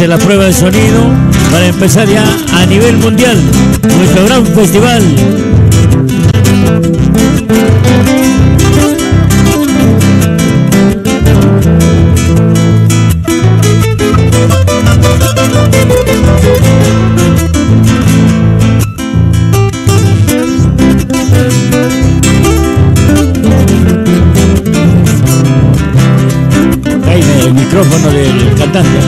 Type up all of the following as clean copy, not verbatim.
Esta es la prueba de sonido para empezar ya a nivel mundial nuestro gran festival. El micrófono del cantante.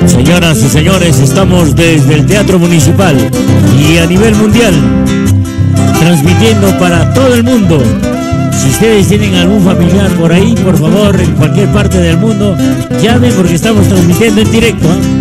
Señoras y señores, estamos desde el Teatro Municipal y a nivel mundial, transmitiendo para todo el mundo. Si ustedes tienen algún familiar por ahí, por favor, en cualquier parte del mundo, llamen porque estamos transmitiendo en directo, ¿eh?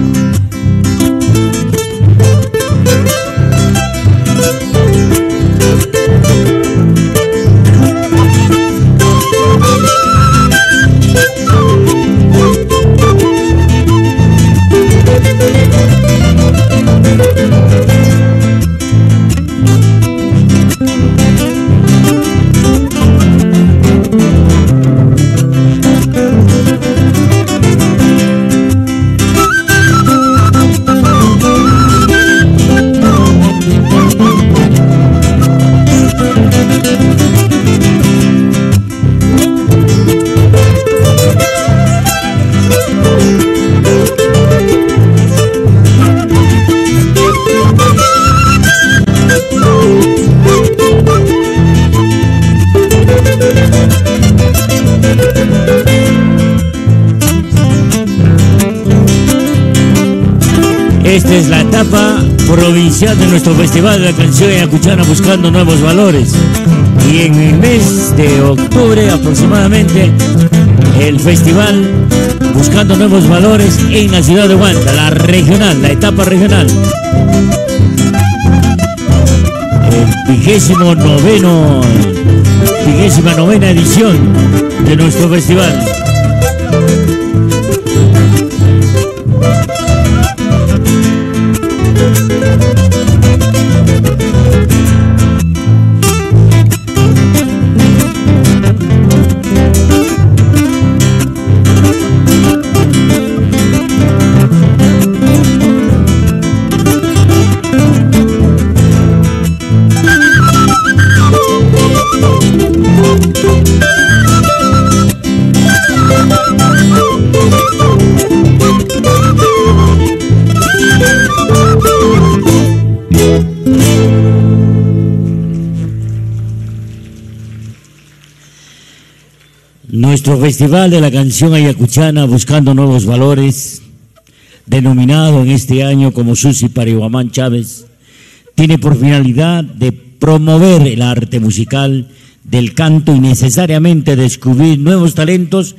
Esta es la etapa provincial de nuestro Festival de la Canción Ayacuchana, buscando nuevos valores. Y en el mes de octubre aproximadamente, el festival buscando nuevos valores en la ciudad de Huanta, la regional, la etapa regional. El 29ª edición de nuestro festival. Nuestro Festival de la Canción Ayacuchana, buscando nuevos valores, denominado en este año como Susi Parihuamán Chávez, tiene por finalidad de promover el arte musical del canto y necesariamente descubrir nuevos talentos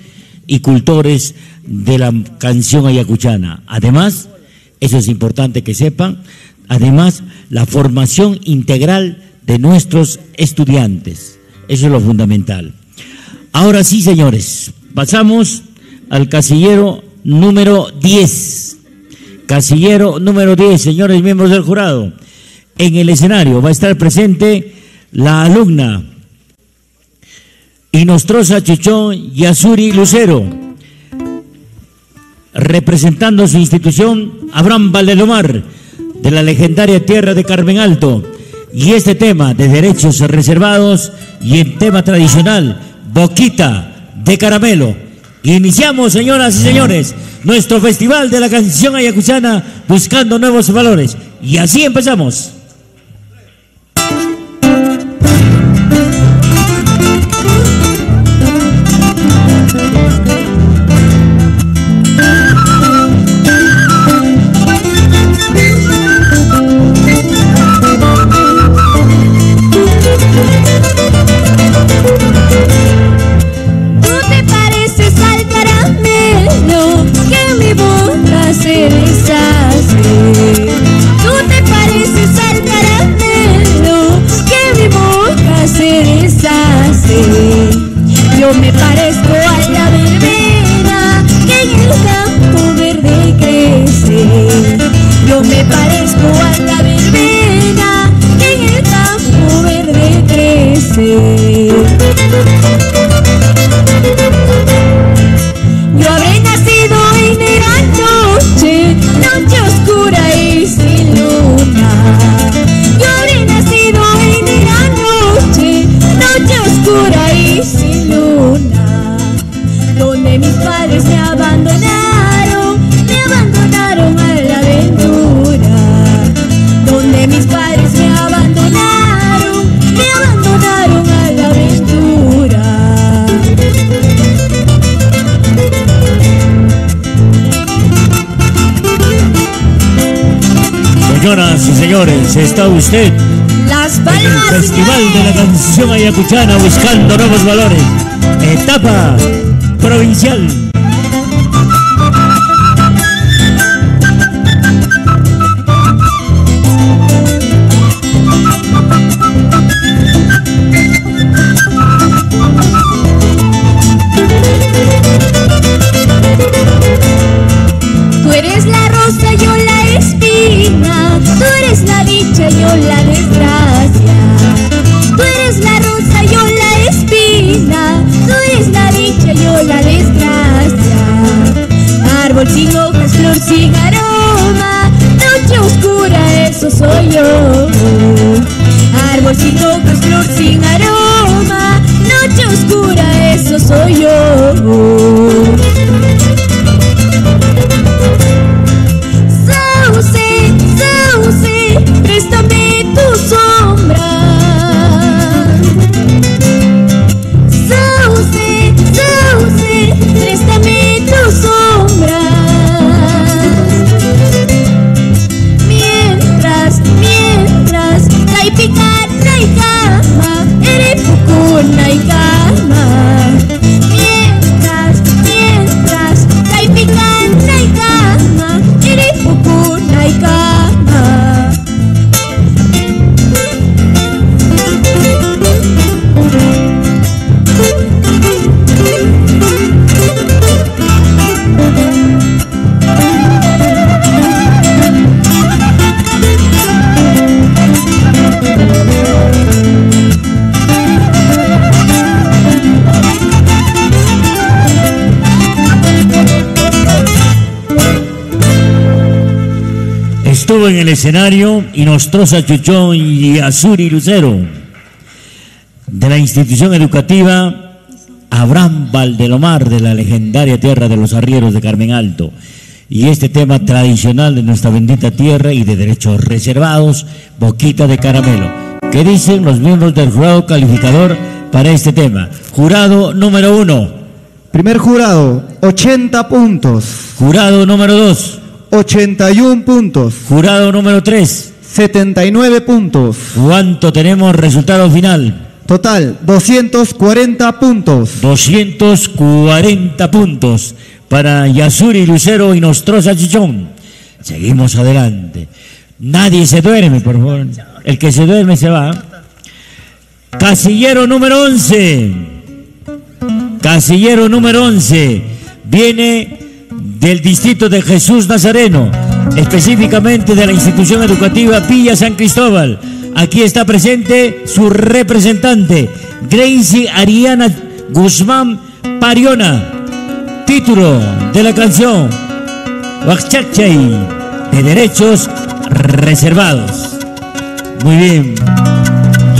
y cultores de la canción ayacuchana. Además, eso es importante que sepan, además la formación integral de nuestros estudiantes, eso es lo fundamental. Ahora sí, señores, pasamos al casillero número 10. Casillero número 10, señores miembros del jurado. En el escenario va a estar presente la alumna Inostrosa Chuchón Yasuri Lucero, representando su institución Abraham Valdelomar, de la legendaria tierra de Carmen Alto, y este tema de derechos reservados y el tema tradicional Boquita de Caramelo. Iniciamos, señoras y señores, nuestro Festival de la Canción Ayacuchana, buscando nuevos valores. Y así empezamos. Tú te pareces Yo me parezco a la verbena que en el campo verde crece. Yo me parezco a la verbena que en el campo verde crece. Yo habré nacido en la noche, noche oscura y sin luna. Yo habré nacido en la noche, noche oscura y sin luna, donde mis padres me abandonaron a la aventura, donde mis padres me abandonaron a la aventura. Señoras y señores, está usted Las en Palmas, el Festival de la Canción Ayacuchana buscando nuevos valores. Etapa provincial. Tú eres la rosa, yo la espina. Tú eres la dicha, yo la desgracia. Tú eres la rosa, yo la espina. Tú eres la dicha, yo la desgracia. Árbol sin hojas, flor sin aroma, noche oscura, eso soy yo. Árbol sin hojas, flor sin aroma, noche oscura, eso soy yo. Sauce, sauce, préstame tu sombra. Sauce, sauce, préstame tu sombra. Mientras, Caipica, Naikama, Erepuku, Naikama. Mientras, Caipica, Naikama, Erepuku, Naikama. Estuvo en el escenario Inostroza Chuchón y Azuri Lucero, de la institución educativa Abraham Valdelomar, de la legendaria tierra de los arrieros de Carmen Alto. Y este tema tradicional de nuestra bendita tierra y de derechos reservados, Boquita de Caramelo. ¿Qué dicen los miembros del jurado calificador para este tema? Jurado número 1. Primer jurado, 80 puntos. Jurado número 2. 81 puntos. Jurado número 3. 79 puntos. ¿Cuánto tenemos resultado final? Total, 240 puntos. 240 puntos para Yasuri Lucero y Nostroza Chichón. Seguimos adelante. Nadie se duerme, por favor. El que se duerme se va. Casillero número 11. Casillero número 11. Viene del distrito de Jesús Nazareno, específicamente de la institución educativa Villa San Cristóbal. Aquí está presente su representante, Gracie Ariana Guzmán Pariona. Título de la canción, Huachachay, de derechos reservados. Muy bien.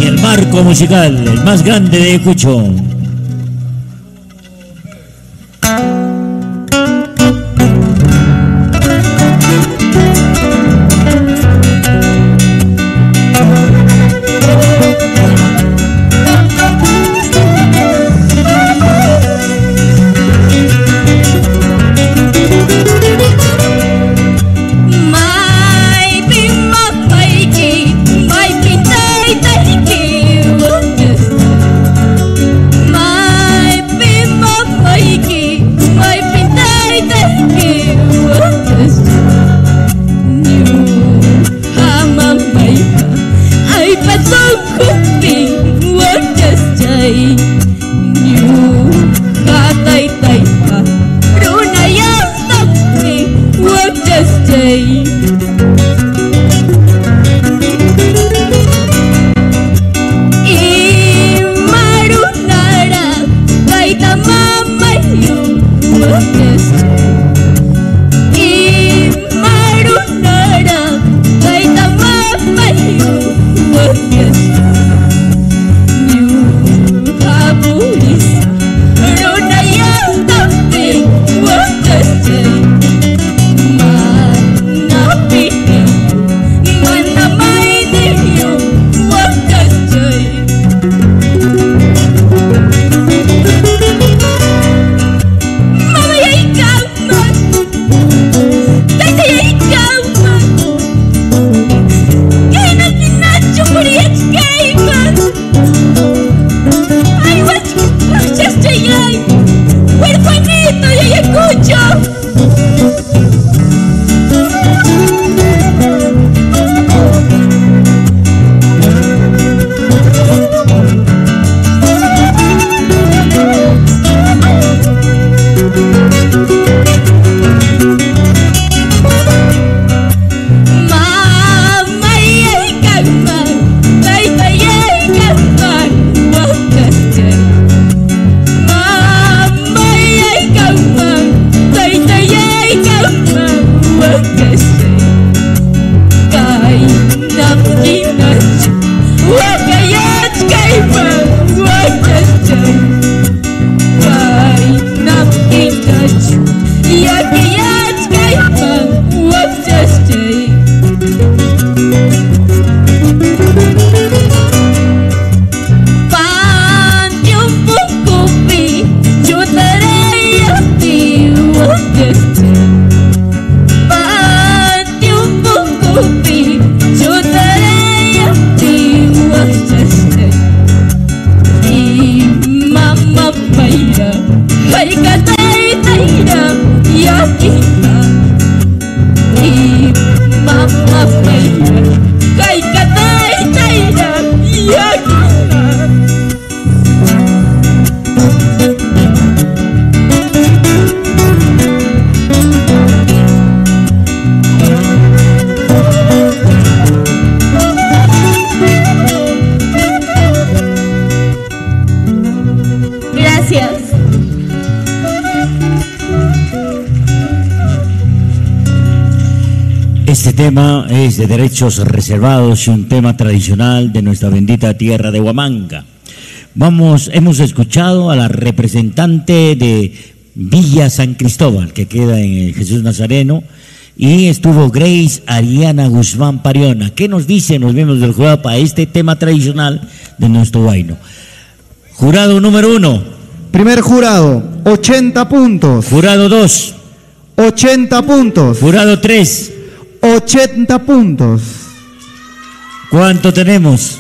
Y el marco musical, el más grande de Ayacucho. Gracias. Este tema es de derechos reservados y un tema tradicional de nuestra bendita tierra de Huamanga. Hemos escuchado a la representante de Villa San Cristóbal, que queda en el Jesús Nazareno, y estuvo Grace Ariana Guzmán Pariona. ¿Qué nos dicen los miembros del jurado para este tema tradicional de nuestro huayno? Jurado número 1. Primer jurado, 80 puntos. Jurado 2. 80 puntos. Jurado 3. 80 puntos. ¿Cuánto tenemos?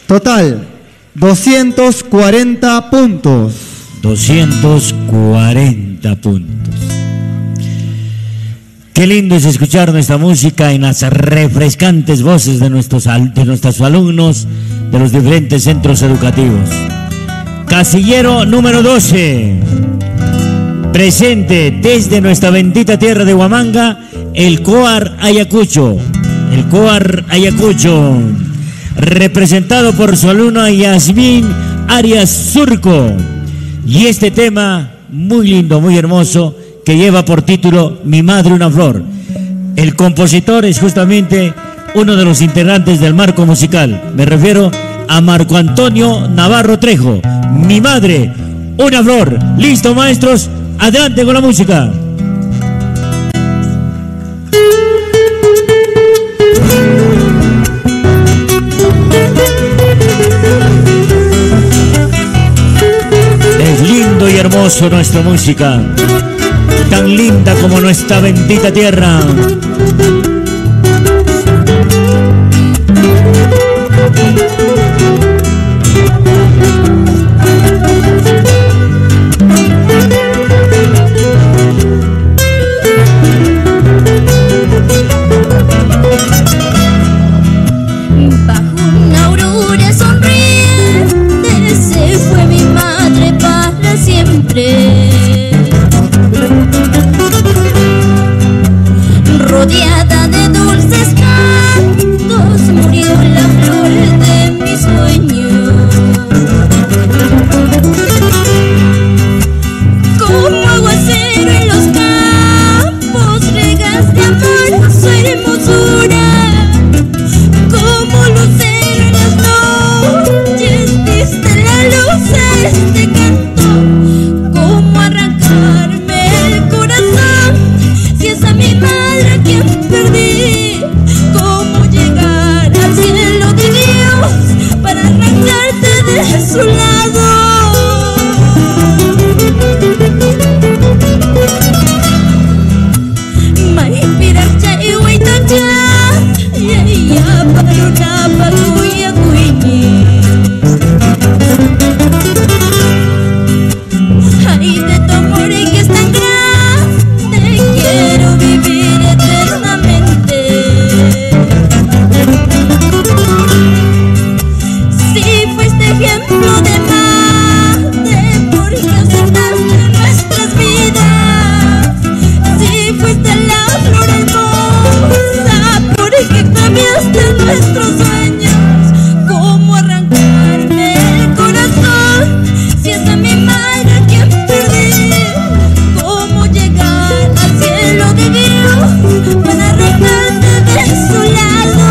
Total, 240 puntos. 240 puntos. Qué lindo es escuchar nuestra música en las refrescantes voces de nuestros alumnos de los diferentes centros educativos. Casillero número 12. Presente desde nuestra bendita tierra de Huamanga, el COAR Ayacucho. El COAR Ayacucho, representado por su alumna Yasmín Arias Surco. Y este tema muy lindo, muy hermoso, que lleva por título Mi Madre una Flor. El compositor es justamente uno de los integrantes del marco musical. Me refiero a Marco Antonio Navarro Trejo. Mi Madre una Flor. Listo, maestros, adelante con la música. Es lindo y hermoso nuestra música, tan linda como nuestra bendita tierra. Bajo una aurora sonriente se fue mi madre para siempre. Rodeada de dulces cantos murió la flor de mi sueño. Como aguacero en los campos regaste amor su hermosura. Como lucero en las noches diste la luz a este canto. Como arrancarme el corazón si es a mi madre quien perdí. Cómo llegar al cielo de Dios para arrancarte de su lado. Maipiracha y Huaytacha y ella paruna paguya cuini. Ay, de tu amor que es tan grande, quiero vivir eternamente. Si fuiste ejemplo de madre, porque aceptaste nuestras vidas. Si fuiste la flor hermosa, porque cambiaste nuestros sueños. ¿Cómo arrancarme el corazón si es a mi madre quien perdí? ¿Cómo llegar al cielo de Dios para arrancarte de su lado?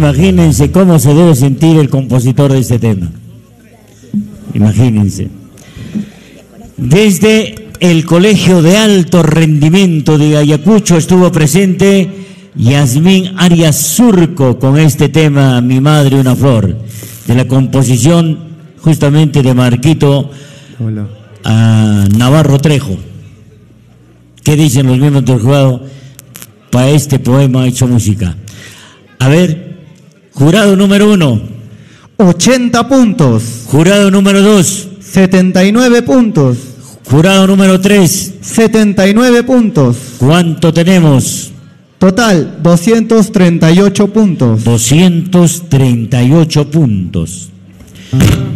Imagínense cómo se debe sentir el compositor de este tema. Imagínense. Desde el Colegio de Alto Rendimiento de Ayacucho estuvo presente Yasmín Arias Surco con este tema, Mi Madre una Flor, de la composición justamente de Marquito Navarro Trejo. ¿Qué dicen los miembros del jurado para este poema hecho música? A ver, jurado número 1. 80 puntos. Jurado número 2. 79 puntos. Jurado número 3. 79 puntos. ¿Cuánto tenemos? Total, 238 puntos. 238 puntos.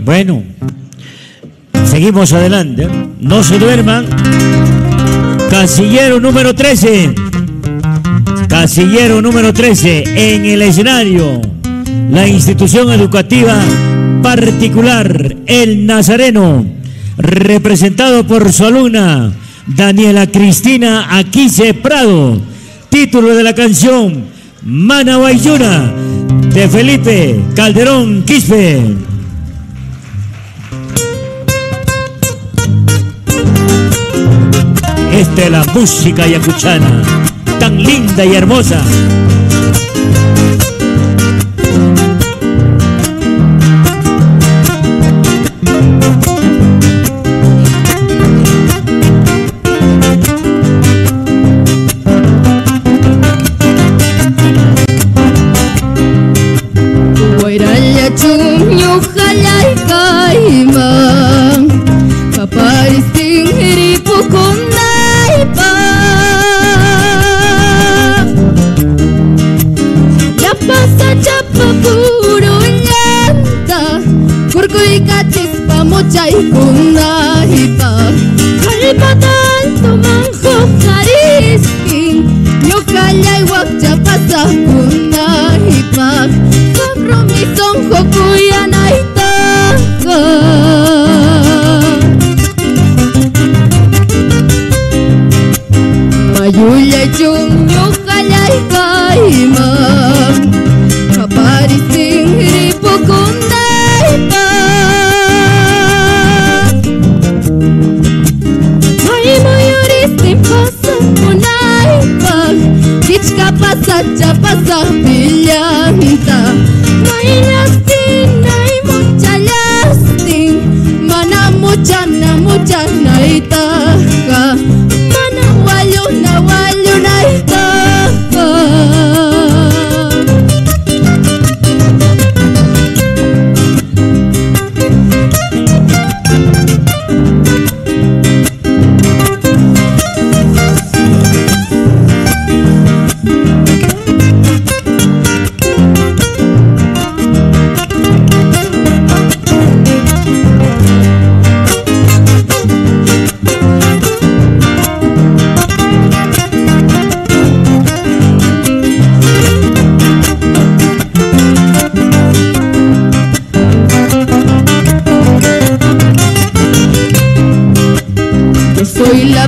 Bueno, seguimos adelante. No se duerman. Casillero número 13. Casillero número 13. En el escenario, la institución educativa particular El Nazareno, representado por su alumna Daniela Cristina Aquise Prado. Título de la canción, Manahuayuna, de Felipe Calderón Quispe. Esta es la música ayacuchana, tan linda y hermosa.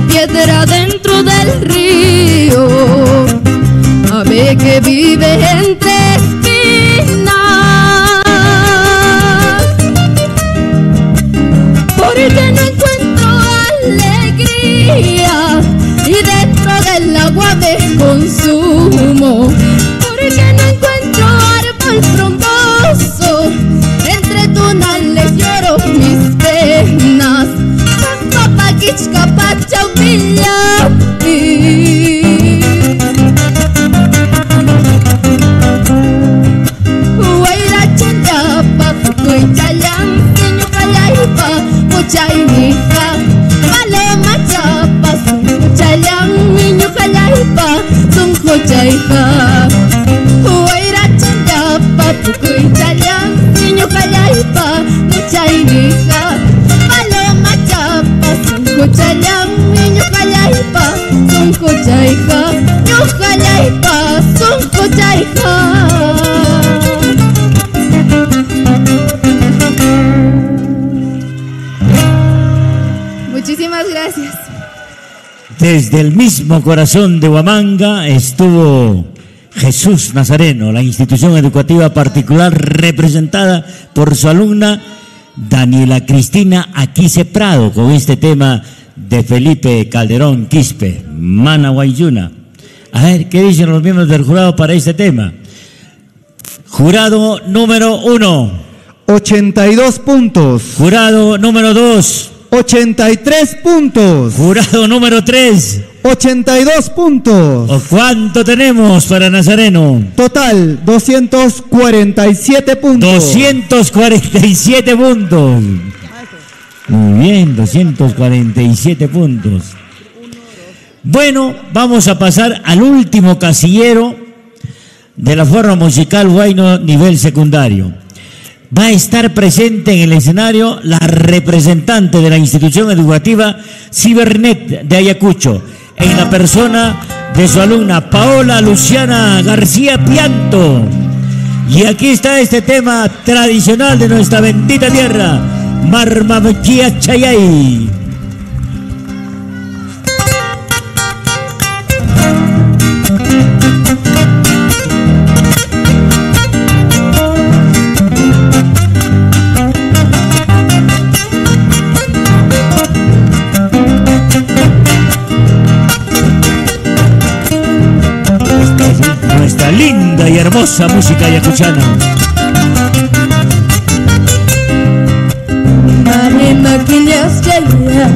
Piedra dentro del río, ave que vive entre espinas, porque no encuentro alegría y dentro del agua me consumo, porque no encuentro árbol frondoso, entre tonales lloro mis penas. Pachau Pillapi, Huayra Chayapa, Fukuy Chayang, Seño Calaypa, Muchay Mija, Vale Machapa, Sunjo Chayang, Niño Calaypa, Sunjo Chayja, Huayra Chayapa, Fukuy Chayang, Seño Calaypa, Muchay Mija, Vale Machapa, Sunjo Chayang, Niño Calaypa, Sunjo Chayja, Niño Calaypa, Sunjo Chayja. Muchísimas gracias. Desde el mismo corazón de Huamanga estuvo Jesús Nazareno, la institución educativa particular representada por su alumna Daniela Cristina Aquise Prado, con este tema de Felipe Calderón Quispe, Mana Guayuna. A ver, ¿qué dicen los miembros del jurado para este tema? Jurado número 1. 82 puntos. Jurado número 2. 83 puntos. Jurado número 3. 82 puntos. ¿Cuánto tenemos para Nazareno? Total, 247 puntos. 247 puntos. Muy bien, 247 puntos. Bueno, vamos a pasar al último casillero de la forma musical Huayno nivel secundario. Va a estar presente en el escenario la representante de la institución educativa Cibernet de Ayacucho, en la persona de su alumna Paola Luciana García Pianto. Y aquí está este tema tradicional de nuestra bendita tierra, Marmamachía Chayay. Nuestra linda y hermosa música ayacuchana. Mare maquillas chaya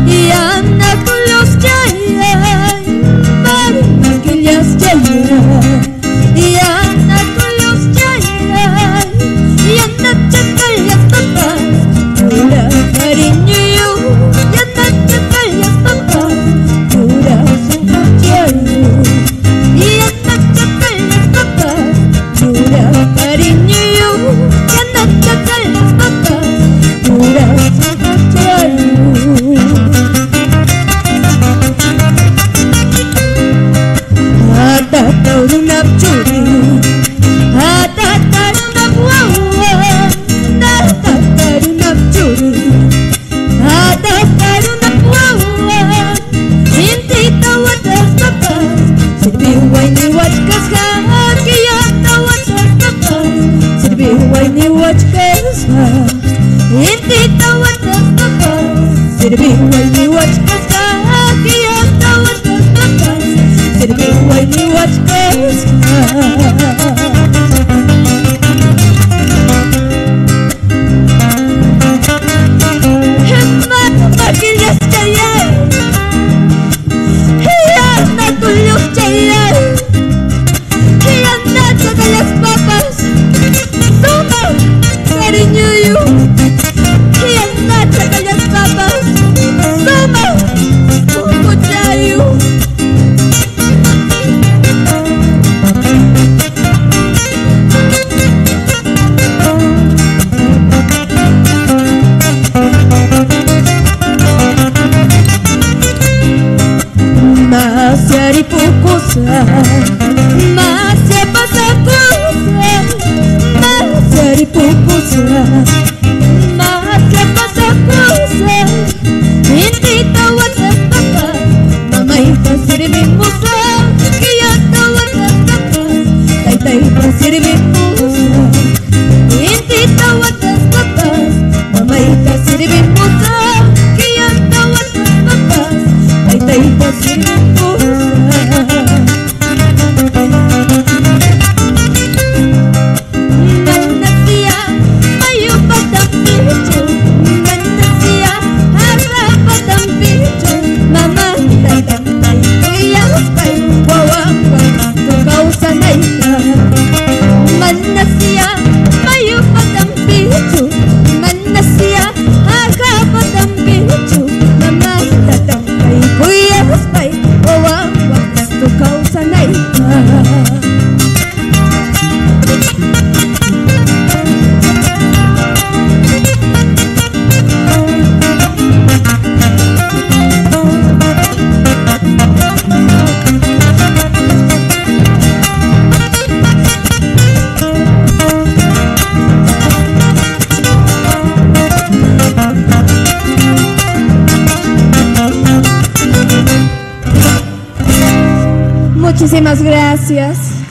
y anda con los chaya. Mare maquillas chaya y anda con los chaya. Y anda chacal las papas, pura cariño. Y anda chacal las papas, pura su chayo. Y anda chacal las papas, pura cariño. Y anda chacal las papas, pura su chayo. Atataruna churi, atataruna guawa, atataruna churi, atataruna guawa. Intita watas papas, sirvi waini wachkas ha, kiyata watas papas, sirvi waini wachkas ha. Intita watas papas, sirvi waini wachkas ha, kiyata watas papas, sirvi waini wachkas ha. Maquillas chayay, y anda con los chayay, y anda chaca las papas, toma cariño yo, y anda chaca las papas, toma un chayo. Masiari pukusa, masya pasakusa, masiari pukusa, masya pasakusa. Intita watas papas, mamaita sirvimusa, kiyata watas papas, taitaita sirvimusa. Intita watas papas, mamaita sirvimusa, kiyata watas papas, taitaita sirvimusa. Manasia, mayu patang pichu, manasia, harap patang pichu, mama datang iyas pai, wawang kau sanay ka. Manasia, mayu patang pichu, manasia, harap patang pichu, mama datang iyas pai, wawang kau sanay ka. Muchísimas gracias.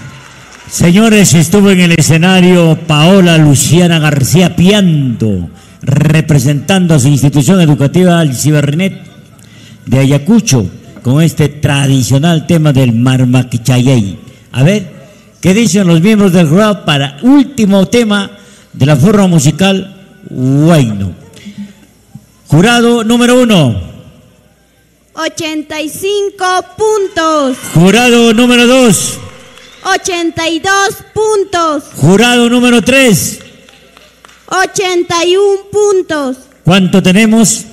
Señores, estuvo en el escenario Paola Luciana García Pianto, representando a su institución educativa el Cibernet de Ayacucho, con este tradicional tema del Marmaquichayay. A ver, ¿qué dicen los miembros del jurado para último tema de la forma musical huayno? Jurado número 1. 85 puntos. Jurado número 2. 82 puntos. Jurado número 3. 81 puntos. ¿Cuánto tenemos?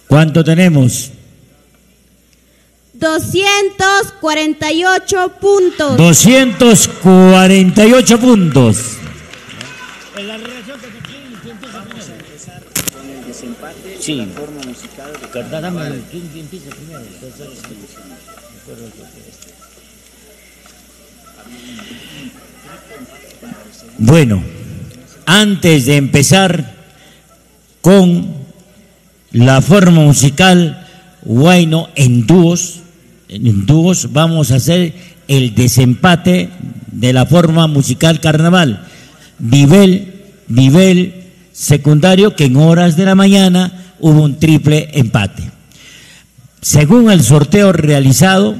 ¿Cuánto tenemos? 248 puntos. 248 puntos. Sí. La forma musical de carnaval. ¿Quién empieza primero? Bueno, antes de empezar con la forma musical huayno en dúos vamos a hacer el desempate de la forma musical carnaval. Nivel secundario, que en horas de la mañana hubo un triple empate. Según el sorteo realizado,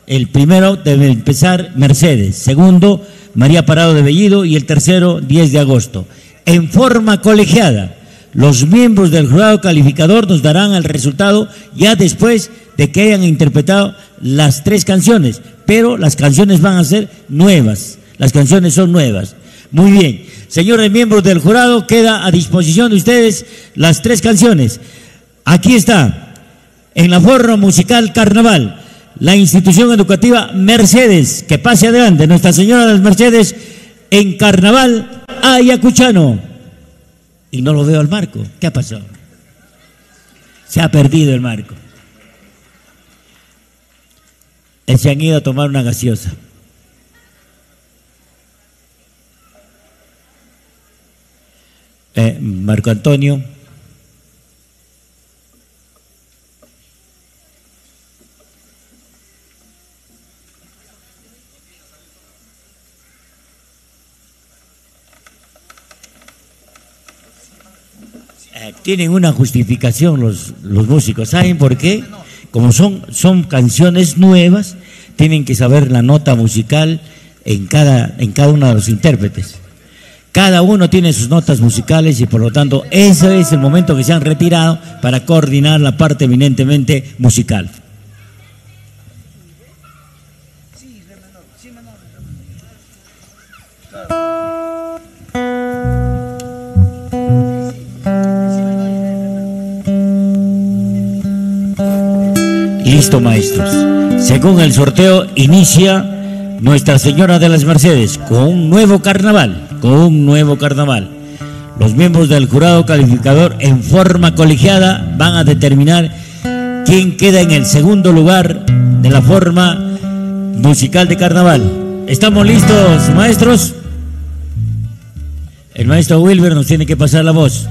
el primero debe empezar Mercedes, segundo María Parado de Bellido y el tercero 10 de agosto. En forma colegiada, los miembros del jurado calificador nos darán el resultado ya después de que hayan interpretado las 3 canciones, pero las canciones van a ser nuevas, las canciones son nuevas. Muy bien, señores miembros del jurado, queda a disposición de ustedes las 3 canciones. Aquí está, en la forma musical carnaval, la institución educativa Mercedes, que pase adelante, Nuestra Señora de las Mercedes, en carnaval ayacuchano. Y no lo veo al marco, ¿qué ha pasado? Se ha perdido el marco. Se han ido a tomar una gaseosa. Marco Antonio. Tienen una justificación los músicos. ¿Saben por qué? Como son canciones nuevas, tienen que saber la nota musical en cada uno de los intérpretes. Cada uno tiene sus notas musicales y por lo tanto ese es el momento que se han retirado para coordinar la parte eminentemente musical. Listo, maestros. Según el sorteo, inicia Nuestra Señora de las Mercedes con un nuevo carnaval. Los miembros del jurado calificador en forma colegiada van a determinar quién queda en el segundo lugar de la forma musical de carnaval. ¿Estamos listos, maestros? El maestro Wilber nos tiene que pasar la voz.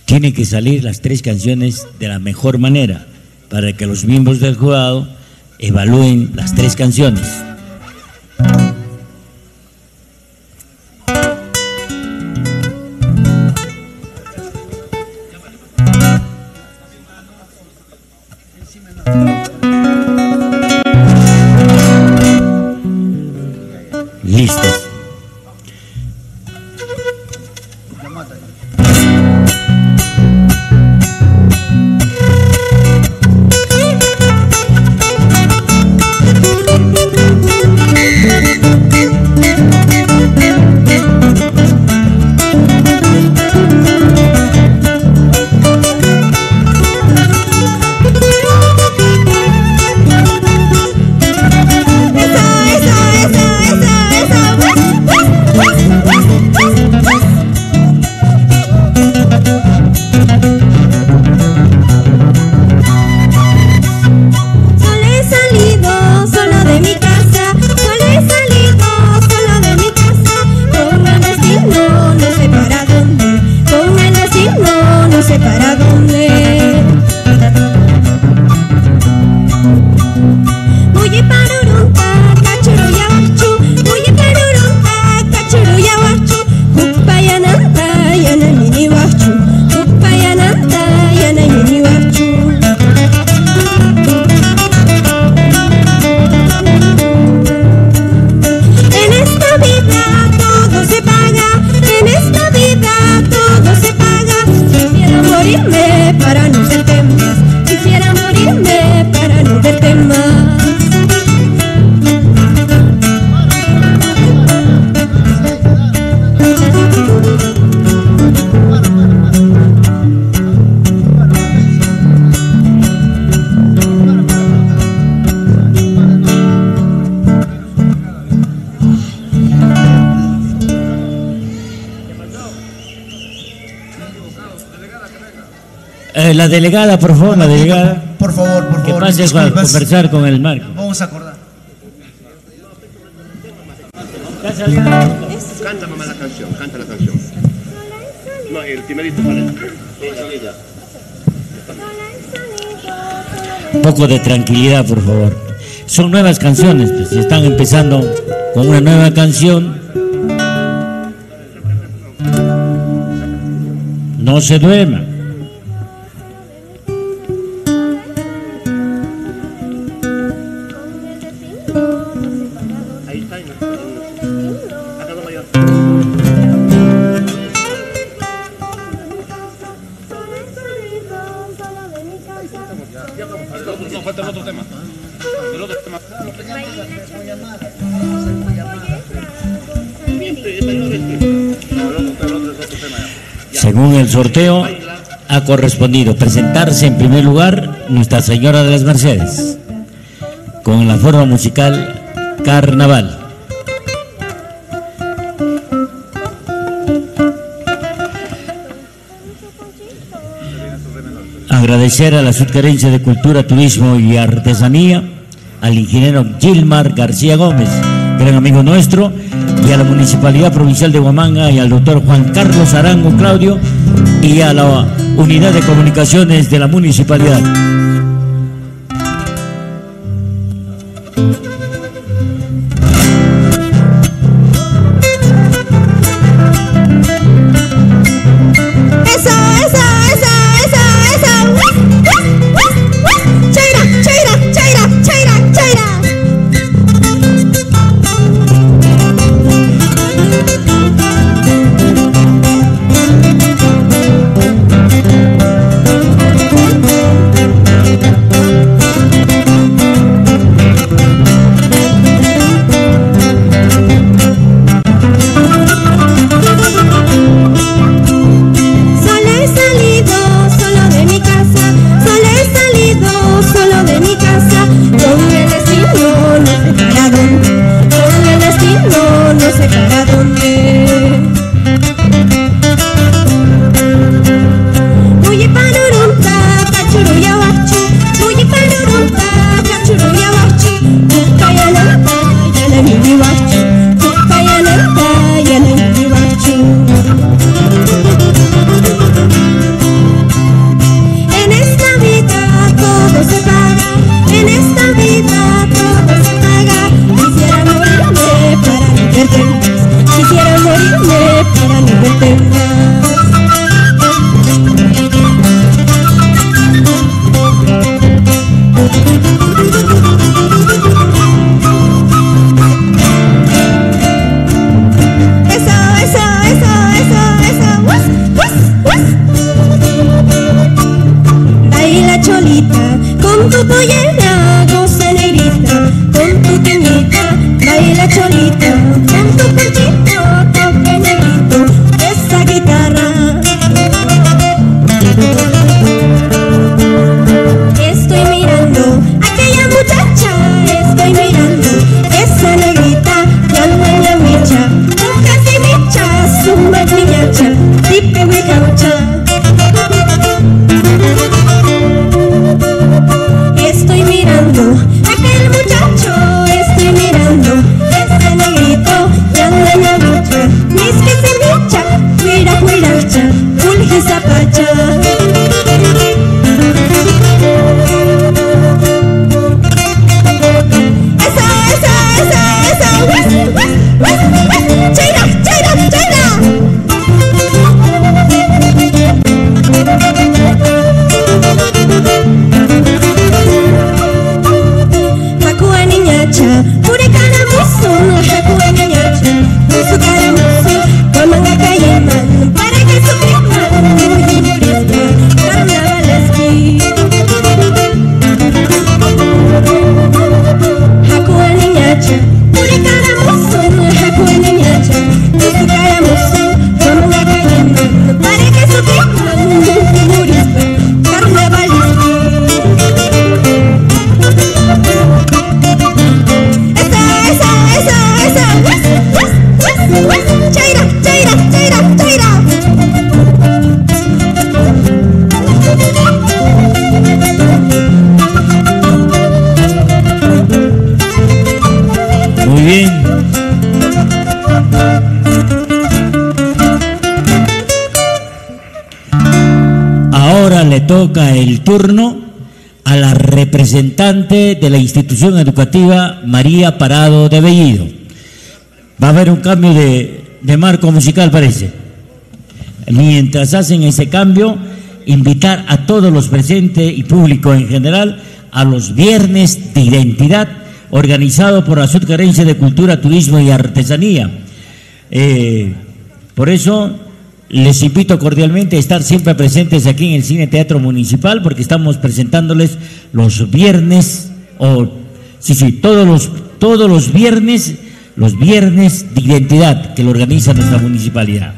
Tienen que salir las 3 canciones de la mejor manera para que los miembros del jurado evalúen las 3 canciones. Listos. La delegada, por favor, la delegada. Por favor, que pase a conversar con el Marco. Vamos a acordar. Canta mamá la canción, canta la canción. No, el primerito, vale. Un poco de tranquilidad, por favor. Son nuevas canciones, pues están empezando con una nueva canción. No se duerma. Ahí está, acá no mayor. No, falta el otro tema. El otro tema. Según el sorteo, ha correspondido presentarse en primer lugar Nuestra Señora de las Mercedes, con la forma musical Carnaval. Agradecer a la Subgerencia de Cultura, Turismo y Artesanía, al ingeniero Gilmar García Gómez, gran amigo nuestro, y a la Municipalidad Provincial de Huamanga y al doctor Juan Carlos Arango Claudio y a la Unidad de Comunicaciones de la Municipalidad. toca el turno a la representante de la institución educativa María Parado de Bellido. Va a haber un cambio de marco musical, parece. Mientras hacen ese cambio, invitar a todos los presentes y público en general a los viernes de identidad organizado por la Subgerencia de Cultura, Turismo y Artesanía. Por eso les invito cordialmente a estar siempre presentes aquí en el Cine Teatro Municipal, porque estamos presentándoles los viernes, todos los viernes de identidad que lo organiza nuestra municipalidad.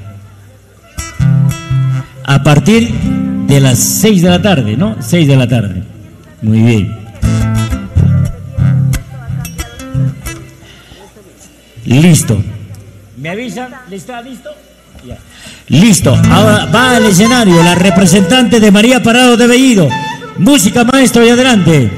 A partir de las 6 de la tarde, ¿no? 6 de la tarde. Muy bien. Listo. ¿Me avisan? ¿Está listo? Ya. Listo. Ahora va al escenario la representante de María Parado de Bellido. Música, maestro, y adelante.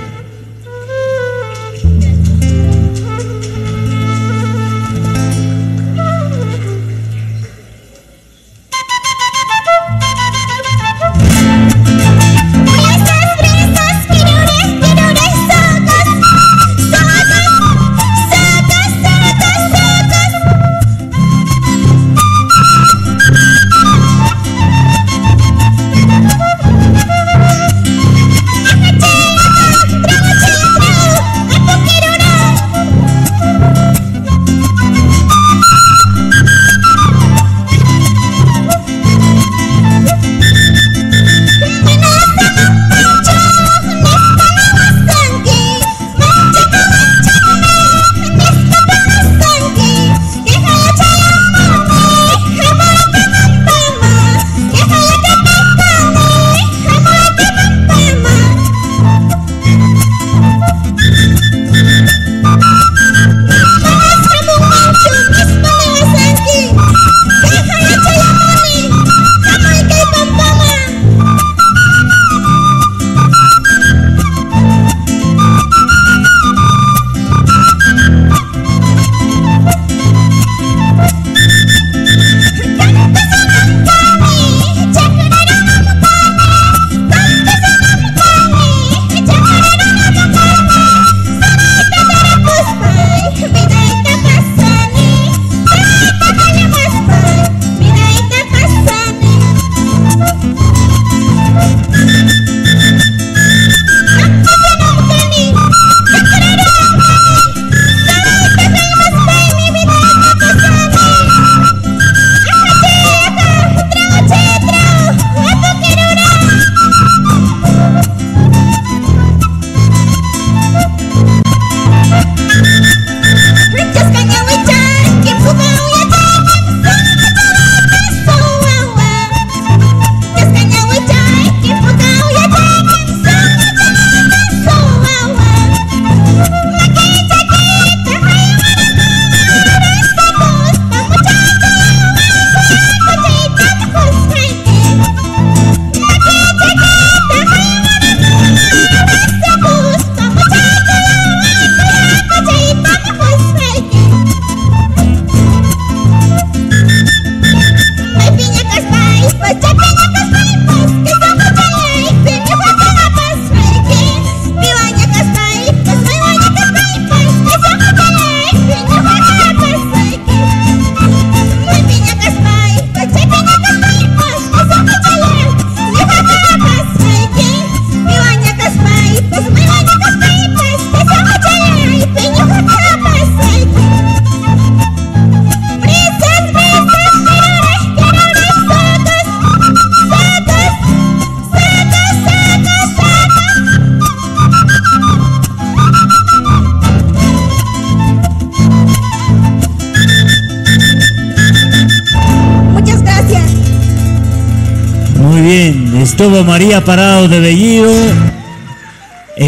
Estuvo María Parado de Bellido,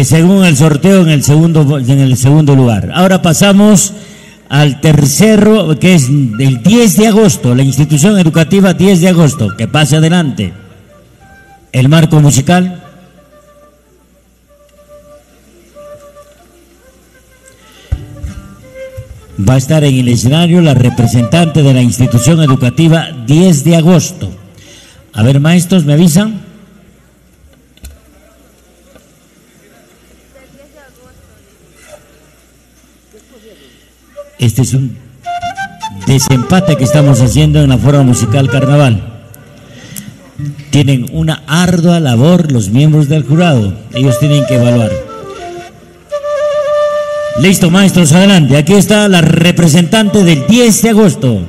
según el sorteo en el segundo lugar. Ahora pasamos al tercero, que es el 10 de agosto, la institución educativa 10 de agosto. Que pase adelante. El marco musical. Va a estar en el escenario la representante de la institución educativa 10 de agosto. A ver, maestros, ¿me avisan? Este es un desempate que estamos haciendo en la forma musical Carnaval. Tienen una ardua labor los miembros del jurado. Ellos tienen que evaluar. Listo, maestros, adelante. Aquí está la representante del 10 de agosto.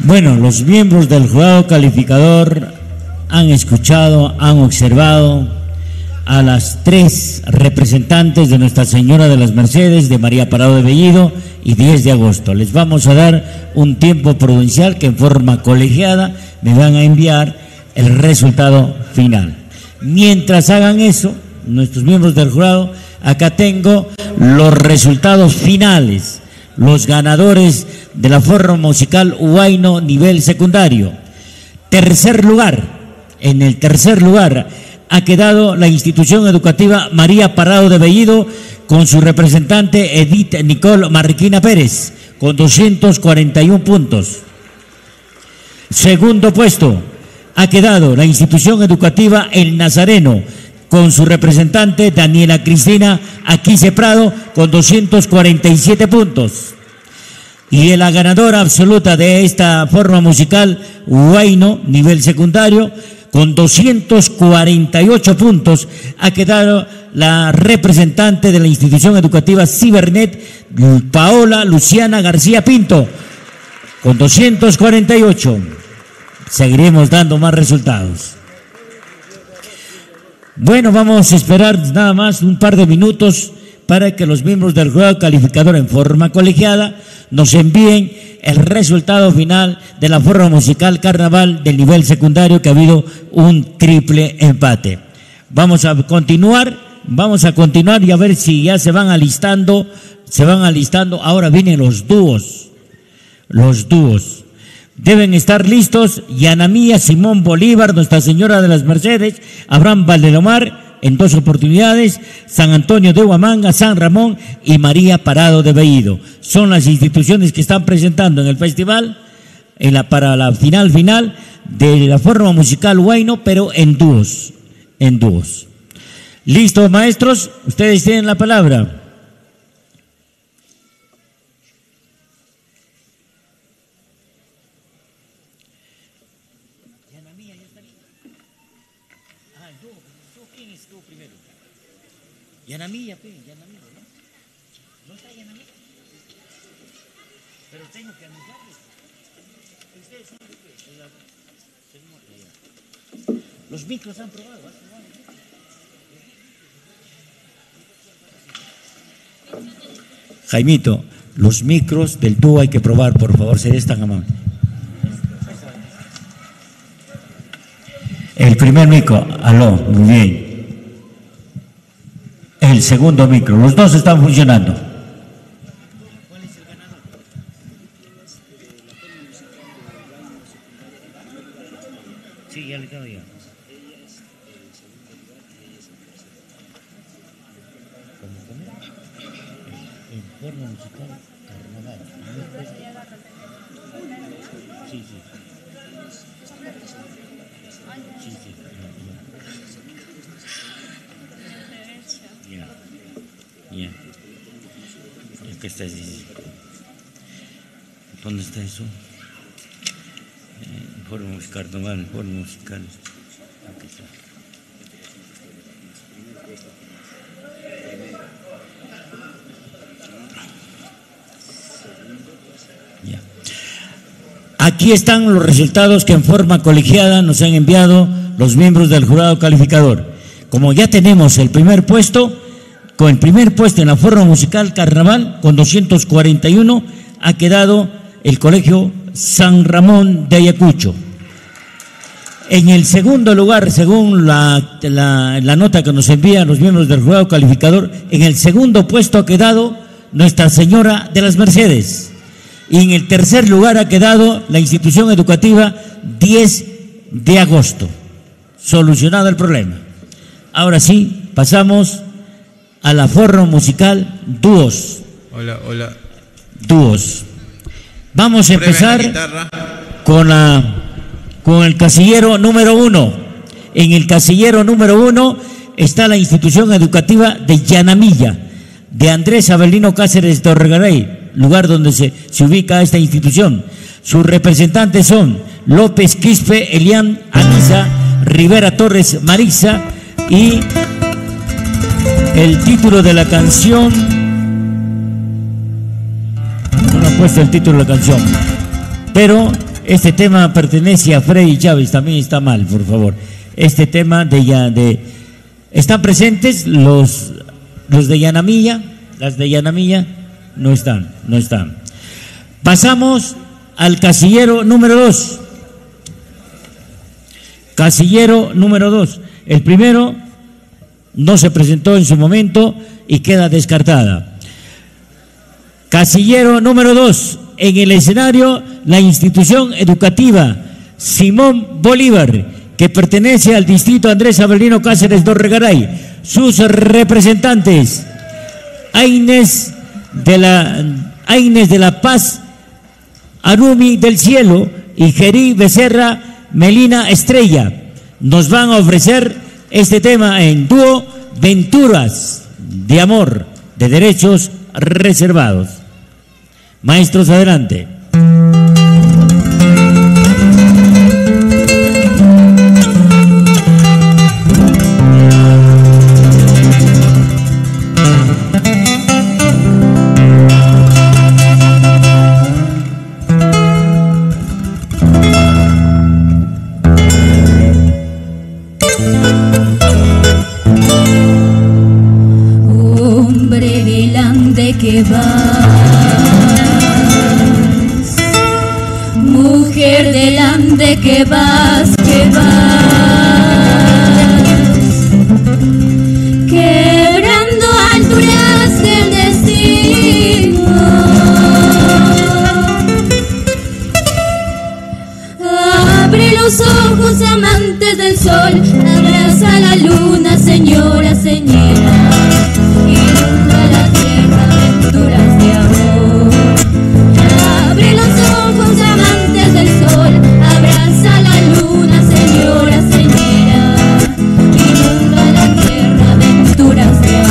Bueno, los miembros del jurado calificador han escuchado, han observado a las tres representantes de Nuestra Señora de las Mercedes, de María Parado de Bellido y 10 de agosto. Les vamos a dar un tiempo prudencial que en forma colegiada me van a enviar el resultado final. Mientras hagan eso, nuestros miembros del jurado, acá tengo los resultados finales, los ganadores de la forma musical Huayno nivel secundario. Tercer lugar, en el tercer lugar ha quedado la institución educativa María Parado de Bellido con su representante Edith Nicole Marquina Pérez con 241 puntos. Segundo puesto ha quedado la institución educativa El Nazareno con su representante Daniela Cristina Aquise Prado con 247 puntos. Y la ganadora absoluta de esta forma musical, Huayno, nivel secundario, con 248 puntos, ha quedado la representante de la institución educativa Cibernet, Paola Luciana García Pinto, con 248. seguiremos dando más resultados. Bueno, vamos a esperar nada más un par de minutos para que los miembros del jurado calificador en forma colegiada nos envíen el resultado final de la forma musical carnaval del nivel secundario, que ha habido un triple empate. Vamos a continuar y a ver si ya se van alistando. Ahora vienen los dúos. Deben estar listos Yanamía, Simón Bolívar, Nuestra Señora de las Mercedes, Abraham Valdelomar en 2 oportunidades, San Antonio de Huamanga, San Ramón y María Parado de Bellido. Son las instituciones que están presentando en el festival para la final de la forma musical huayno, pero en dúos. ¿Listos, maestros? Ustedes tienen la palabra. Yanamilla, ¿no? ¿No está Yanamilla? Pero tengo que anunciarles. ¿Ustedes son de qué? Los micros han probado. Jaimito, los micros del tubo hay que probar, por favor, serías tan amable. El primer micro, aló, muy bien. El segundo micro, los dos están funcionando. ¿Cuál es el ganador? Sí, ya le quedo yo. En forma musical carnaval. Sí. Ya. ¿Qué está diciendo? ¿Dónde está eso? Forma musical, carnaval, forma musical. Aquí está. Ya. Aquí están los resultados que en forma colegiada nos han enviado los miembros del jurado calificador. Como ya tenemos el primer puesto, con el primer puesto en la forma musical carnaval, con 241, ha quedado el Colegio San Ramón de Ayacucho. En el segundo lugar, según la nota que nos envían los miembros del jurado calificador, en el segundo puesto ha quedado Nuestra Señora de las Mercedes. Y en el tercer lugar ha quedado la institución educativa 10 de agosto. Solucionado el problema. Ahora sí, pasamos a la forma musical dúos. Hola. Dúos. Vamos a empezar con el casillero número 1. En el casillero número 1 está la institución educativa de Yanamilla, de Andrés Abelino Cáceres Torregaray, lugar donde se ubica esta institución. Sus representantes son López Quispe, Elian Anisa, Rivera Torres Marisa, y el título de la canción, no ha puesto el título de la canción, pero este tema pertenece a Freddy Chávez, también está mal, por favor. Este tema están presentes los de Yanamilla, las de Yanamilla no están. Pasamos al casillero número 2. Casillero número 2. El primero no se presentó en su momento y queda descartada. Casillero número 2. En el escenario, la institución educativa Simón Bolívar, que pertenece al distrito Andrés Abelino Cáceres Dorregaray. Sus representantes: Aines de la Paz, Arumi del Cielo y Gerí Becerra Melina Estrella. Nos van a ofrecer este tema en dúo, Venturas de Amor, de Derechos Reservados. Maestros, adelante. que vas, mujer del ande que vas, quebrando alturas del destino. Abre los ojos, amantes del sol, abraza la luna, señora, señora, inunda la tierra, aventuras de amor. Abre los ojos, amantes del sol, abraza la luna, señora, señora, inunda la tierra, aventuras de amor.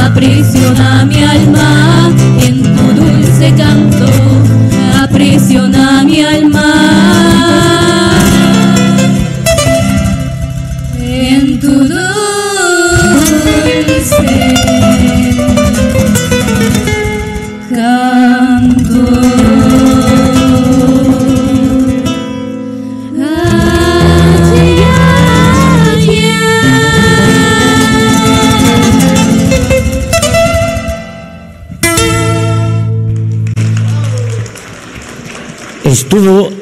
Aprisiona mi alma en tu dulce canto, aprisiona mi alma en tu dulce canto.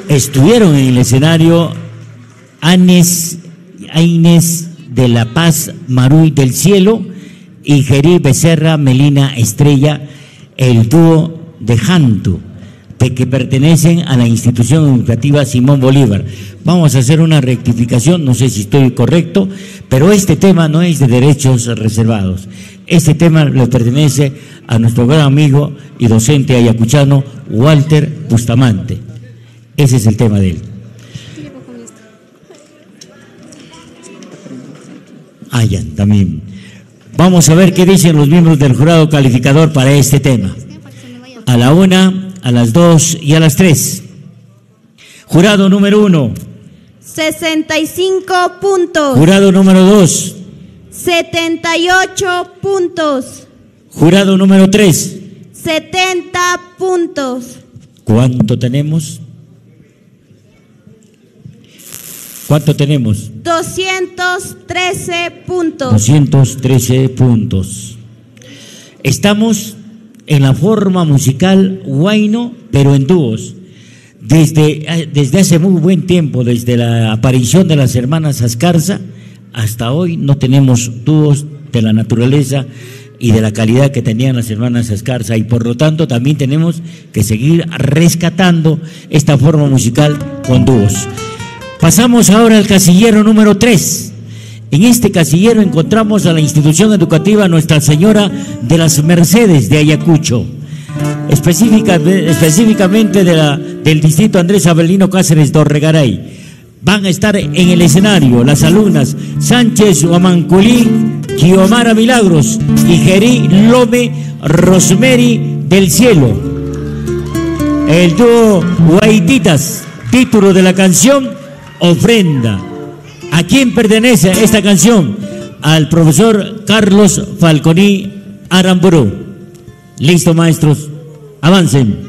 Estuvieron en el escenario Aines de la Paz Maruy del Cielo y Jerí Becerra Melina Estrella, el dúo de Jantu, que pertenecen a la institución educativa Simón Bolívar. Vamos a hacer una rectificación, no sé si estoy correcto, pero este tema no es de derechos reservados. Este tema le pertenece a nuestro gran amigo y docente ayacuchano Walter Bustamante. Ese es el tema de él. Ya, también. Vamos a ver qué dicen los miembros del jurado calificador para este tema. A la 1, a las 2 y a las 3. Jurado número 1. 65 puntos. Jurado número 2. 78 puntos. Jurado número 3. 70 puntos. ¿Cuánto tenemos? ¿Cuánto tenemos? 213 puntos. 213 puntos. Estamos en la forma musical huayno, pero en dúos. Desde hace muy buen tiempo, desde la aparición de las hermanas Ascarza, hasta hoy no tenemos dúos de la naturaleza y de la calidad que tenían las hermanas Ascarza, y por lo tanto también tenemos que seguir rescatando esta forma musical con dúos. Pasamos ahora al casillero número 3. En este casillero encontramos a la institución educativa Nuestra Señora de las Mercedes de Ayacucho, específicamente del distrito Andrés Avelino Cáceres Dorregaray. Van a estar en el escenario las alumnas Sánchez Huamanculí, Kiomara Milagros y Gerí Lome Rosemary del Cielo. El dúo Guaititas, título de la canción Ofrenda. ¿A quién pertenece esta canción? Al profesor Carlos Falconi Aramburu. Listo, maestros, avancen.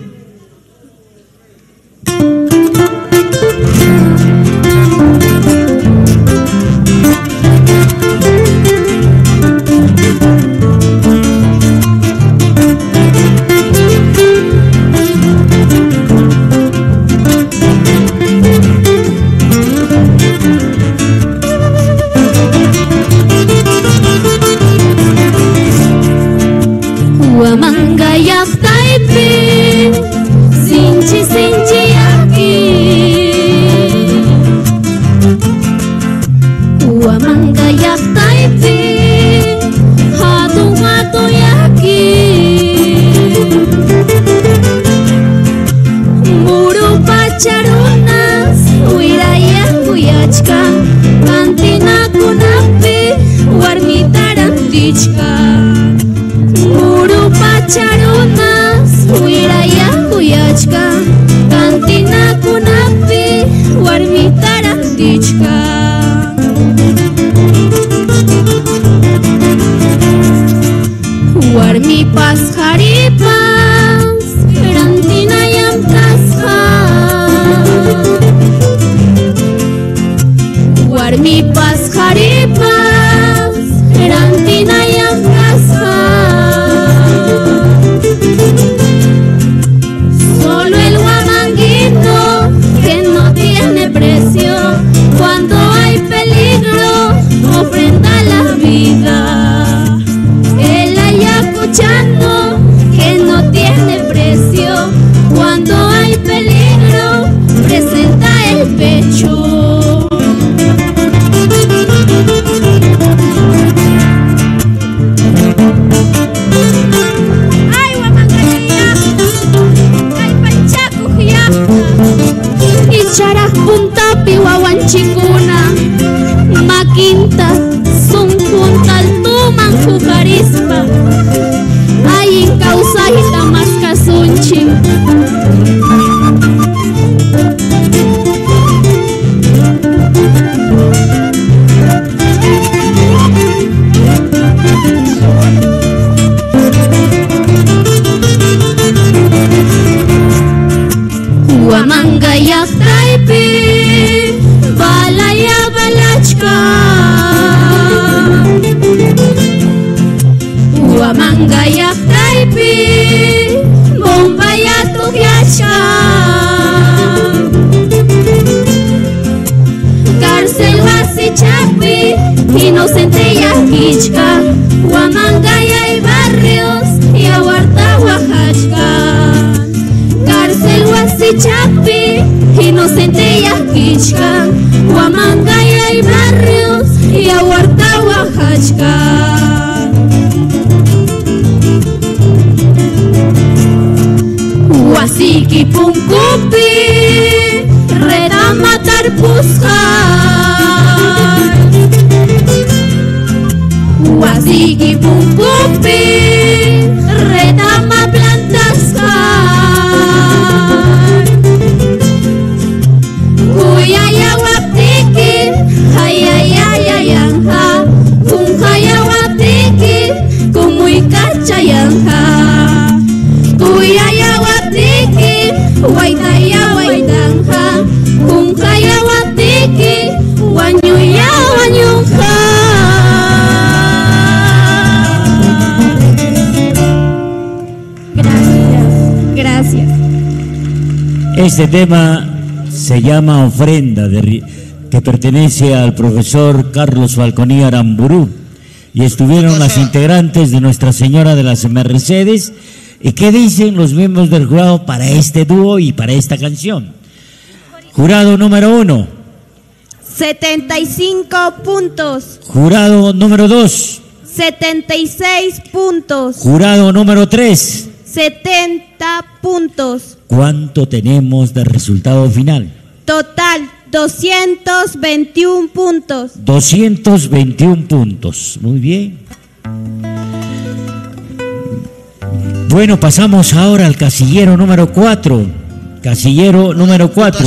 sigi pumpupi retama plantas kuyaya waptikin hayayayayangha kunghaya waptikin kumuy kachayangha kuyaya waptikin waitaya waitangha kunghaya waptikin wanyuya wanyungha. Gracias. Este tema se llama Ofrenda, que pertenece al profesor Carlos Falconi Aramburú, y estuvieron las integrantes de Nuestra Señora de las Mercedes. ¿Y qué dicen los miembros del jurado para este dúo y para esta canción? Jurado número 1. 75 puntos. Jurado número 2. 76 puntos. Jurado número 3. 70 puntos. ¿Cuánto tenemos de resultado final? Total, 221 puntos. 221 puntos. Muy bien. Bueno, pasamos ahora al casillero número 4. Casillero número 4.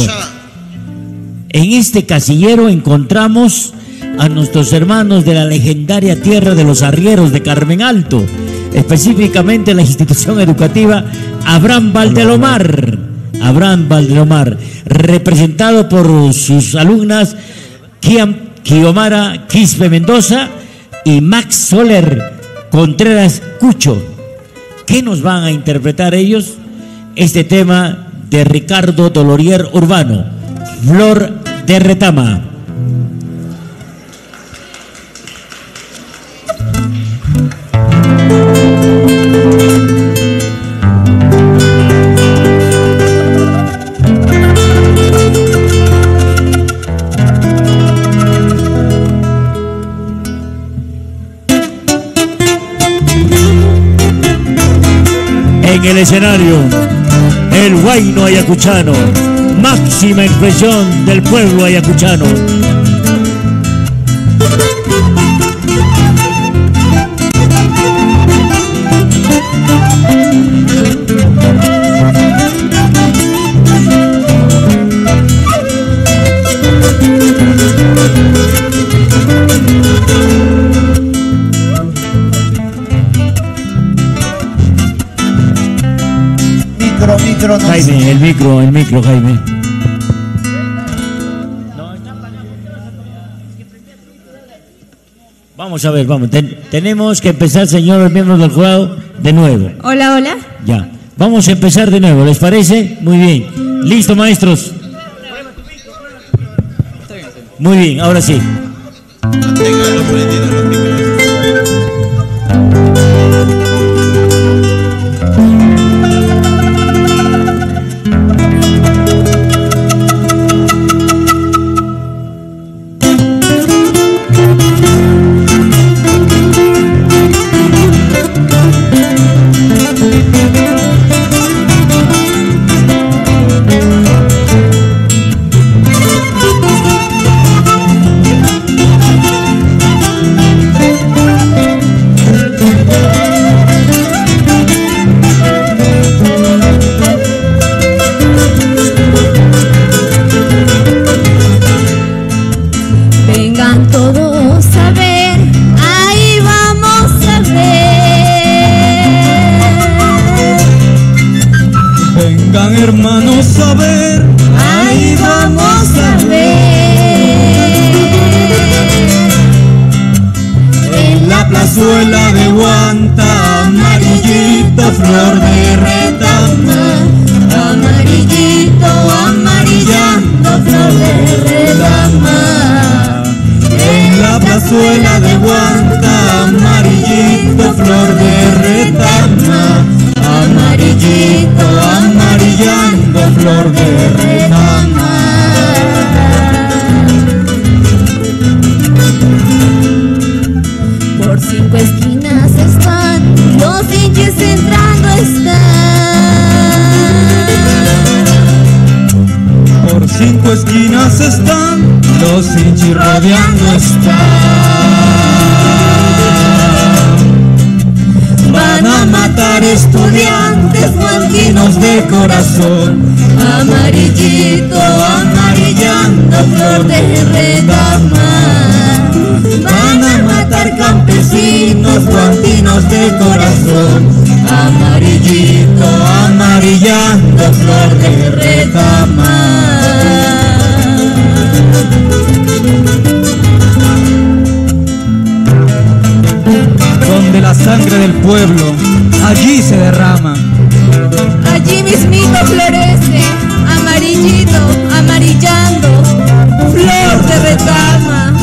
En este casillero encontramos a nuestros hermanos de la legendaria tierra de los arrieros de Carmen Alto, específicamente la institución educativa Abraham Valdelomar. Abraham Valdelomar, representado por sus alumnas Kiomara Quispe Mendoza y Max Soler Contreras Cucho. ¿Qué nos van a interpretar ellos? Este tema de Ricardo Dolorier Urbano, Flor de Retama. En el escenario, el huayno ayacuchano, máxima expresión del pueblo ayacuchano. Jaime, el micro, Jaime. Vamos a ver, vamos. Tenemos que empezar, señores miembros del jurado, de nuevo. Hola, hola. Ya. Vamos a empezar de nuevo, ¿les parece? Muy bien. ¿Listo, maestros? Muy bien, ahora sí. Manténganlo prendido los micros. Hermanos, a ver, ahí vamos a ver. En la plazuela de Guanta, amarillito, flor de retama. Amarillito, amarillando, flor de retama. En la plazuela de Guanta, amarillito, flor de retama. Amarillito, amarillando, flor de retama. Por 5 esquinas están, los hinchas entrando están. Por 5 esquinas están, los hinchis rodeando están. pinos de corazón. Amarillito, amarillando flor de retama. Van a matar campesinos con pinos de corazón. Amarillito, amarillando flor de retama. Donde la sangre del pueblo allí se derrama. Allí mismito florece, amarillito, amarillando, flor de retama.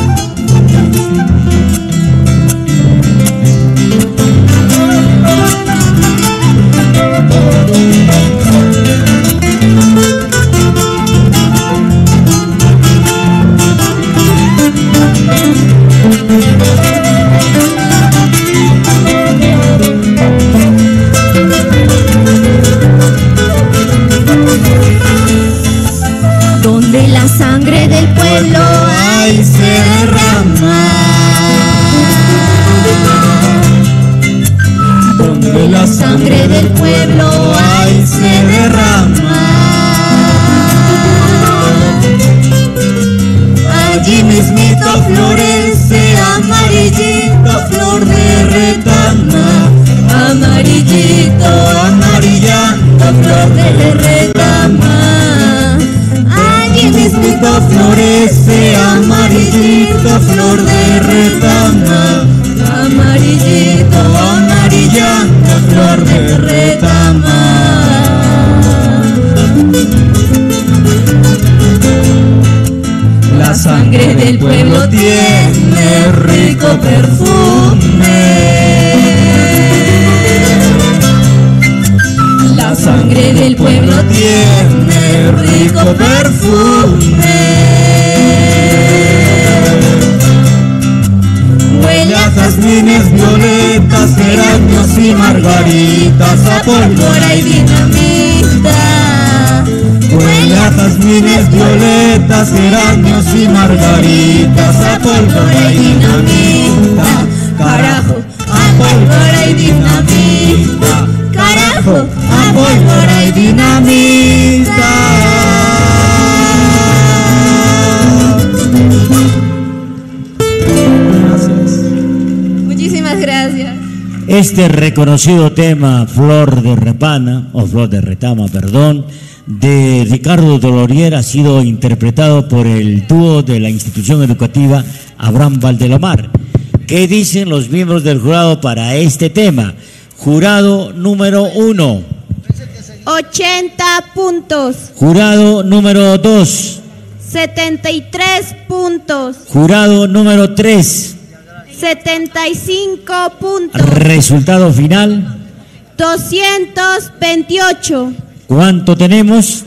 Donde la sangre del pueblo Ay, se derrama. Donde la sangre del pueblo ay, se derrama. Allí mismito florece amarillito flor de retama. Amarillito, Amarillando flor de retama. Allí mismito florece amarillito flor de retama. amarillito, Amarillando flor de retama. La sangre del pueblo tiene rico perfume. La sangre del pueblo tiene rico perfume. Huele a jazmines, violetas, geranios y margaritas, a pólvora y dinamita. Huele a jazmines, violetas, geranios y margaritas, a pólvora y dinamita. Carajo, a pólvora y dinamita. Carajo, a pólvora y dinamita. muchísimas gracias. Este reconocido tema, Flor de Repana, o Flor de Retama, perdón, de Ricardo Dolorier ha sido interpretado por el dúo de la institución educativa Abraham Valdelomar. ¿Qué dicen los miembros del jurado para este tema? Jurado número 1. 80 puntos. Jurado número 2. 73 puntos. Jurado número 3. 75 puntos. Resultado final. 228. ¿Cuánto tenemos?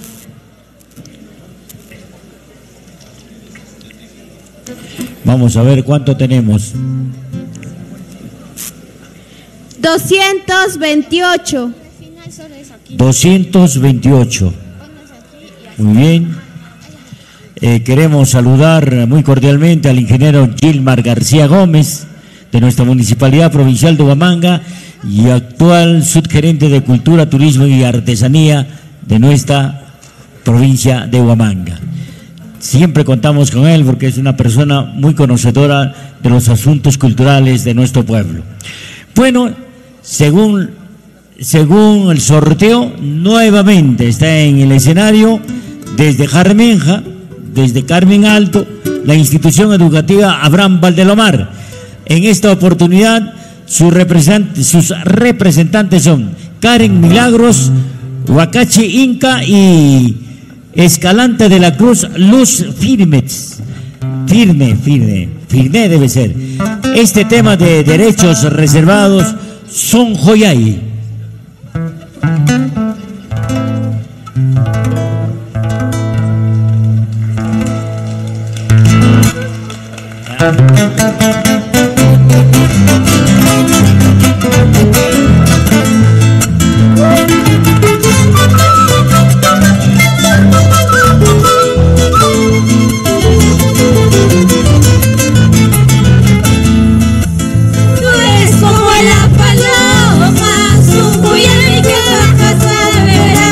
Vamos a ver cuánto tenemos. 228. 228. Muy bien. Queremos saludar muy cordialmente al ingeniero Gilmar García Gómez, de nuestra Municipalidad Provincial de Huamanga y actual subgerente de Cultura, Turismo y Artesanía de nuestra provincia de Huamanga. Siempre contamos con él porque es una persona muy conocedora de los asuntos culturales de nuestro pueblo. Bueno, según el sorteo, nuevamente está en el escenario desde Jarmenja, desde Carmen Alto, la institución educativa Abraham Valdelomar. En esta oportunidad, sus representantes son Karen Milagros, Huacachi Inca y Escalante de la Cruz Luz Firmes. Firme debe ser. Este tema de derechos reservados son Joyay. Tú eres como la paloma, su Joyay que baja a verano.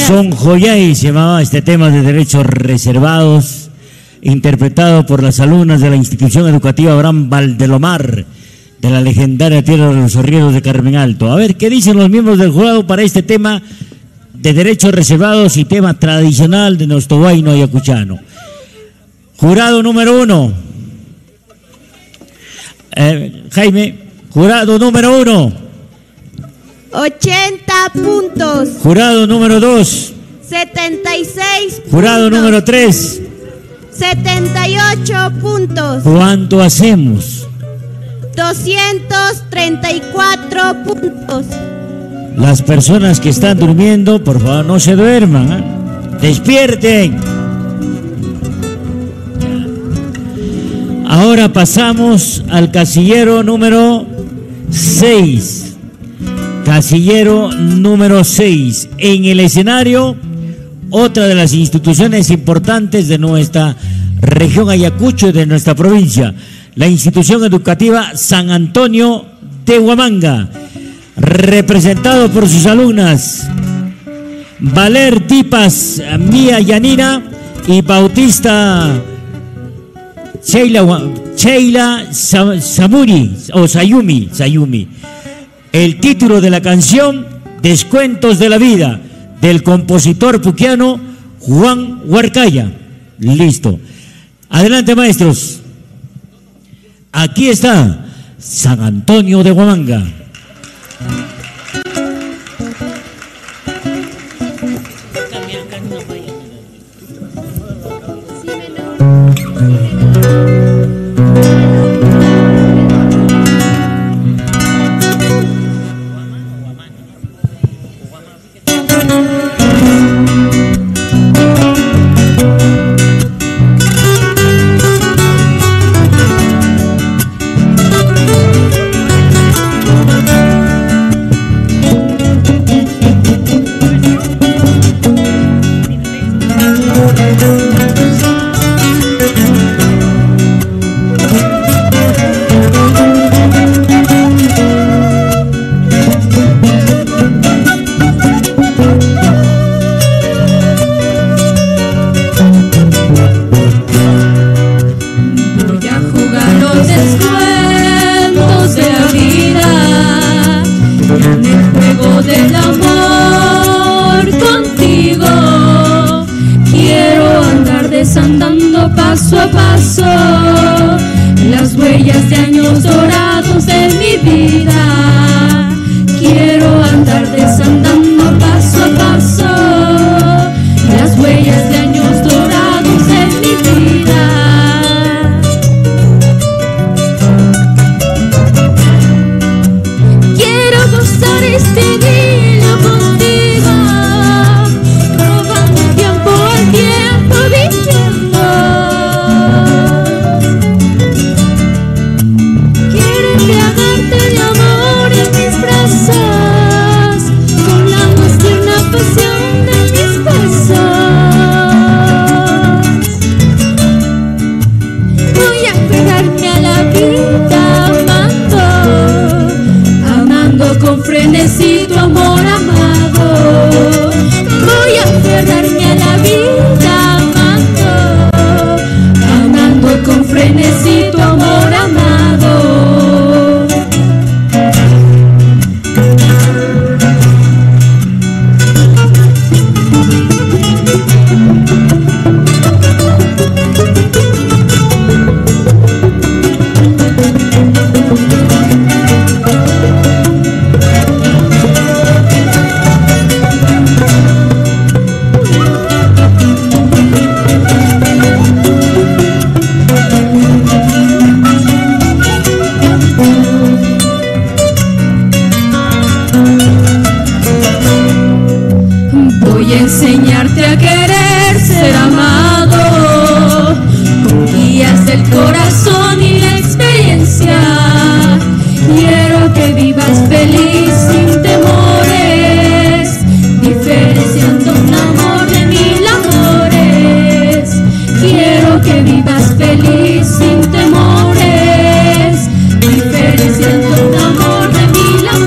Son Joyay se llamaba este tema de derechos reservados, interpretado por las alumnas de la institución educativa Abraham Valdelomar, de la legendaria tierra de los arrieros de Carmen Alto. A ver, ¿qué dicen los miembros del jurado para este tema de derechos reservados y tema tradicional de nuestro huayno ayacuchano? Jurado número 1. Jaime, jurado número 1. 80 puntos. Jurado número 2. 76 Jurado puntos. número 3. 78 puntos. ¿Cuánto hacemos? 234 puntos. Las personas que están durmiendo, por favor, no se duerman, ¿eh? ¡Despierten! Ahora pasamos al casillero número 6. Casillero número 6. En el escenario, otra de las instituciones importantes de nuestra región Ayacucho y de nuestra provincia, la institución educativa San Antonio de Huamanga, representado por sus alumnas Valer Tipas, Mía Yanina y Bautista Sheila Sayumi. El título de la canción, Descuentos de la Vida, del compositor puquiano Juan Huarcaya. Listo. Adelante, maestros. Aquí está San Antonio de Huamanga. Andando paso a paso las huellas de años dorados de mi vida. Quiero andar desandando paso a paso las huellas de años dorados de mi vida. Quiero gozar este día contigo, robando tiempo al tiempo viviendo. Quiero embriagarte de amor en mis brazos, con la más tierna pasión de mis besos. Voy a aferrarme a la vida amando con frenesí tu amor amado. Voy a aferrarme a la vida amando con frenesí tu amor amado. Voy a enseñarte a querer ser amado, con guías del corazón y la experiencia. Quiero que vivas feliz sin temores, diferenciando un amor de mil amores. Quiero que vivas feliz sin temores, diferenciando un amor de mil amores.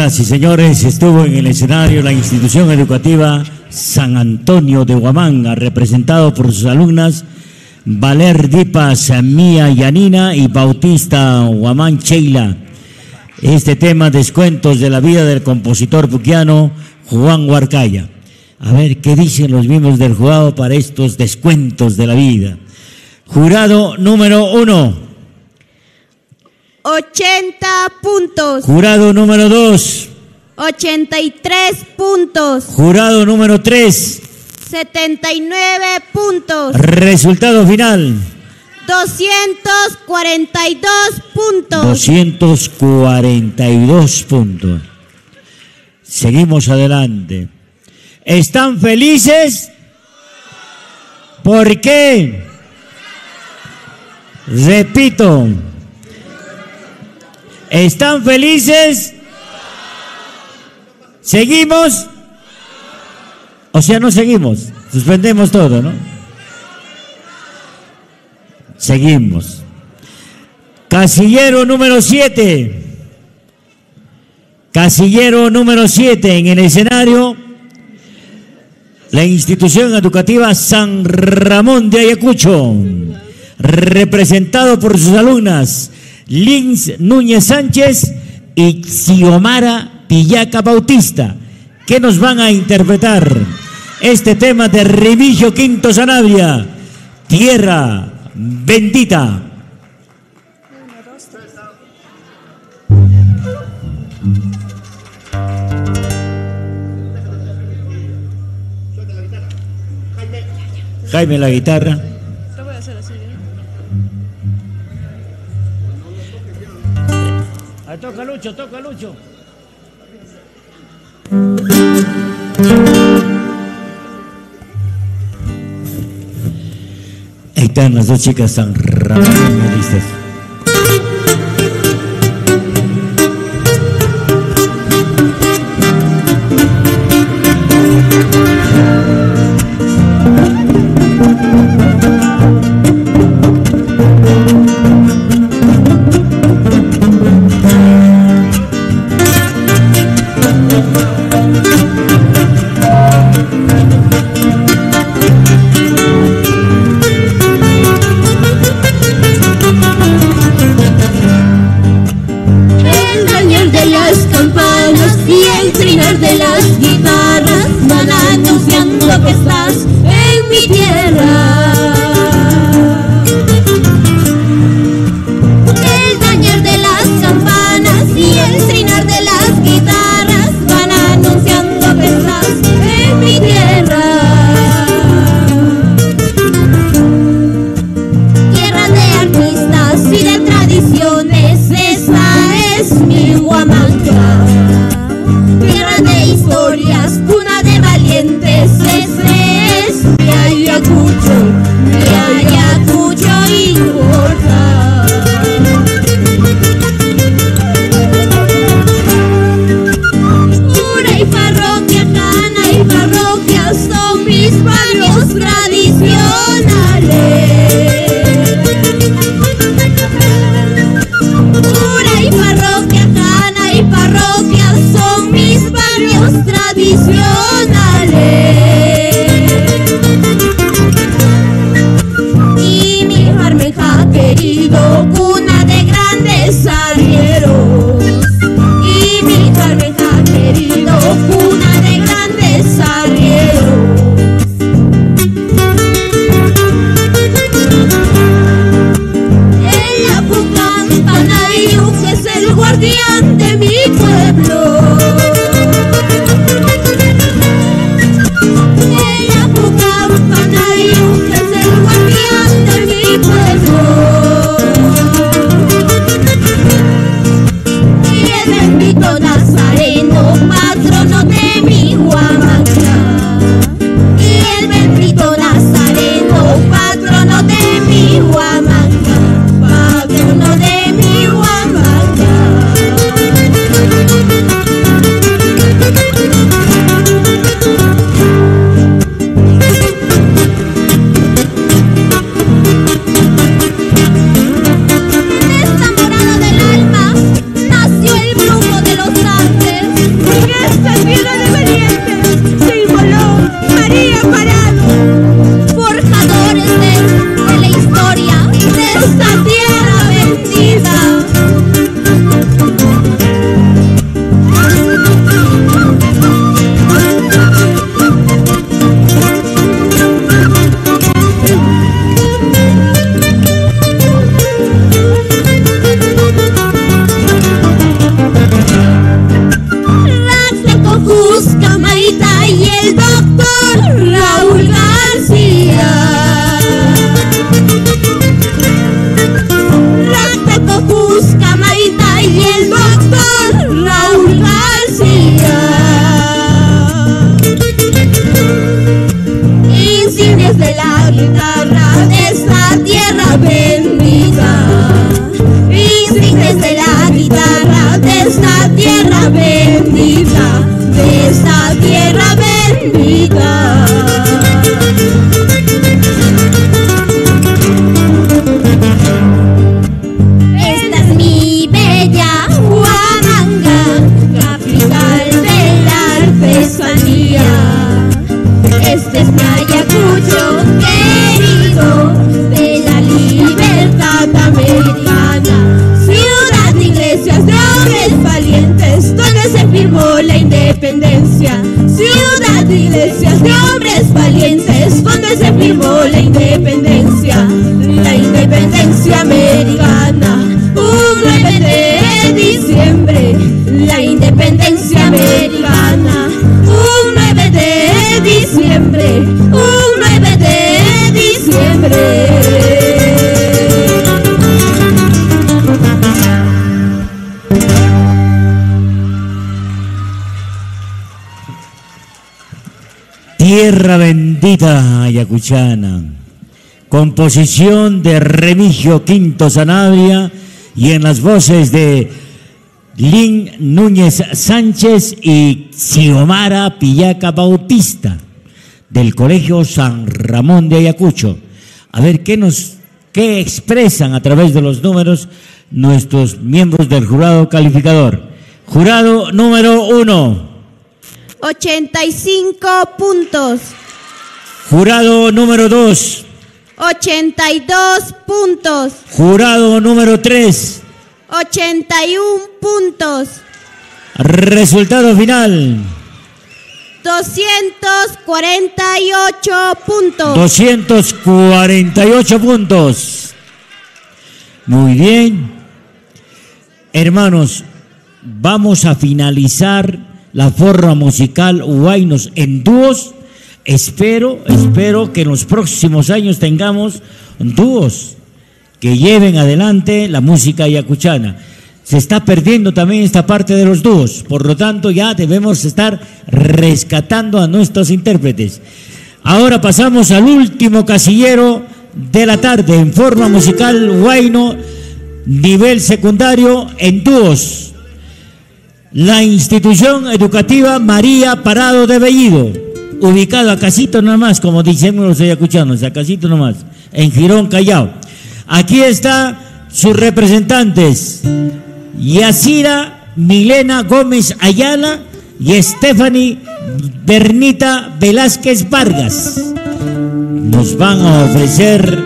Señoras y señores, estuvo en el escenario la institución educativa San Antonio de Huamanga, representado por sus alumnas Valer Dipas, Mía Yanina y Bautista Huamán Sheila. Este tema, descuentos de la vida del compositor puquiano Juan Huarcaya. A ver, ¿qué dicen los miembros del jurado para estos descuentos de la vida? Jurado número 1. 80 puntos. Jurado número 2. 83 puntos. Jurado número 3. 79 puntos. Resultado final. 242 puntos. 242 puntos. Seguimos adelante. ¿Están felices? ¿Por qué? Repito. ¿Están felices? ¿Seguimos? O sea, no seguimos. Suspendemos todo, ¿no? Seguimos. Casillero número 7. Casillero número 7 en el escenario. La institución educativa San Ramón de Ayacucho, representado por sus alumnas Lins Núñez Sánchez y Xiomara Pillaca Bautista, que nos van a interpretar este tema de Remigio Quinto Sanabria, Tierra Bendita. Jaime la guitarra. Lo voy a hacer así. Toca Lucho, toca Lucho. Ahí están las dos chicas San Ramón listas. insignias de la guitarra de esta tierra bendita. Insignias de la guitarra de esta tierra bendita, de esta tierra bendita. Esta es mi bella Huamanga, capital de la artesanía. Este es mi Ayacucho querido, de la libertad americana. Ciudad de iglesias de hombres valientes, donde se firmó la independencia. Ciudad de iglesias de hombres valientes, donde se firmó la independencia. La independencia americana, un 9 de diciembre. La independencia americana, un 9 de diciembre, un 9 de diciembre. Tierra bendita ayacuchana, composición de Remigio Quinto Sanabria y en las voces de Lin Núñez Sánchez y Xiomara Pillaca Bautista del Colegio San Ramón de Ayacucho. A ver qué expresan a través de los números nuestros miembros del jurado calificador. Jurado número 1. 85 puntos. Jurado número 2. 82 puntos. Jurado número 3. 81 puntos. Resultado final. 248 puntos. 248 puntos. Muy bien. Hermanos, vamos a finalizar la forma musical Huaynos en dúos. Espero que en los próximos años tengamos dúos que lleven adelante la música ayacuchana. Se está perdiendo también esta parte de los dúos, por lo tanto ya debemos estar rescatando a nuestros intérpretes. Ahora pasamos al último casillero de la tarde en forma musical huayno, nivel secundario en dúos. La institución educativa María Parado de Bellido, ubicado a casito nomás, como dicen los ayacuchanos, a casito nomás, en Girón, Callao. Aquí está sus representantes, Yacira Milena Gómez Ayala y Stephanie Bernita Velázquez Vargas. Nos van a ofrecer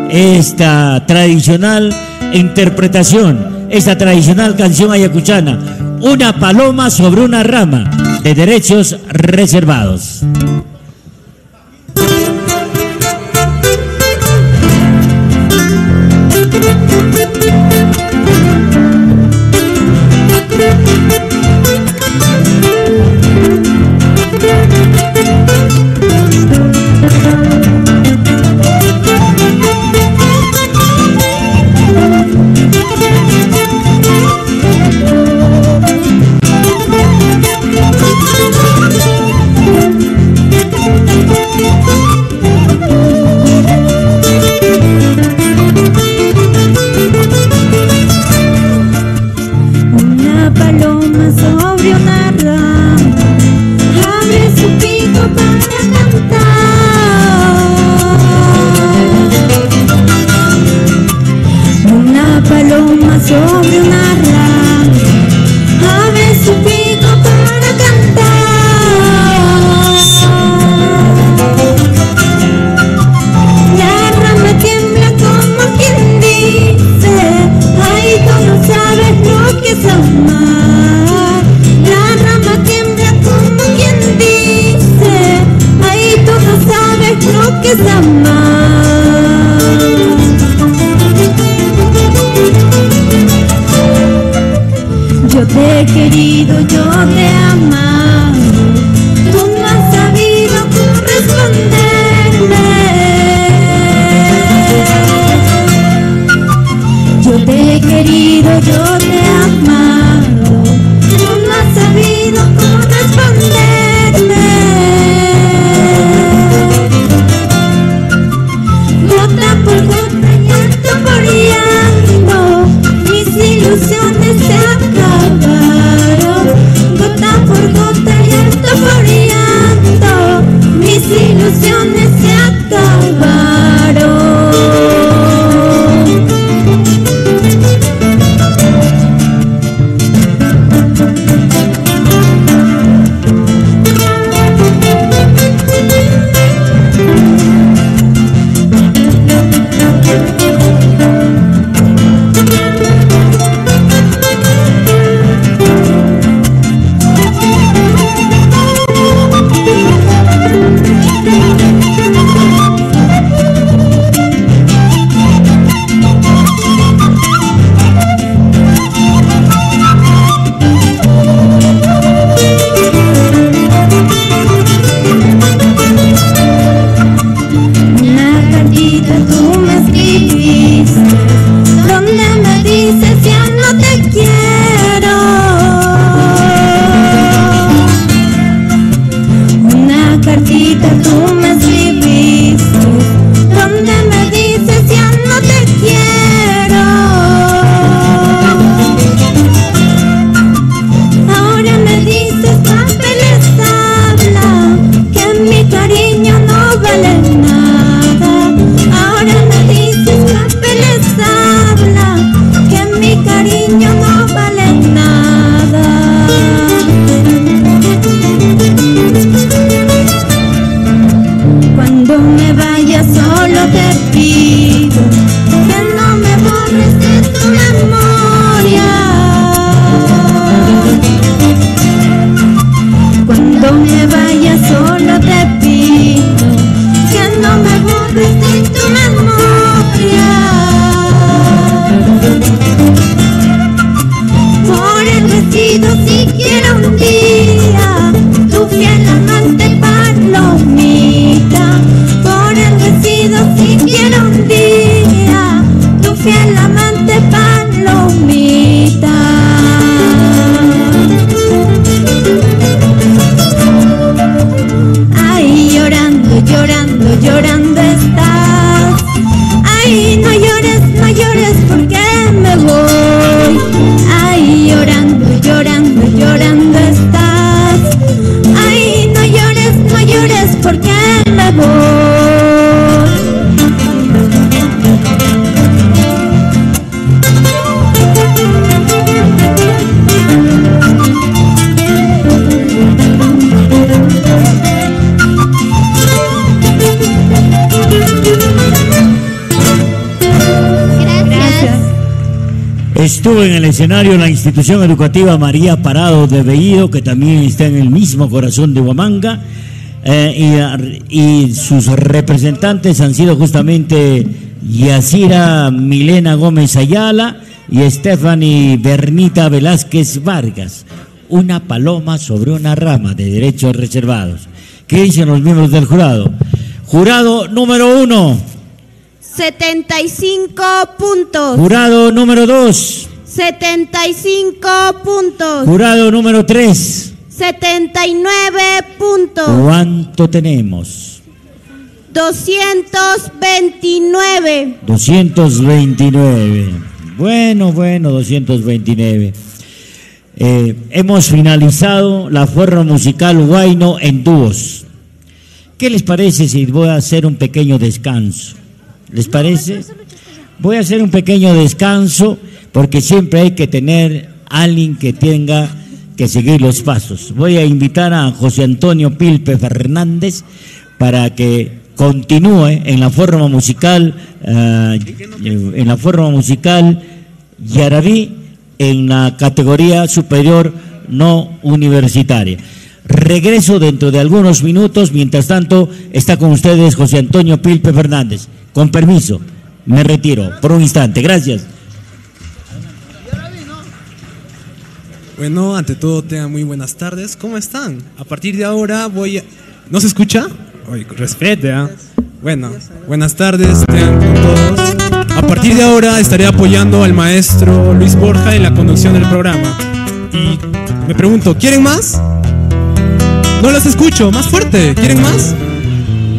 esta tradicional interpretación, esta tradicional canción ayacuchana, Una paloma sobre una rama, de derechos reservados. Sobre una rama, abre su pico para cantar. La rama tiembla como quien dice, ay, tú no sabes lo que es amar. La rama tiembla como quien dice, ay, tú no sabes lo que es amar. Yo te he querido, yo te he amado, tú no has sabido corresponderme. Yo te he querido, yo te he amado, tú no has sabido corresponderme. Estuvo en el escenario la institución educativa María Parado de Bellido, que también está en el mismo corazón de Huamanga, y sus representantes han sido justamente Yacira Milena Gómez Ayala y Stephanie Bernita Velázquez Vargas. Una paloma sobre una rama de derechos reservados. ¿Qué dicen los miembros del jurado? Jurado número 1. 75 puntos. Jurado número 2. 75 puntos. Jurado número 3. 79 puntos. ¿Cuánto tenemos? 229. 229. Bueno, 229. Hemos finalizado la forma musical huayno en dúos. ¿Qué les parece si voy a hacer un pequeño descanso? ¿Les parece? Voy a hacer un pequeño descanso porque siempre hay que tener alguien que tenga que seguir los pasos. Voy a invitar a José Antonio Pilpe Fernández para que continúe en la forma musical Yarabí en la categoría superior no universitaria. Regreso dentro de algunos minutos. Mientras tanto, está con ustedes José Antonio Pilpe Fernández. Con permiso, me retiro por un instante. Gracias. Bueno, ante todo, tengan muy buenas tardes. ¿Cómo están? A partir de ahora voy a... ¿No se escucha? Oye, respete, ¿eh? Bueno, buenas tardes, tengan con todos. A partir de ahora estaré apoyando al maestro Luis Borja en la conducción del programa. Y me pregunto, ¿quieren más? No los escucho, más fuerte. ¿Quieren más?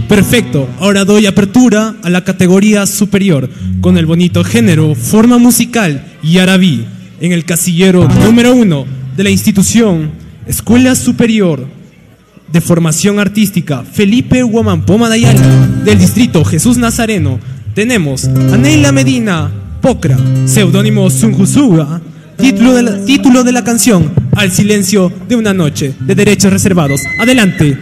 Perfecto, ahora doy apertura a la categoría superior con el bonito género forma musical Yarabí en el casillero número 1 de la institución Escuela Superior de Formación Artística Felipe Huamampoma de Ayala del distrito Jesús Nazareno. Tenemos a Neila Medina Pocra, seudónimo Sunjusuga, título de la canción Al silencio de una noche, de derechos reservados. Adelante.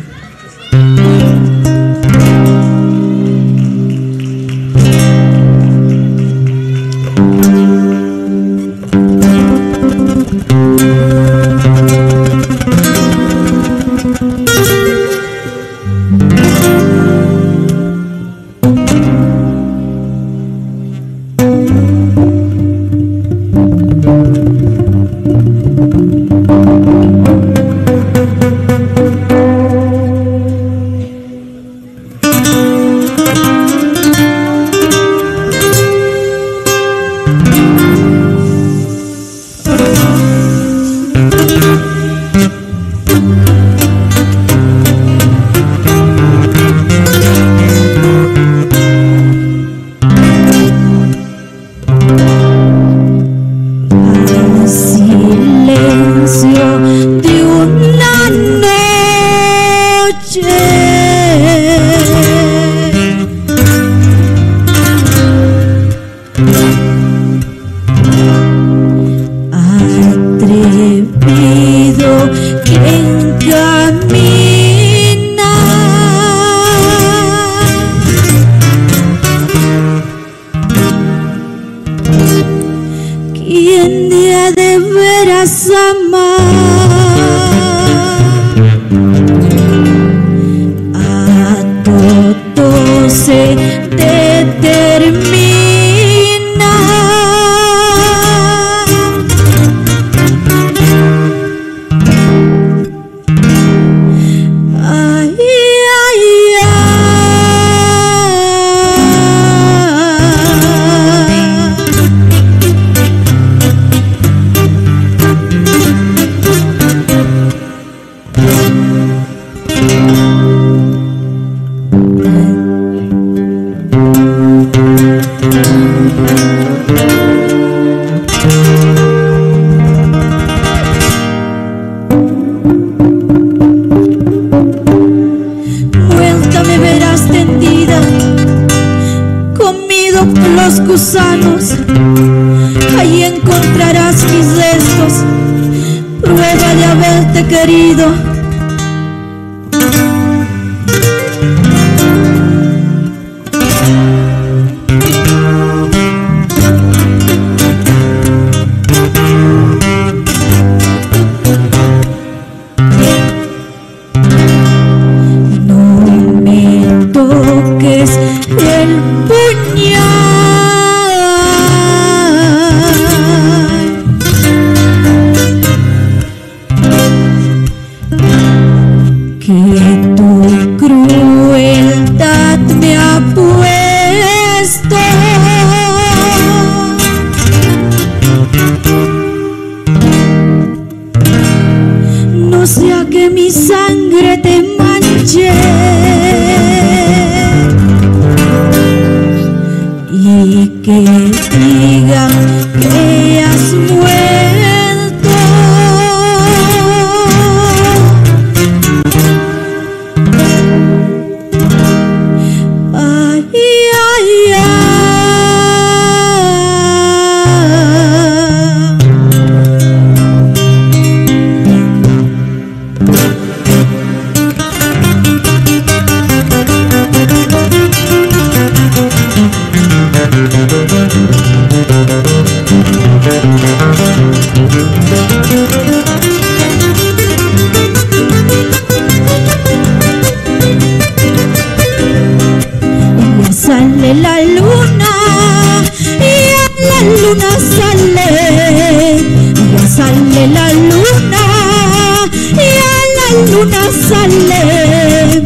sale.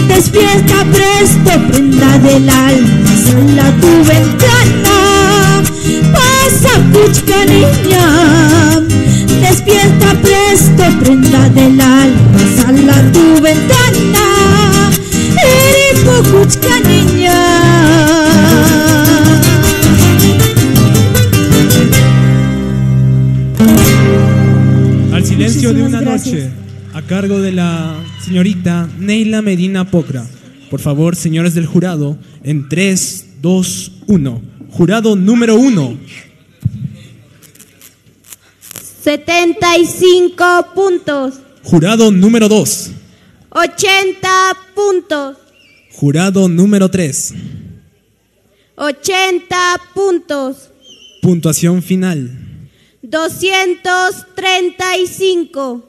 Despierta presto, prenda del alma, sal a tu ventana. Pasa cuchca niña, despierta presto, prenda del alma, sal a tu ventana. Eres cuchca niña. Al silencio de una Muchísimas noche, a cargo de la señorita Neila Medina Pocra. Por favor, señores del jurado, en 3, 2, 1. Jurado número 1. 75 puntos. Jurado número 2. 80 puntos. Jurado número 3. 80 puntos. Puntuación final. 235.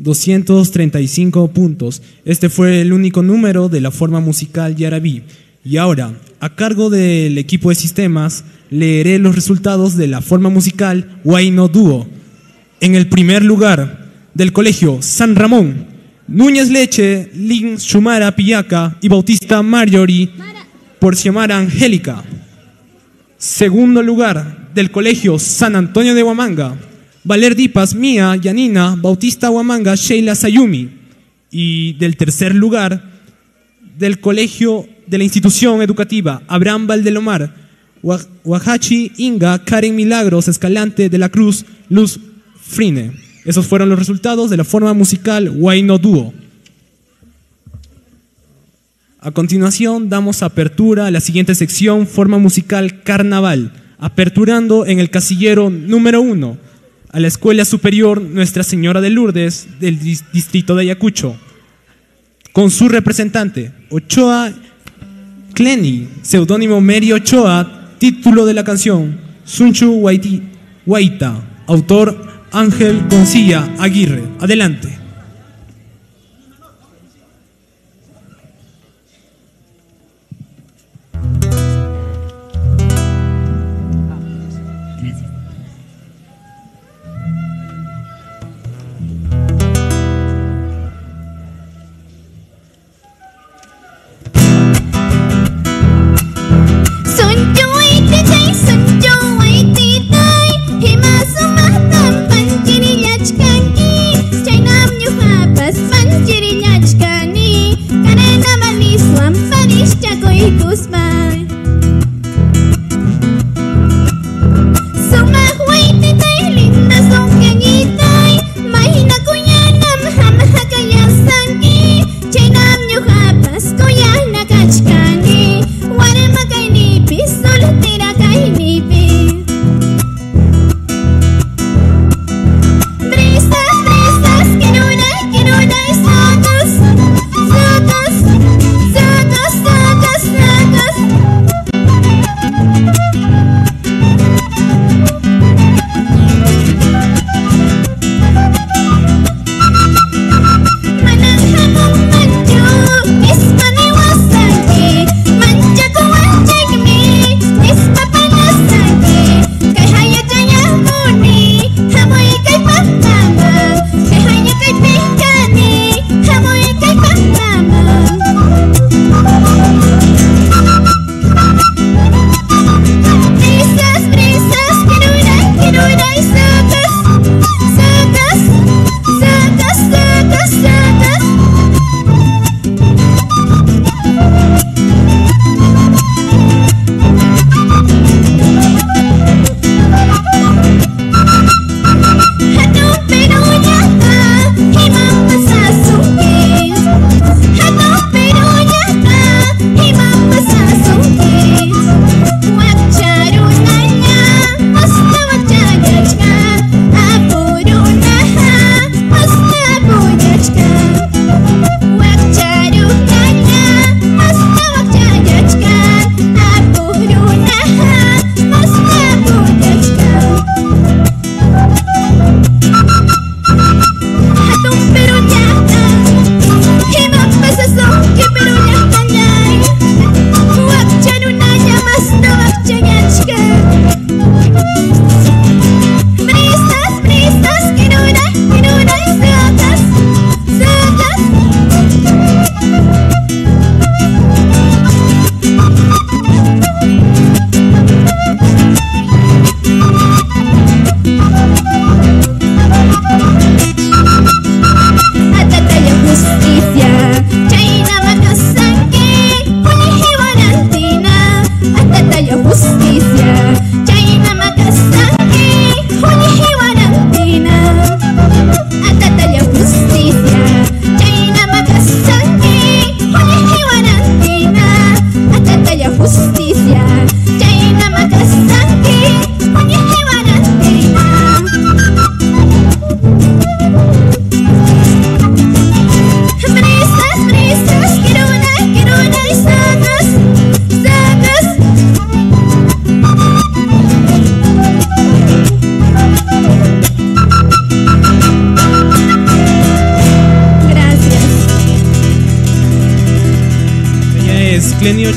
235 puntos. Este fue el único número de la forma musical Yarabí. Y ahora, a cargo del equipo de sistemas, leeré los resultados de la forma musical Huayno Dúo. En el primer lugar, del colegio San Ramón, Núñez Leche, Lin Shumara Pillaca y Bautista Marjorie por Xiomara Angélica. Segundo lugar, del colegio San Antonio de Huamanga, Valer Dipas, Mía, Yanina, Bautista Huamanga, Sheila Sayumi. Y del tercer lugar, del colegio de la institución educativa Abraham Valdelomar, Huajachi, Inga, Karen Milagros, Escalante de la Cruz, Luz Frine. Esos fueron los resultados de la forma musical Huayno Dúo. A continuación damos apertura a la siguiente sección, forma musical Carnaval, aperturando en el casillero número 1 a la Escuela Superior Nuestra Señora de Lourdes del distrito de Ayacucho, con su representante Ochoa Cleni, seudónimo Mary Ochoa, título de la canción Sunchu Guaita, autor Ángel Concilla Aguirre. Adelante. Sagas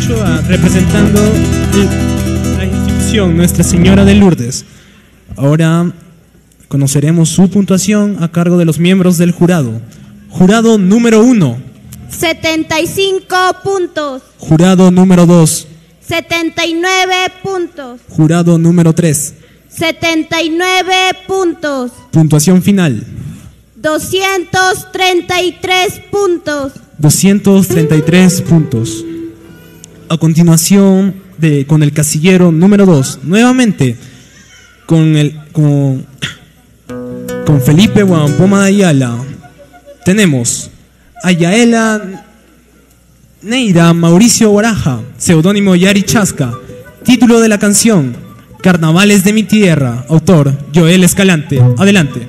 Ochoa, representando la institución Nuestra Señora de Lourdes. Ahora conoceremos su puntuación a cargo de los miembros del jurado. Jurado número 1. 75 puntos. Jurado número 2. 79 puntos. Jurado número 3. 79 puntos. Puntuación final. 233 puntos. 233 puntos. A continuación, con el casillero número 2, nuevamente con Felipe Guampoma Ayala, tenemos a Yaela Neira Mauricio Baraja, seudónimo Yari Chasca. Título de la canción: Carnavales de mi tierra. Autor: Joel Escalante. Adelante.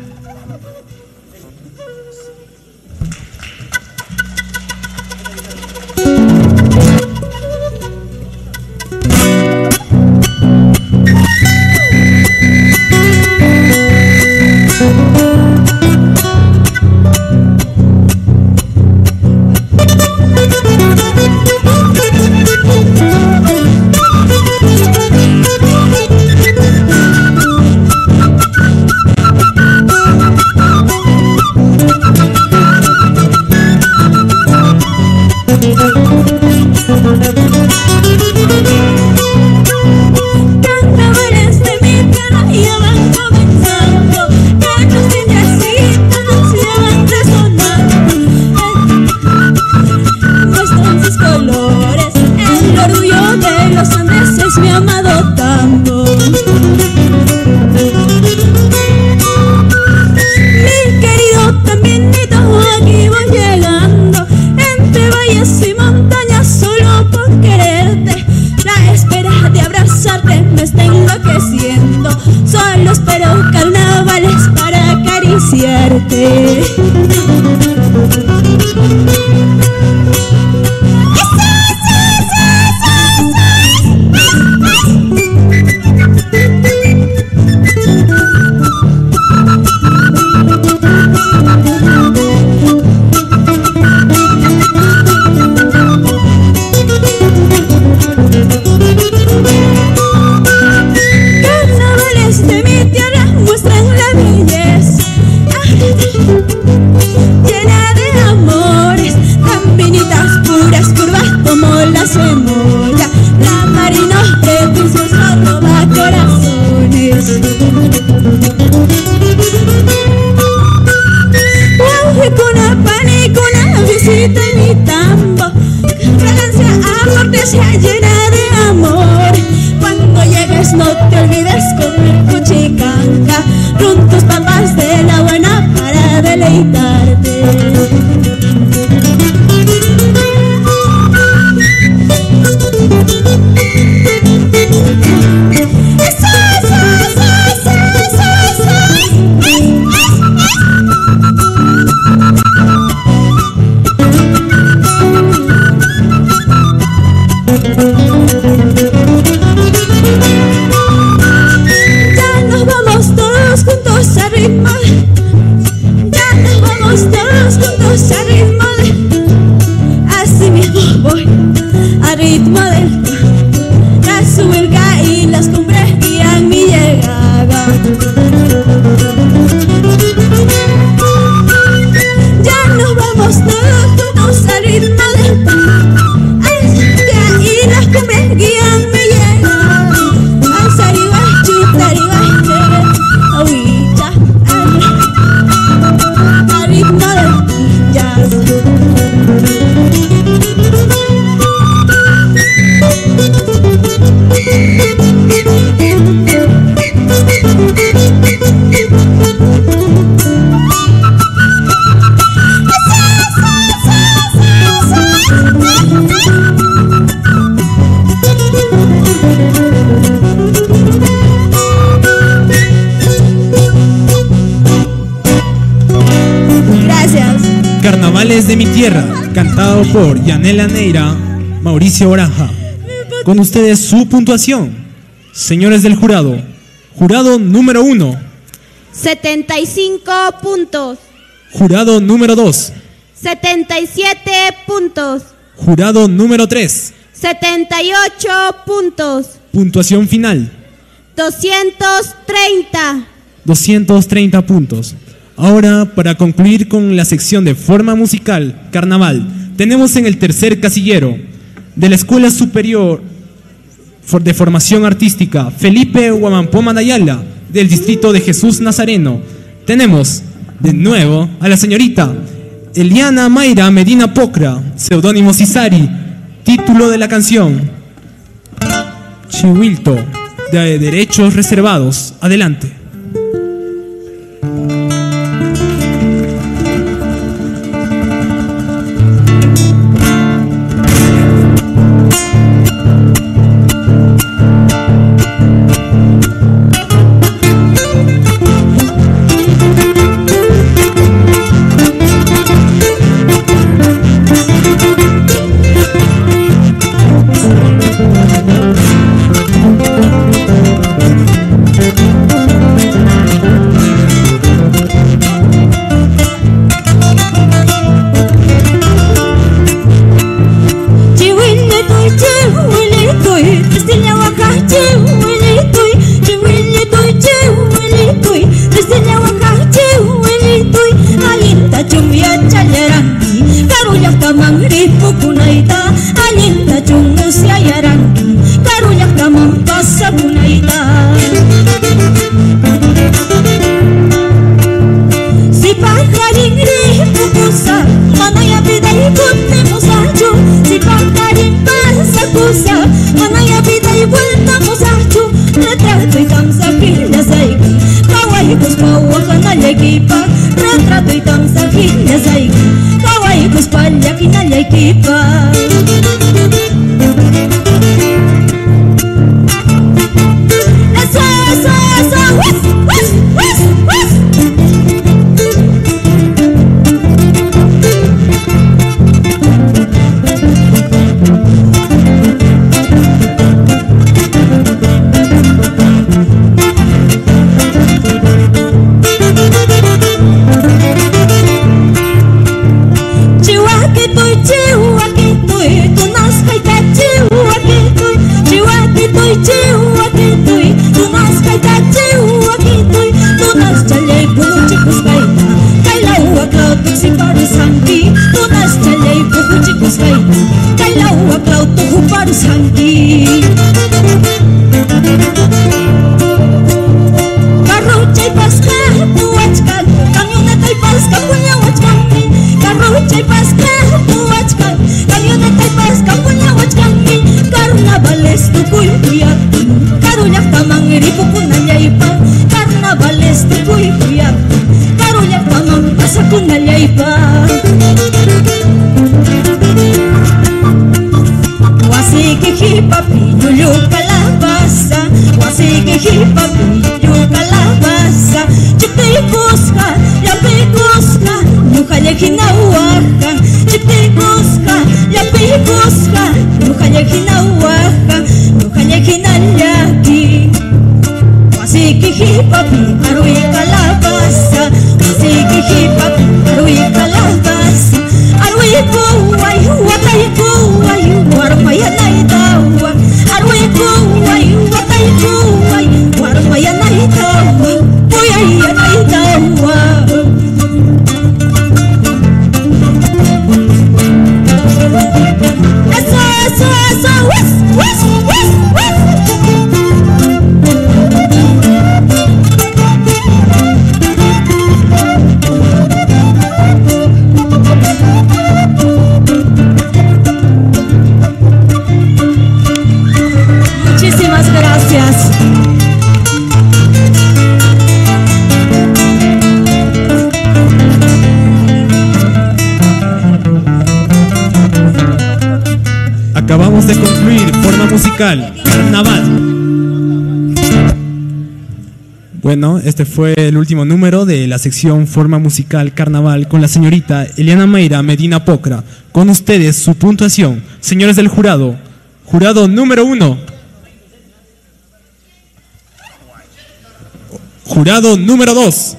Carnavales de mi tierra, cantado por Yanela Neira, Mauricio Baraja. Con ustedes su puntuación, señores del jurado. Jurado número 1. 75 puntos. Jurado número 2. 77 puntos. Jurado número 3. 78 puntos. Puntuación final. 230. 230 puntos. Ahora, para concluir con la sección de forma musical, carnaval, tenemos en el tercer casillero de la Escuela Superior de Formación Artística Felipe Huamampó Manayala, del distrito de Jesús Nazareno. Tenemos de nuevo a la señorita Eliana Mayra Medina Pocra, seudónimo Cisari, título de la canción Chihuilto, de derechos reservados. Adelante. Acabamos de concluir forma musical, carnaval. Bueno, este fue el último número de la sección forma musical carnaval con la señorita Eliana Mayra Medina Pocra. Con ustedes su puntuación, señores del jurado. Jurado número 1. Jurado número 2.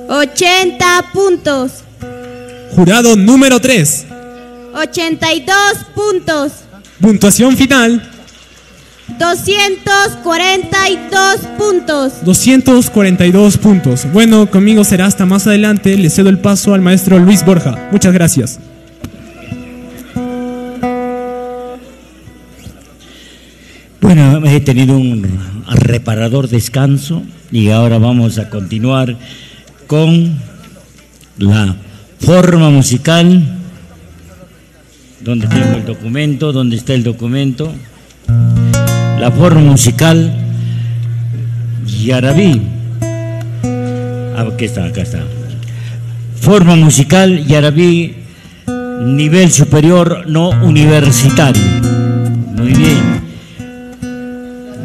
80 puntos. Jurado número 3. 82 puntos. Puntuación final. 242 puntos. 242 puntos. Bueno, conmigo será hasta más adelante. Le cedo el paso al maestro Luis Borja. Muchas gracias. Bueno, he tenido un reparador descanso y ahora vamos a continuar con la forma musical. ¿Dónde tengo el documento? ¿Dónde está el documento? La forma musical Yarabí. Aquí está, acá está. Forma musical Yarabí, nivel superior no universitario. Muy bien.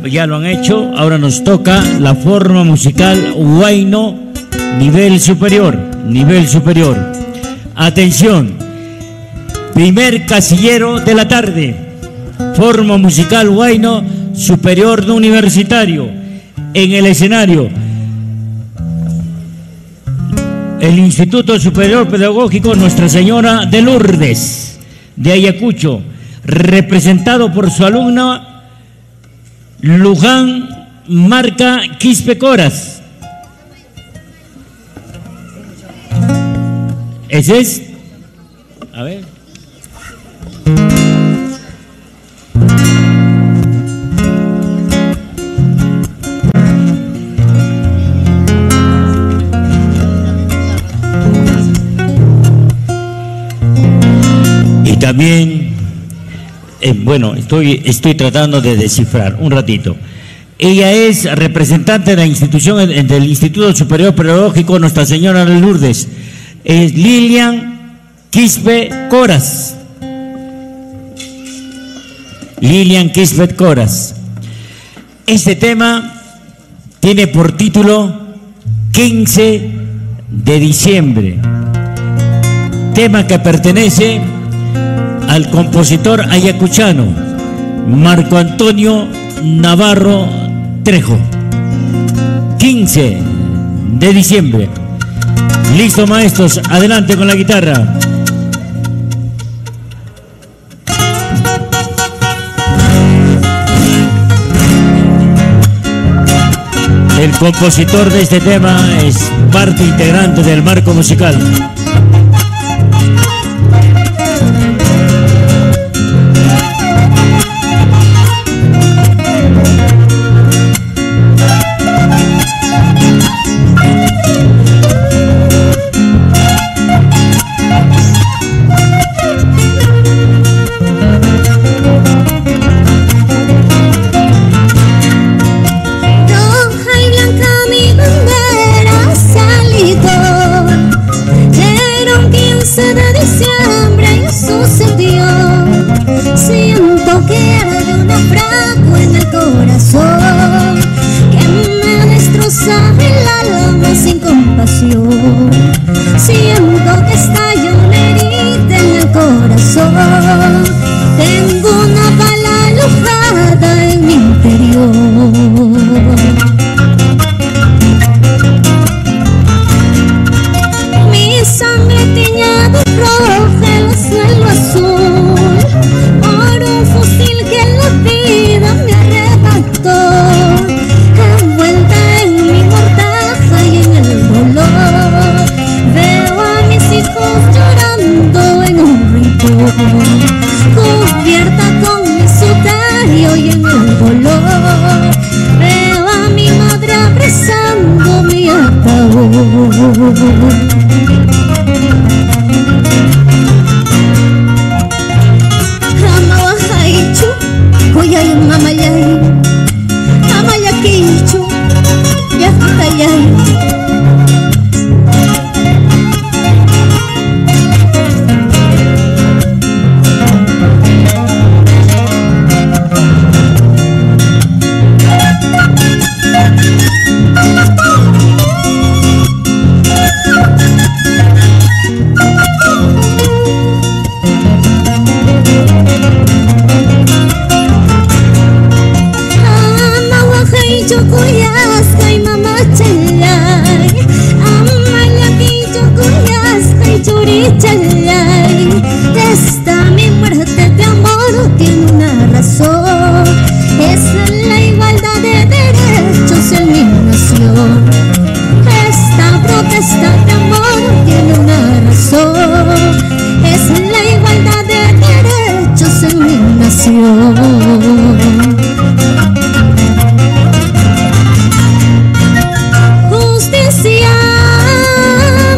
Ya lo han hecho, ahora nos toca la forma musical Huayno, nivel superior. Atención, primer casillero de la tarde, forma musical Huayno, superior no universitario. En el escenario, el Instituto Superior Pedagógico Nuestra Señora de Lourdes, de Ayacucho, representado por su alumna Luján Marca Quispe Coras. Ese es. A ver. Y también bueno, estoy tratando de descifrar un ratito. Ella es representante de la institución del Instituto Superior Pedagógico Nuestra Señora de Lourdes. Es Lilian Quispe Coras. Lilian Quispe Coras. Este tema tiene por título 15 de diciembre. Tema que pertenece al compositor ayacuchano Marco Antonio Navarro Trejo. 15 de diciembre. Listo, maestros, adelante con la guitarra. El compositor de este tema es parte integrante del marco musical. Siento que estalla una herida en el corazón. Tengo una bala alojada en mi interior. Mi sangre tiña de roja el cielo azul por un fusil que la vida me arrebató. Envuelta en mi mortaja y en el dolor, veo a mis hijos llorando en un rincón, cubierta con mi sudario y en el dolor, veo a mi madre abrazando mi ataúd. Amawahaichu, kuyay mamayay, amayakichu, yakutayay. Justicia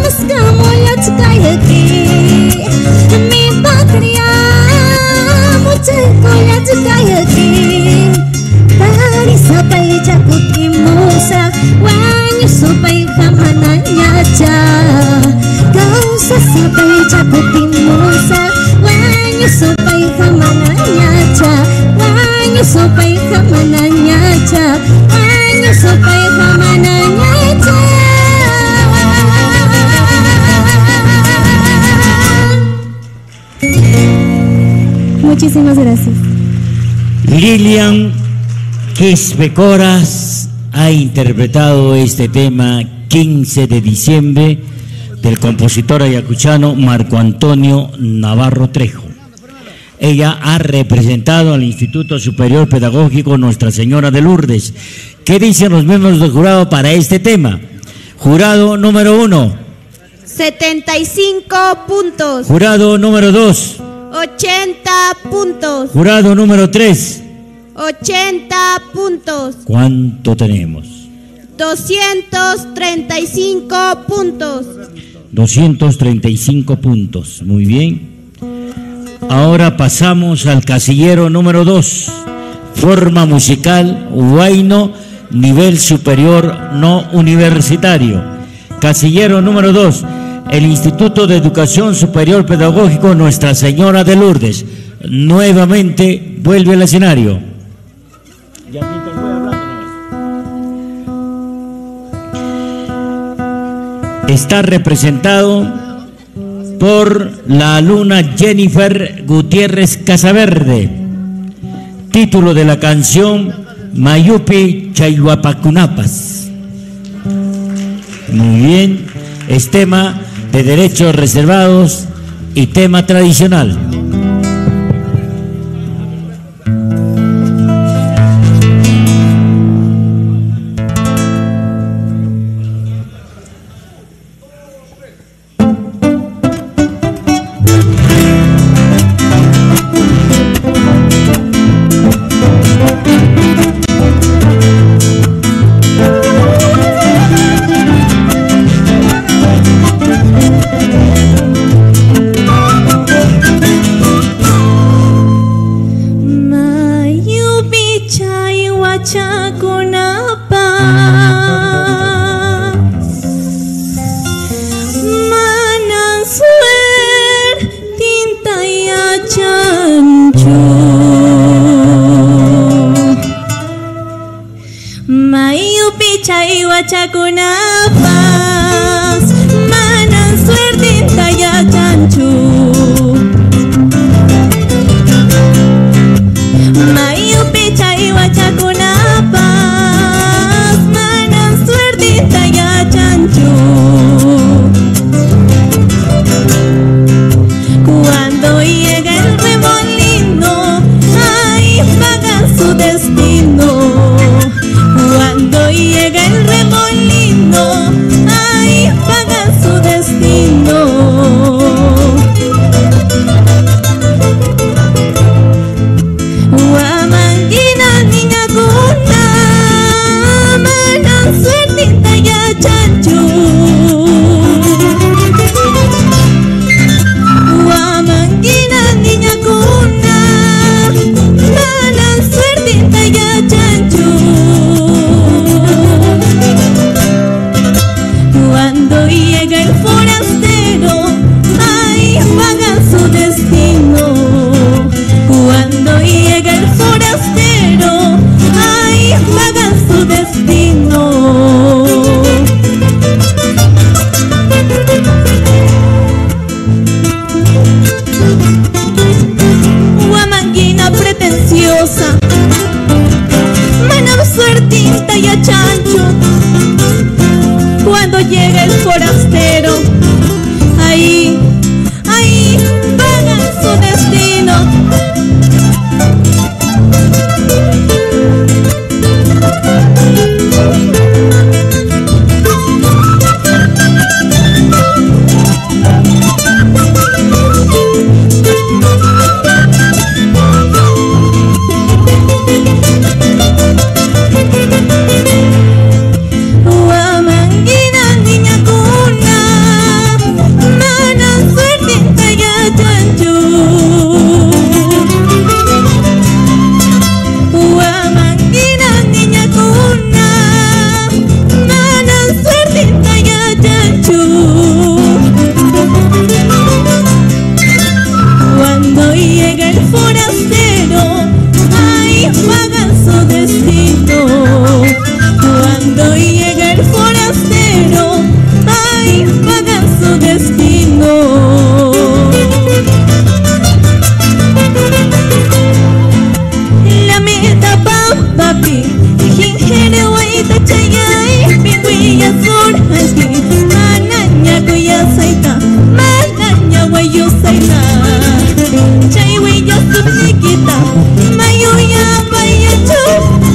mascamulat kayaki mi patria muchakolat kayaki tari sapay cakuti musa wanyo supay kamananya ca kau sasapay cakuti musa wanyo supay kamananya ca wanyo supay kamananya ca wanyo supay kamananya ca. Muchísimas gracias. Lilian Quispecoras ha interpretado este tema 15 de diciembre del compositor ayacuchano Marco Antonio Navarro Trejo. Ella ha representado al Instituto Superior Pedagógico Nuestra Señora de Lourdes. ¿Qué dicen los miembros del jurado para este tema? Jurado número 1. 75 puntos. Jurado número 2. 80 puntos. Jurado número 3. 80 puntos. ¿Cuánto tenemos? 235 puntos. 235 puntos. Muy bien. Ahora pasamos al casillero número 2. Forma musical huayno, nivel superior no universitario. Casillero número 2. El Instituto de Educación Superior Pedagógico Nuestra Señora de Lourdes. Nuevamente vuelve al escenario. Está representado por la alumna Jennifer Gutiérrez Casaverde. Título de la canción Mayupi Chayhuapacunapas. Muy bien, es tema de derechos reservados y tema tradicional. Chacunapas, manan suerte taya chanchu. Mayu picha iwa chacunapas, manan suerte taya chanchu. Cuando llega el remolino, ahí pagan su destino. Cuando llega el remolino, pi Hingere waita chayay Pinguya surhaski Mananya kuya saita Mananya wayu saita Chaywiya subnikita Mayuya bayachu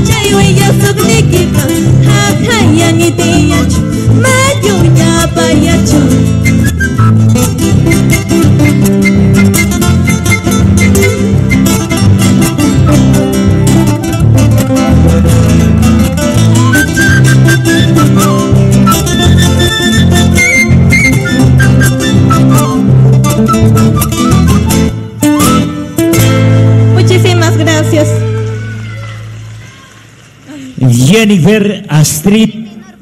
Chaywiya subnikita Hakaya nitiyachu Mayuya bayachu Muchísimas gracias. Jennifer Astrid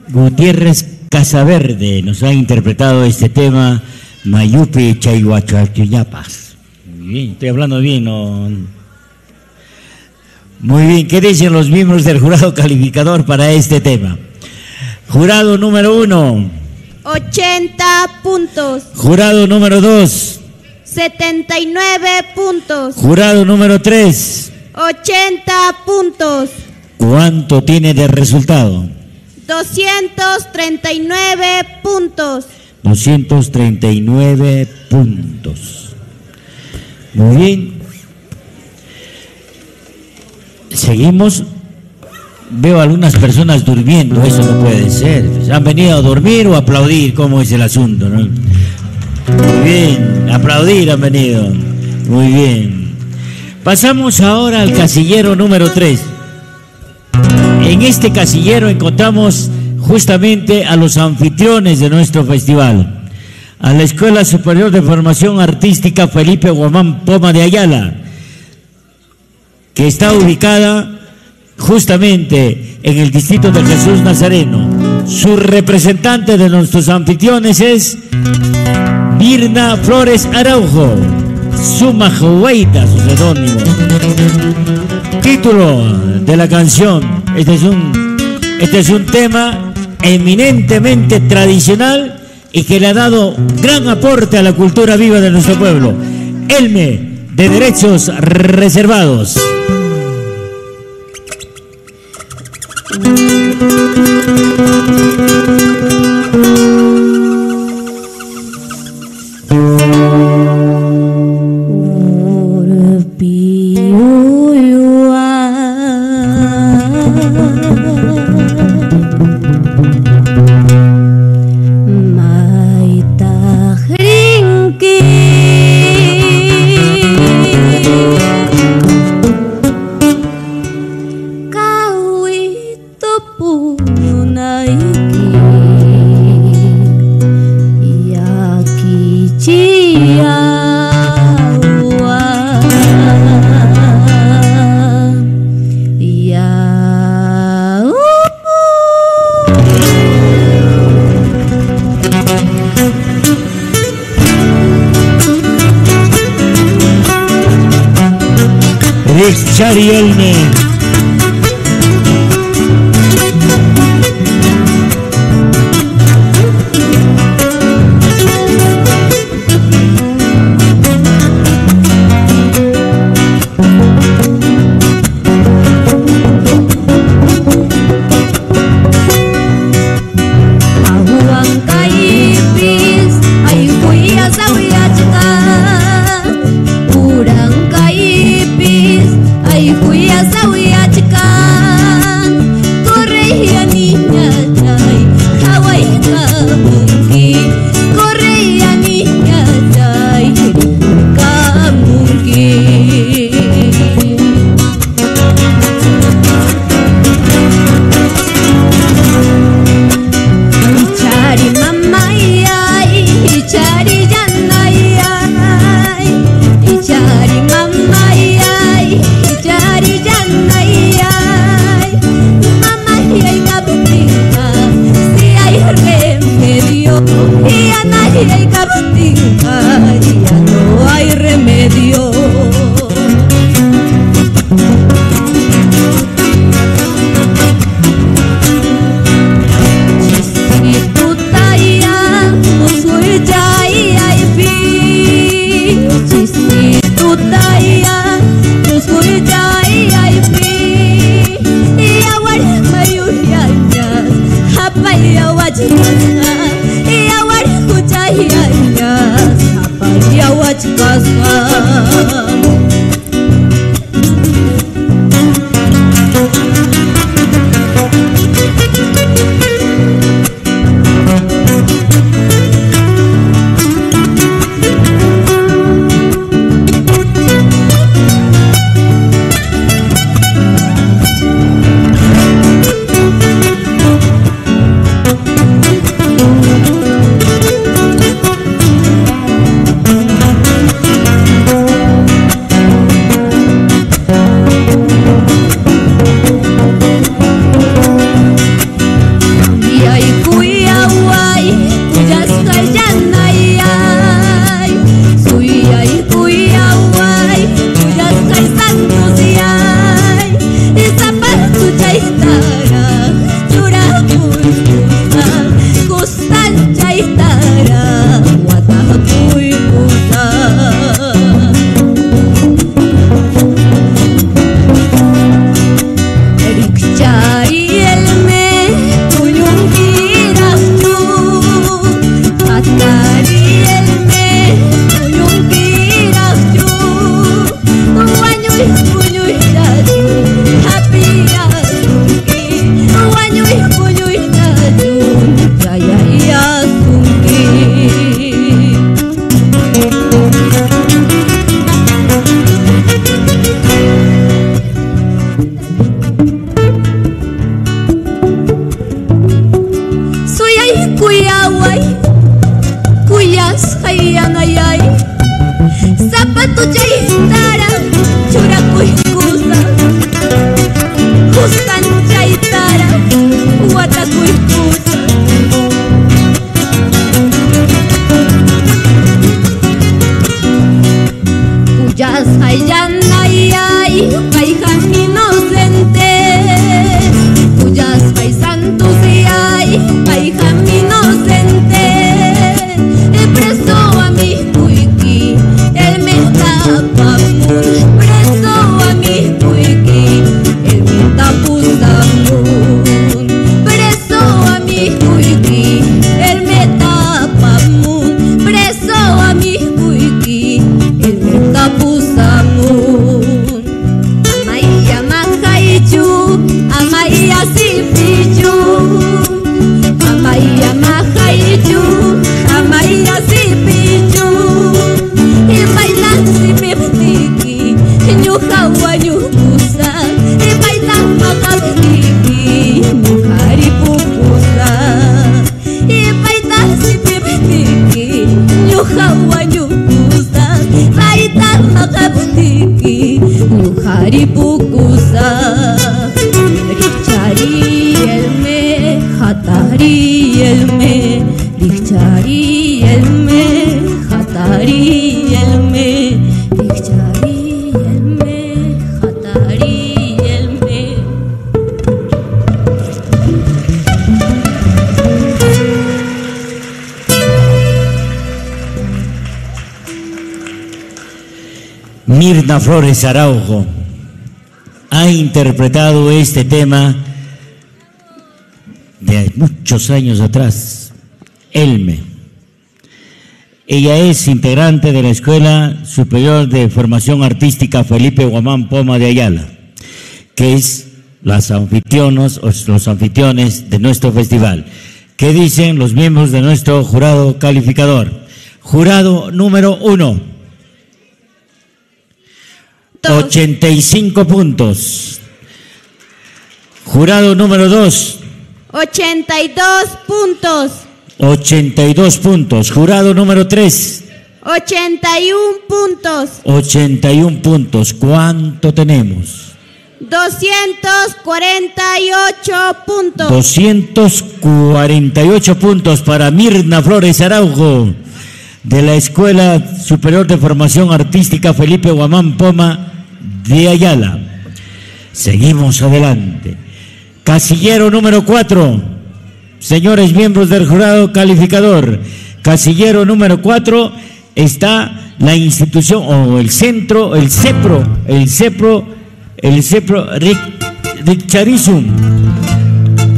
Gutiérrez Casaverde nos ha interpretado este tema Mayupi Chayhuachachuyapas. Muy bien, estoy hablando bien, ¿no? Muy bien, ¿qué dicen los miembros del jurado calificador para este tema? Jurado número 1. 80 puntos. Jurado número 2. 79 puntos. Jurado número 3. 80 puntos. ¿Cuánto tiene de resultado? 239 puntos. 239 puntos. Muy bien. Seguimos. Veo a algunas personas durmiendo, eso no puede ser. ¿Han venido a dormir o a aplaudir? ¿Cómo es el asunto, no? Muy bien, aplaudir han venido. Muy bien. Pasamos ahora al casillero número 3. En este casillero encontramos justamente a los anfitriones de nuestro festival. A la Escuela Superior de Formación Artística Felipe Guamán Poma de Ayala, que está ubicada justamente en el distrito de Jesús Nazareno. Su representante de nuestros anfitriones es Mirna Flores Araujo, Suma Hueita, su seudónimo. Título de la canción. Este es un tema eminentemente tradicional y que le ha dado gran aporte a la cultura viva de nuestro pueblo. Elme, de Derechos Reservados. Chari Elme. Fui a ñuqawayukusa ipaytamaqaptiki ñuqaripukusa ipaytasipiptiki ñuqawayukusa ipaytamaqaptiki ñuqaripukusa richariyelme hatariyelme richariyelme hatariyelme richariyelme hatariyelme. Mirna Flores Araujo ha interpretado este tema de muchos años atrás, Elme. Ella es integrante de la Escuela Superior de Formación Artística Felipe Guamán Poma de Ayala, que es los anfitriones de nuestro festival. ¿Qué dicen los miembros de nuestro jurado calificador? Jurado número 1. 85 puntos. Jurado número 2. 82 puntos. 82 puntos. Jurado número 3. 81 puntos. 81 puntos. ¿Cuánto tenemos? 248 puntos. 248 puntos para Mirna Flores Araujo, de la Escuela Superior de Formación Artística Felipe Guamán Poma de Ayala. Seguimos adelante. Casillero número 4. Señores miembros del jurado calificador, casillero número 4 está la institución o el centro, el CEPRO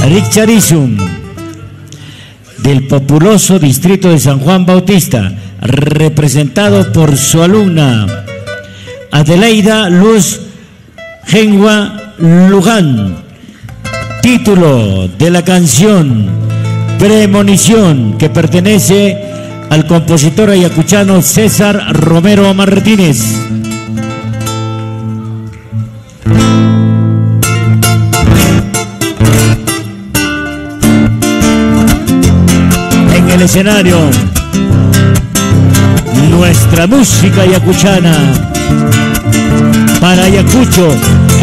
Richarlison del populoso distrito de San Juan Bautista, representado por su alumna Adelaida Luz Genua Luján. Título de la canción Premonición, que pertenece al compositor ayacuchano César Romero Martínez. En el escenario, nuestra música ayacuchana para Ayacucho,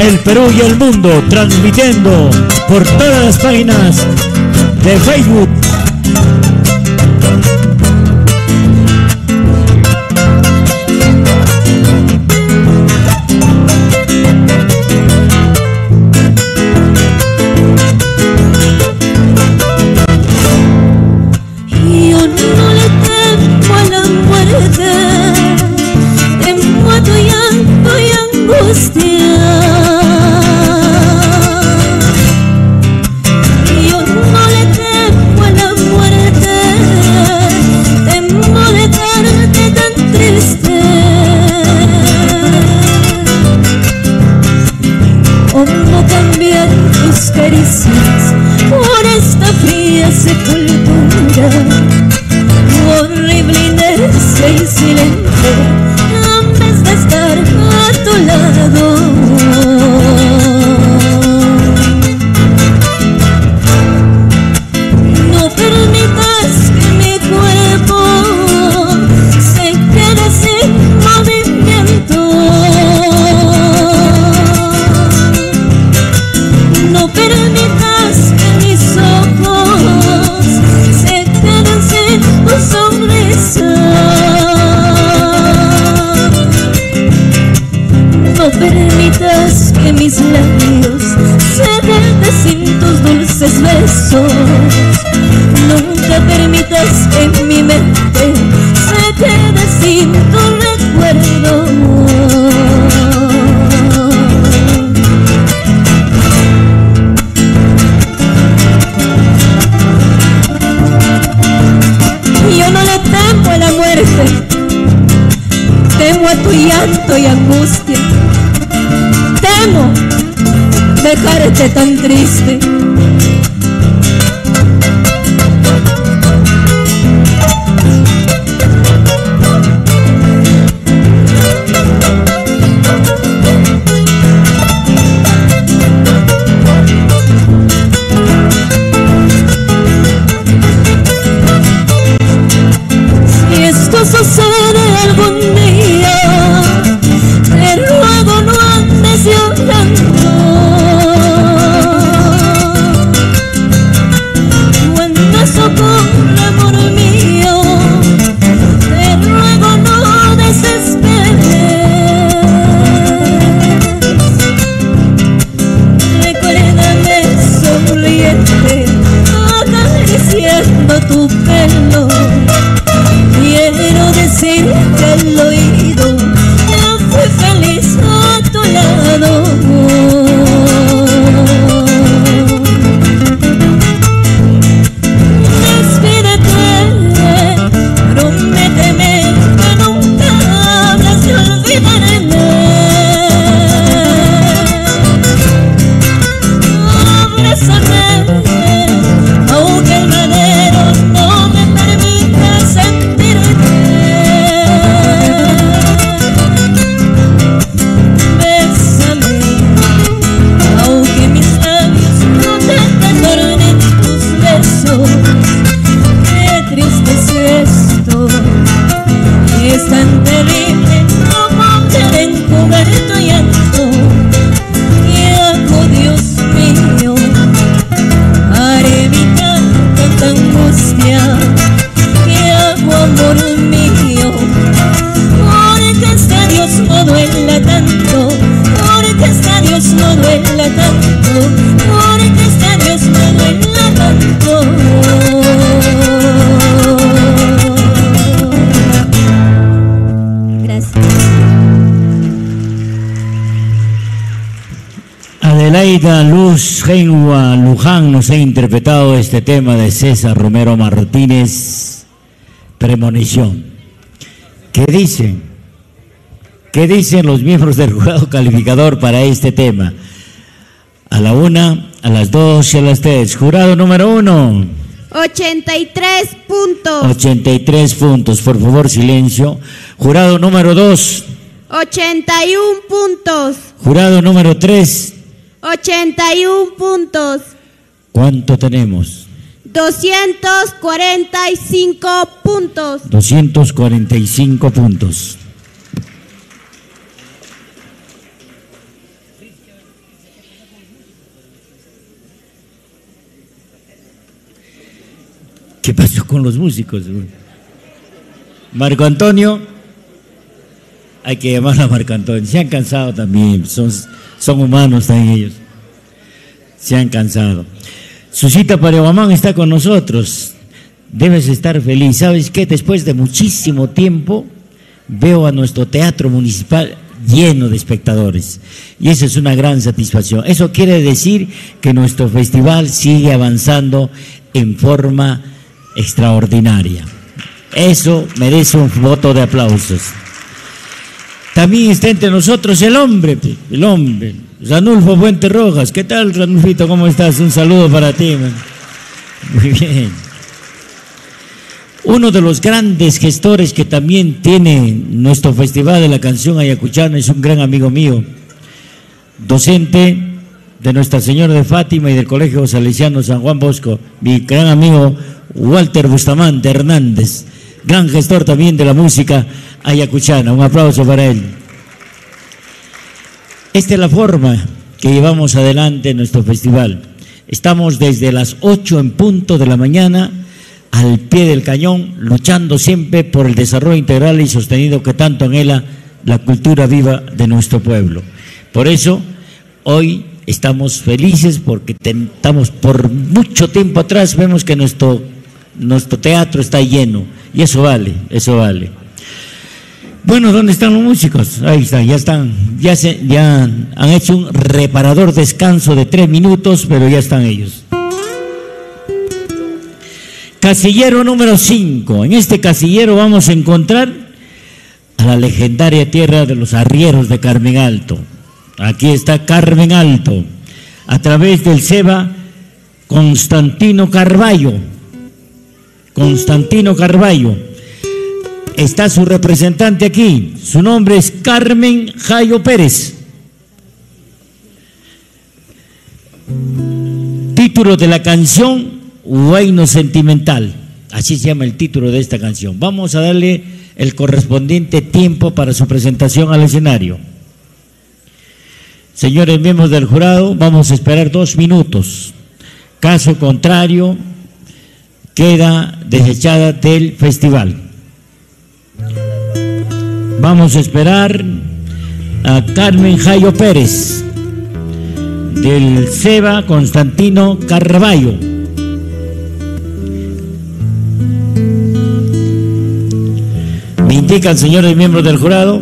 el Perú y el mundo, transmitiendo por todas las páginas de Facebook. Yo no le temo a la muerte, temo a tu llanto y angustia. Yo no le temo a la muerte, temo dejarte tan triste. ¿Cómo cambiar tus caricias por esta fría sepultura? Horrible inercia y silencio, en vez de estar a tu lado. No permitas que mi cuerpo se quede sin movimiento. No permitas que mis ojos se queden sin tu sonrisa. No permitas que mis labios se queden sin tus dulces besos. Nunca permitas que mi mente se quede sin tu recuerdo. Yo no le temo a la muerte, temo a tu llanto y angustia. Temo dejarte tan triste. Adelaida Luz Genua Luján nos ha interpretado este tema de César Romero Martínez, Premonición. ¿Qué dicen? ¿Qué dicen los miembros del jurado calificador para este tema? A la 1, a las 2 y a las 3. Jurado número 1. 83 puntos. 83 puntos, por favor, silencio. Jurado número 2. 81 puntos. Jurado número 3. 81 puntos. ¿Cuánto tenemos? 245 puntos. 245 puntos. ¿Qué pasó con los músicos? Marco Antonio, hay que llamarlo a Marco Antonio. Se han cansado también, son humanos también ellos. Se han cansado. Susita Parihuamán está con nosotros. Debes estar feliz. ¿Sabes qué? Después de muchísimo tiempo veo a nuestro teatro municipal lleno de espectadores. Y eso es una gran satisfacción. Eso quiere decir que nuestro festival sigue avanzando en forma extraordinaria. Eso merece un voto de aplausos. También está entre nosotros el hombre, Ranulfo Fuente Rojas. ¿Qué tal, Ranulfito? ¿Cómo estás? Un saludo para ti, man. Muy bien. Uno de los grandes gestores que también tiene nuestro Festival de la Canción Ayacuchana es un gran amigo mío, docente de Nuestra Señora de Fátima y del Colegio Salesiano San Juan Bosco, mi gran amigo Walter Bustamante Hernández, gran gestor también de la música ayacuchana. Un aplauso para él. Esta es la forma que llevamos adelante nuestro festival. Estamos desde las 8 en punto de la mañana al pie del cañón, luchando siempre por el desarrollo integral y sostenido que tanto anhela la cultura viva de nuestro pueblo. Por eso, hoy estamos felices porque estamos por mucho tiempo atrás, vemos que nuestro teatro está lleno y eso vale, eso vale. Bueno, ¿dónde están los músicos? Ahí están, ya han hecho un reparador descanso de 3 minutos, pero ya están ellos. Casillero número 5. En este casillero vamos a encontrar a la legendaria tierra de los arrieros de Carmen Alto. Aquí está Carmen Alto, a través del SEBA Constantino Carballo. Constantino Carballo. Está su representante aquí, su nombre es Carmen Jayo Pérez. Título de la canción, Huayno Sentimental. Así se llama el título de esta canción. Vamos a darle el correspondiente tiempo para su presentación al escenario. Señores miembros del jurado, vamos a esperar 2 minutos. Caso contrario, queda desechada del festival. Vamos a esperar a Carmen Jayo Pérez del SEBA Constantino Carballo. Me indican, señores miembros del jurado.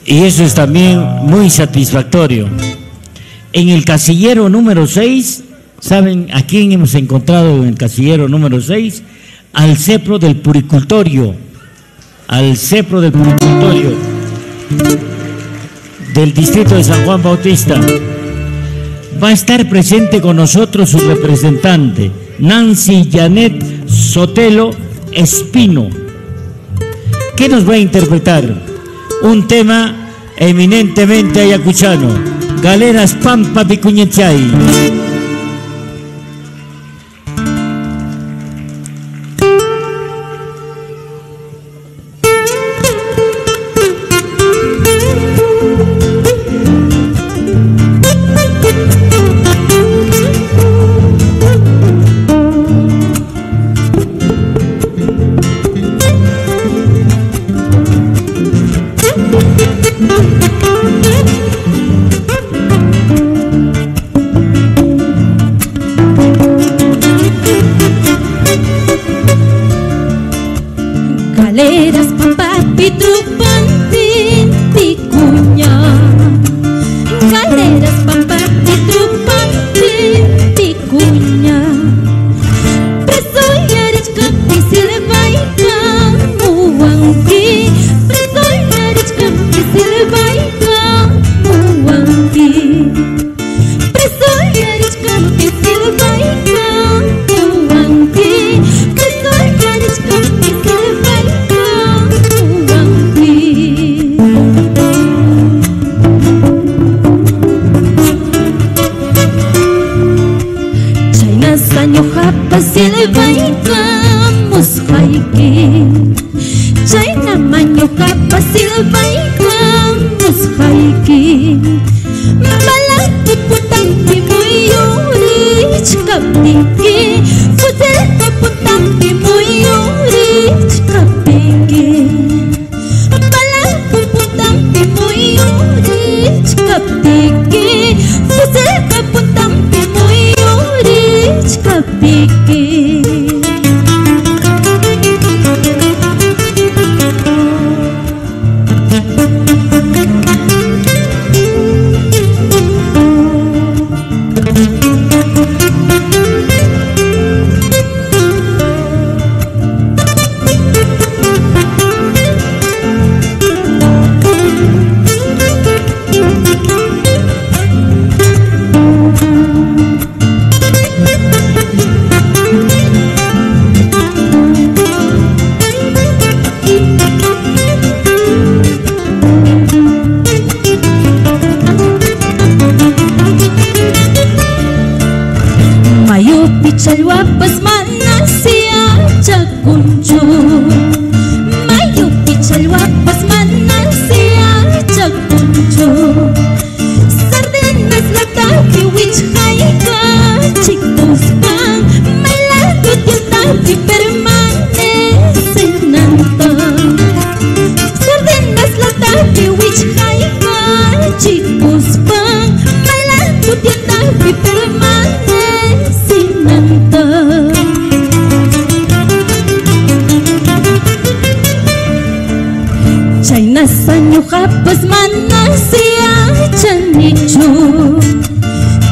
Y eso es también muy satisfactorio. En el casillero número 6, ¿saben a quién hemos encontrado en el casillero número 6? Al cepro del puricultorio. Al cepro del puricultorio del distrito de San Juan Bautista. Va a estar presente con nosotros su representante, Nancy Janet Sotelo Espino. ¿Qué nos va a interpretar? Un tema eminentemente ayacuchano, Galeras Pampa Vicuñechay. trupantin ticuña. Galeras pampati trupantin ticuña. Presoy arichka pisilvaika muwanki. Presoy arichka pisilvaika muwanki. Presoy arichka pisilvaika muwanki. Presoy arichka pisilvaika muwanki. Chayna sañuhapa silvaika mushayki. Chayna mañuhapa silvaika mushayki. Malapi putampi muyurichkaptinki. Fusilpa putampi muyurichkaptinki. Malapi putampi muyurichkaptinki. Fusilpa putampi muyurichkaptinki. Mayupi chalwapas manasya chakunchu. Mayupi chalwapas manasya chakunchu. Sardinas lataki wichhayka chikuspan. Maylatu tieltapi permanecenanta. Sardinas lataki wichhayka chikuspan. Maylatu tieltapi permanecenanta. Chayna sañuhapas manasya chanichu.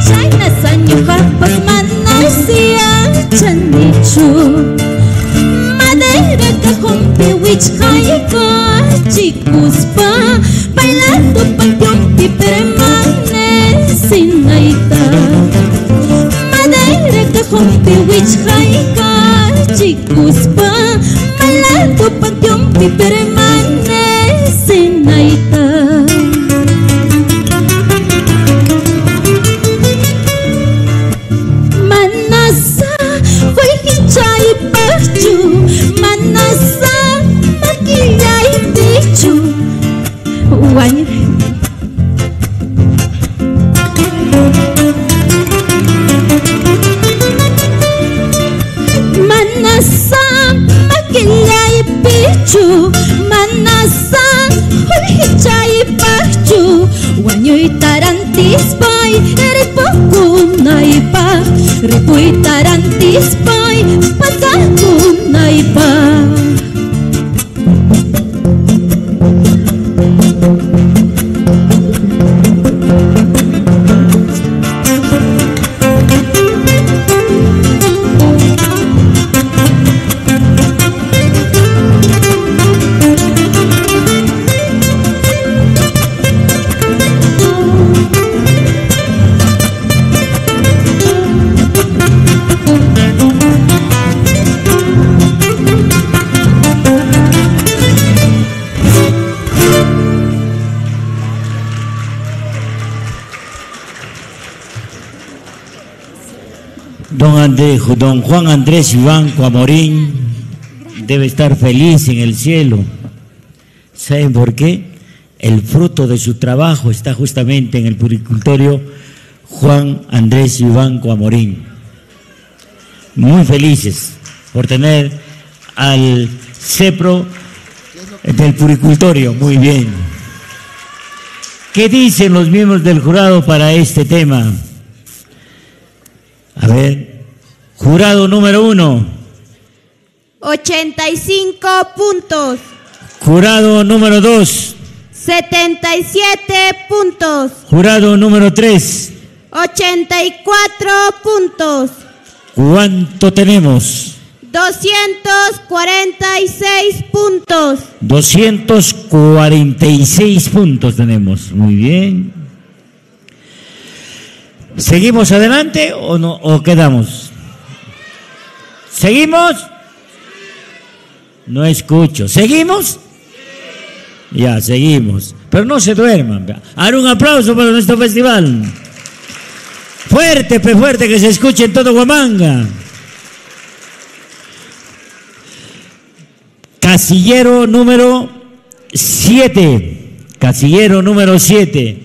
Chayna sañuhapas manasya chanichu. Madera cajompi wichhayka chikuspa. Bailando panteonpi permanecenayta. Madera cajompi wichhayka chikuspa. Bailando panteonpi permanecenayta. Manasa huaychaypachu. Manasa maquillaypichu. Manasa maquillaypichu. Manasa huaychaypachu. Wañuy tarantispay ripukunaypaq. Ripuy tarantispay pasakunaypaq. Don Juan Andrés Vivanco Amorín debe estar feliz en el cielo. ¿Saben por qué? El fruto de su trabajo está justamente en el puricultorio Juan Andrés Vivanco Amorín. Muy felices por tener al cepro del puricultorio. Muy bien. ¿Qué dicen los miembros del jurado para este tema? A ver, jurado número 1. 85 puntos. Jurado número 2. 77 puntos. Jurado número 3. 84 puntos. ¿Cuánto tenemos? 246 puntos. 246 puntos tenemos. Muy bien. ¿Seguimos adelante o no, o quedamos? ¿Seguimos? No escucho. ¿Seguimos? Ya, seguimos. Pero no se duerman. Haré un aplauso para nuestro festival. Fuerte, fuerte, que se escuche en todo Huamanga. Casillero número 7. Casillero número 7.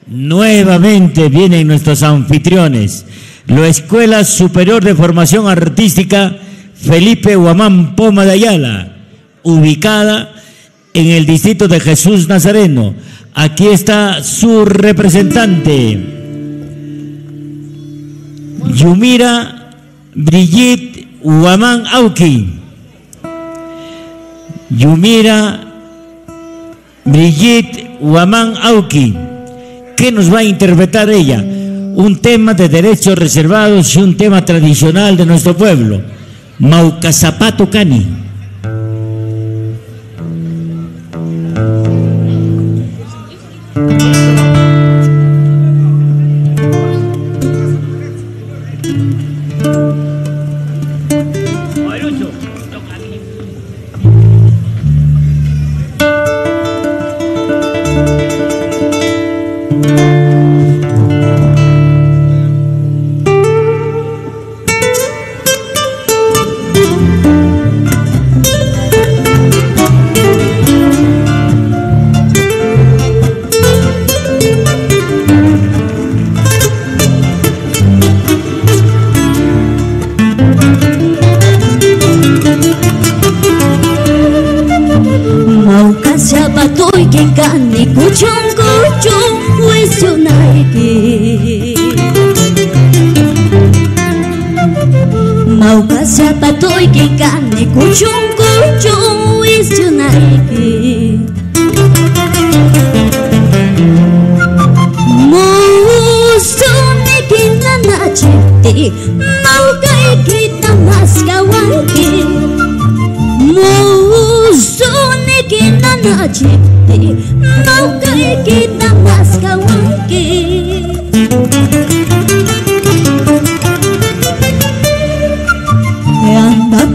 Nuevamente vienen nuestros anfitriones. La Escuela Superior de Formación Artística Felipe Huamán Poma de Ayala, ubicada en el distrito de Jesús Nazareno. Aquí está su representante, Yumira Brigitte Huamán Auqui. Yumira Brigitte Huamán Auqui. ¿Qué nos va a interpretar ella? Un tema de derechos reservados y un tema tradicional de nuestro pueblo, Maucazapato Cani.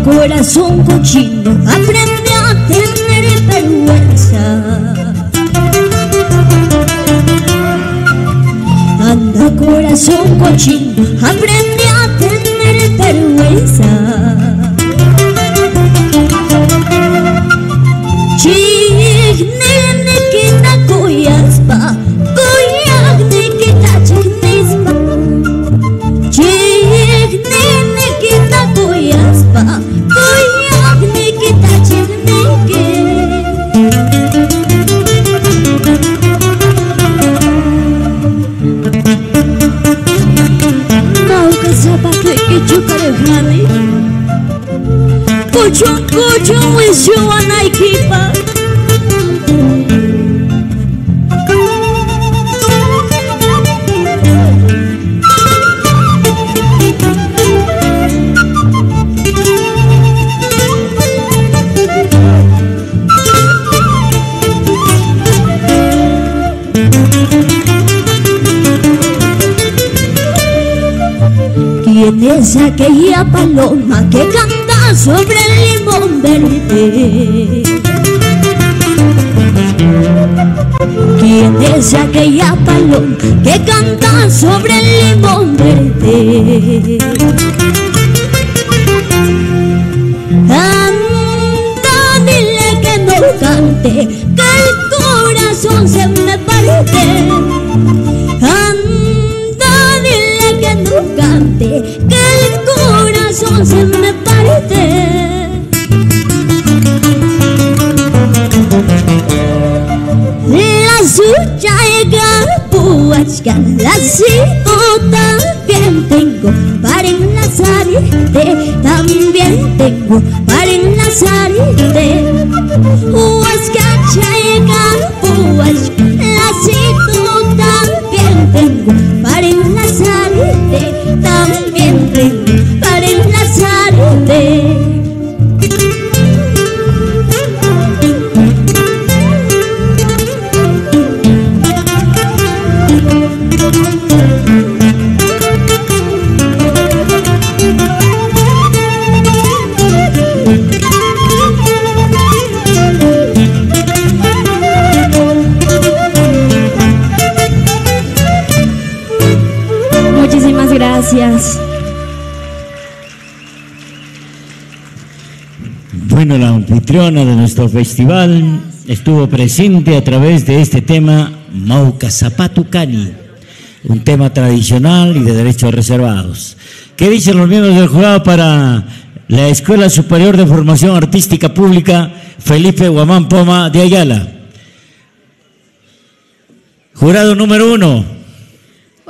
Corazón cochino, aprende a tener vergüenza. Anda, corazón cochino, aprende a tener vergüenza. Chignene kita koyaspa, koyagne kita chignispa. Chignene kita koyaspa. Kuchu wishu anaikipa. ¿Quién es aquella paloma que canta sobre el limón verde? ¿Quién es aquella paloma que canta sobre el limón verde? Anda, dile que no cante, que el corazón se me parte. Anda, dile que no cante, que el corazón se me parte. La suya puachcan, la sigo también tengo para enlazarte, también tengo para enlazarte. sarite Huascacha y Campuas, lacito también tengo para enlazarte, también tengo para enlazarte. Gracias. Bueno, la anfitriona de nuestro festival estuvo presente a través de este tema Mauca Zapatucani, un tema tradicional y de derechos reservados. ¿Qué dicen los miembros del jurado para la Escuela Superior de Formación Artística Pública Felipe Guamán Poma de Ayala? Jurado número 1.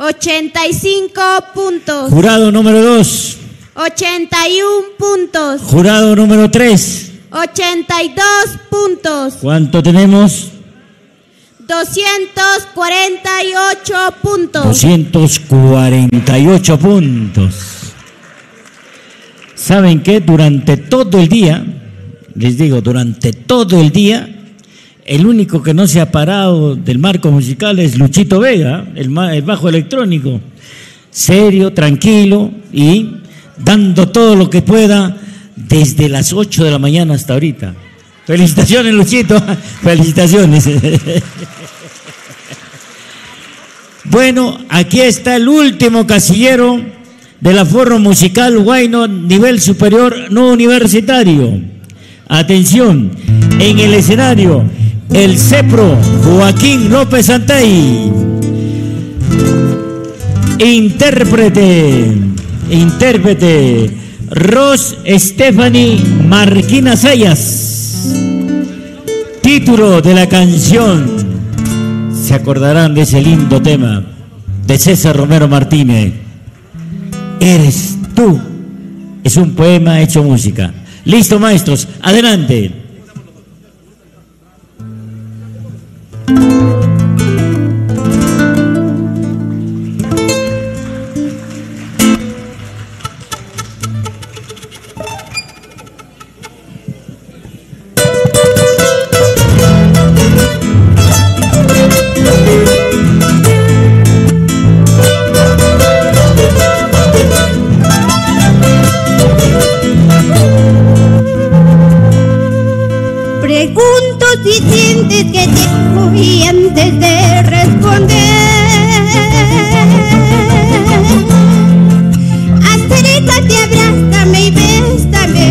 85 puntos. Jurado número 2. 81 puntos. Jurado número 3. 82 puntos. ¿Cuánto tenemos? 248 puntos. 248 puntos. ¿Saben qué? Durante todo el día, les digo, durante todo el día, el único que no se ha parado del marco musical es Luchito Vega, el bajo electrónico. Serio, tranquilo y dando todo lo que pueda desde las 8 de la mañana hasta ahorita. Felicitaciones, Luchito. Felicitaciones. Bueno, aquí está el último casillero del aforo musical Huayno nivel superior no universitario. Atención, en el escenario el CEPRO Joaquín López Santay. Intérprete Ros Stephanie Marquina Sayas. Título de la canción, se acordarán de ese lindo tema de César Romero Martínez, Eres tú. Es un poema hecho música. Listo, maestros, adelante. Pregunto si sientes que te voy antes de responder. Acércate, abrázame y bésame.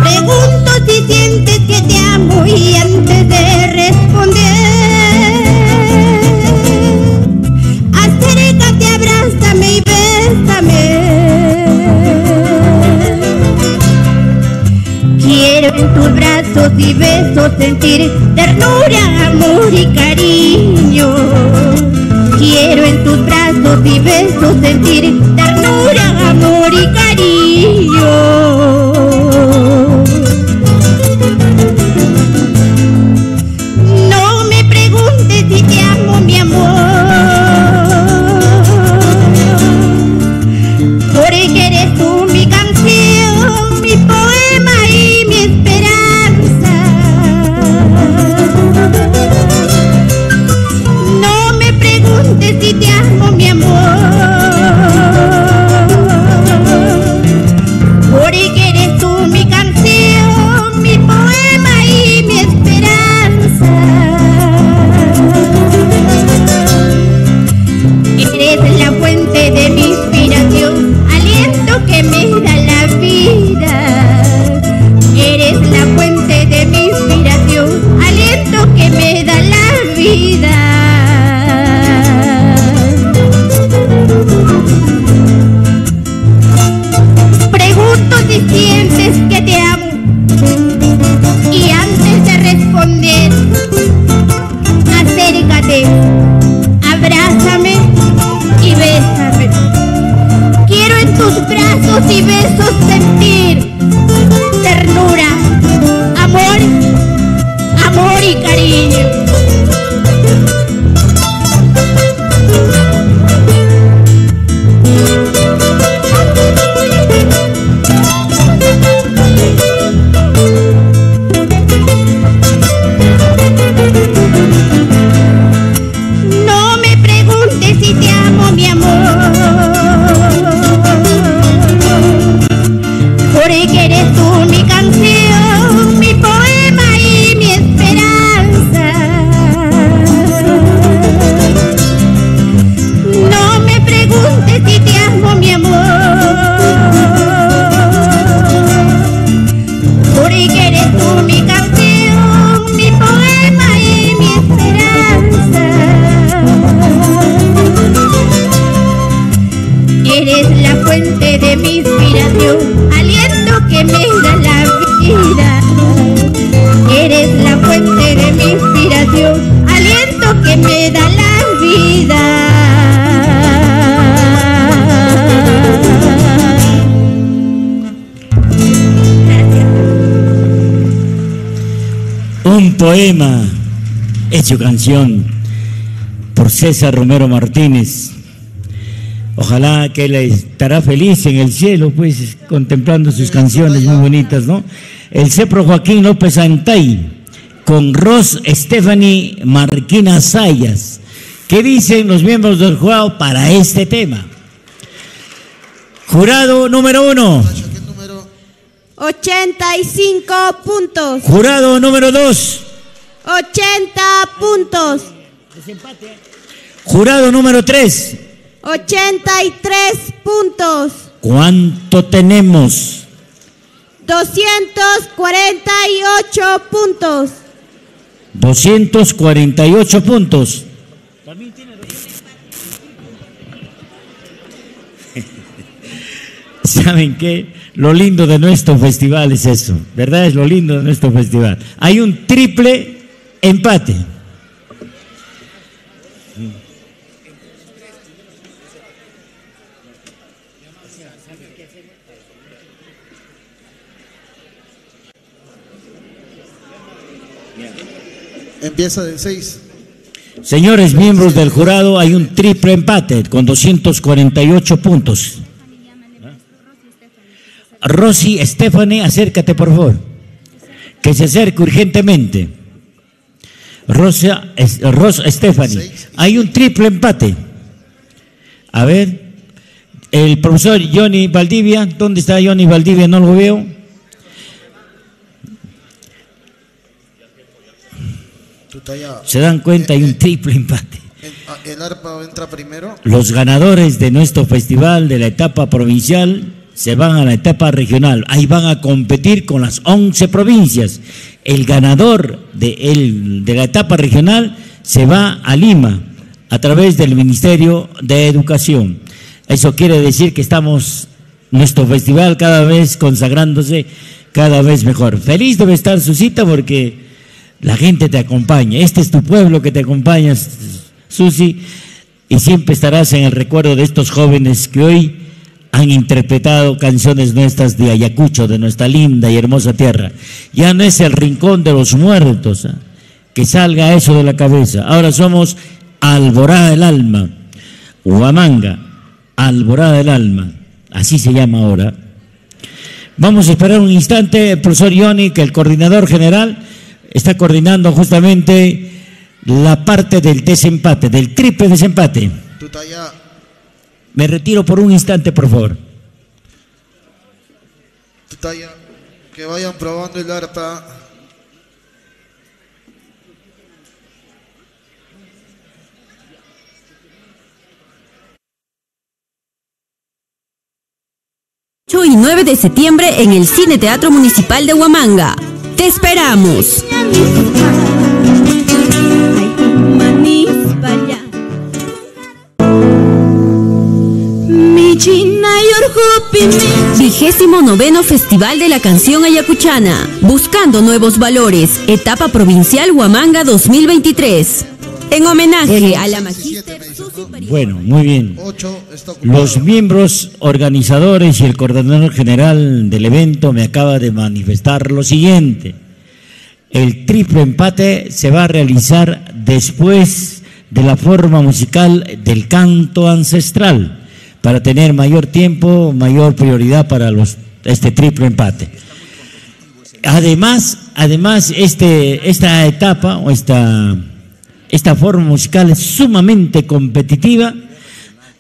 Pregunto si sientes que te amo y antes de responder. Acércate, abrázame y bésame. Quiero en tus brazos y besos sentir ternura, amor y cariño. Quiero en tus brazos y besos sentir ternura, amor y cariño. No me preguntes si te amo, mi amor, porque eres tú mi canción, mi poema y mi esperanza. No me preguntes si te amo, mi amor, que me da la vida. Eres la fuente de mi inspiración, aliento que me da la vida. Un poema hecho canción por César Romero Martínez. Ojalá que él estará feliz en el cielo, pues, contemplando sus canciones muy bonitas, ¿no? El Cepro Joaquín López Antay, con Ros Stephanie Marquina Sayas. ¿Qué dicen los miembros del jurado para este tema? Jurado número 1. 85 puntos. Jurado número 2. 80 puntos. Jurado número 3. 83 puntos. ¿Cuánto tenemos? 248 puntos. 248 puntos. ¿Saben qué? Lo lindo de nuestro festival es eso, ¿verdad? Es lo lindo de nuestro festival. Hay un triple empate. Empieza del 6. Señores miembros del jurado, hay un triple empate con 248 puntos. Rosy Stephanie, acércate por favor. Que se acerque urgentemente. Ros Stephanie, hay un triple empate. A ver, el profesor Johnny Valdivia, ¿dónde está Johnny Valdivia? No lo veo. Se dan cuenta, hay un triple empate. El arpa entra primero. Los ganadores de nuestro festival de la etapa provincial se van a la etapa regional. Ahí van a competir con las 11 provincias. El ganador de la etapa regional se va a Lima a través del Ministerio de Educación. Eso quiere decir que estamos, nuestro festival cada vez consagrándose cada vez mejor. Feliz debe estar su cita porque la gente te acompaña. Este es tu pueblo que te acompaña, Susi, y siempre estarás en el recuerdo de estos jóvenes que hoy han interpretado canciones nuestras de Ayacucho, de nuestra linda y hermosa tierra. Ya no es el rincón de los muertos, ¿eh? Que salga eso de la cabeza. Ahora somos Alborada del Alma, Huamanga, Alborada del Alma, así se llama ahora. Vamos a esperar un instante, el profesor Johnny, que el coordinador general está coordinando justamente la parte del desempate, del triple desempate. Me retiro por un instante, por favor. Que vayan probando el arpa. Y 9 de septiembre en el Cine Teatro Municipal de Huamanga. ¡Te esperamos! ¡29º Festival de la Canción Ayacuchana! Buscando nuevos valores. Etapa Provincial Huamanga 2023. En homenaje a la magíster Susi. Bueno, muy bien. Los miembros organizadores y el coordinador general del evento me acaba de manifestar lo siguiente. El triple empate se va a realizar después de la forma musical del canto ancestral, para tener mayor tiempo, mayor prioridad para este triple empate. Además, esta etapa o esta forma musical es sumamente competitiva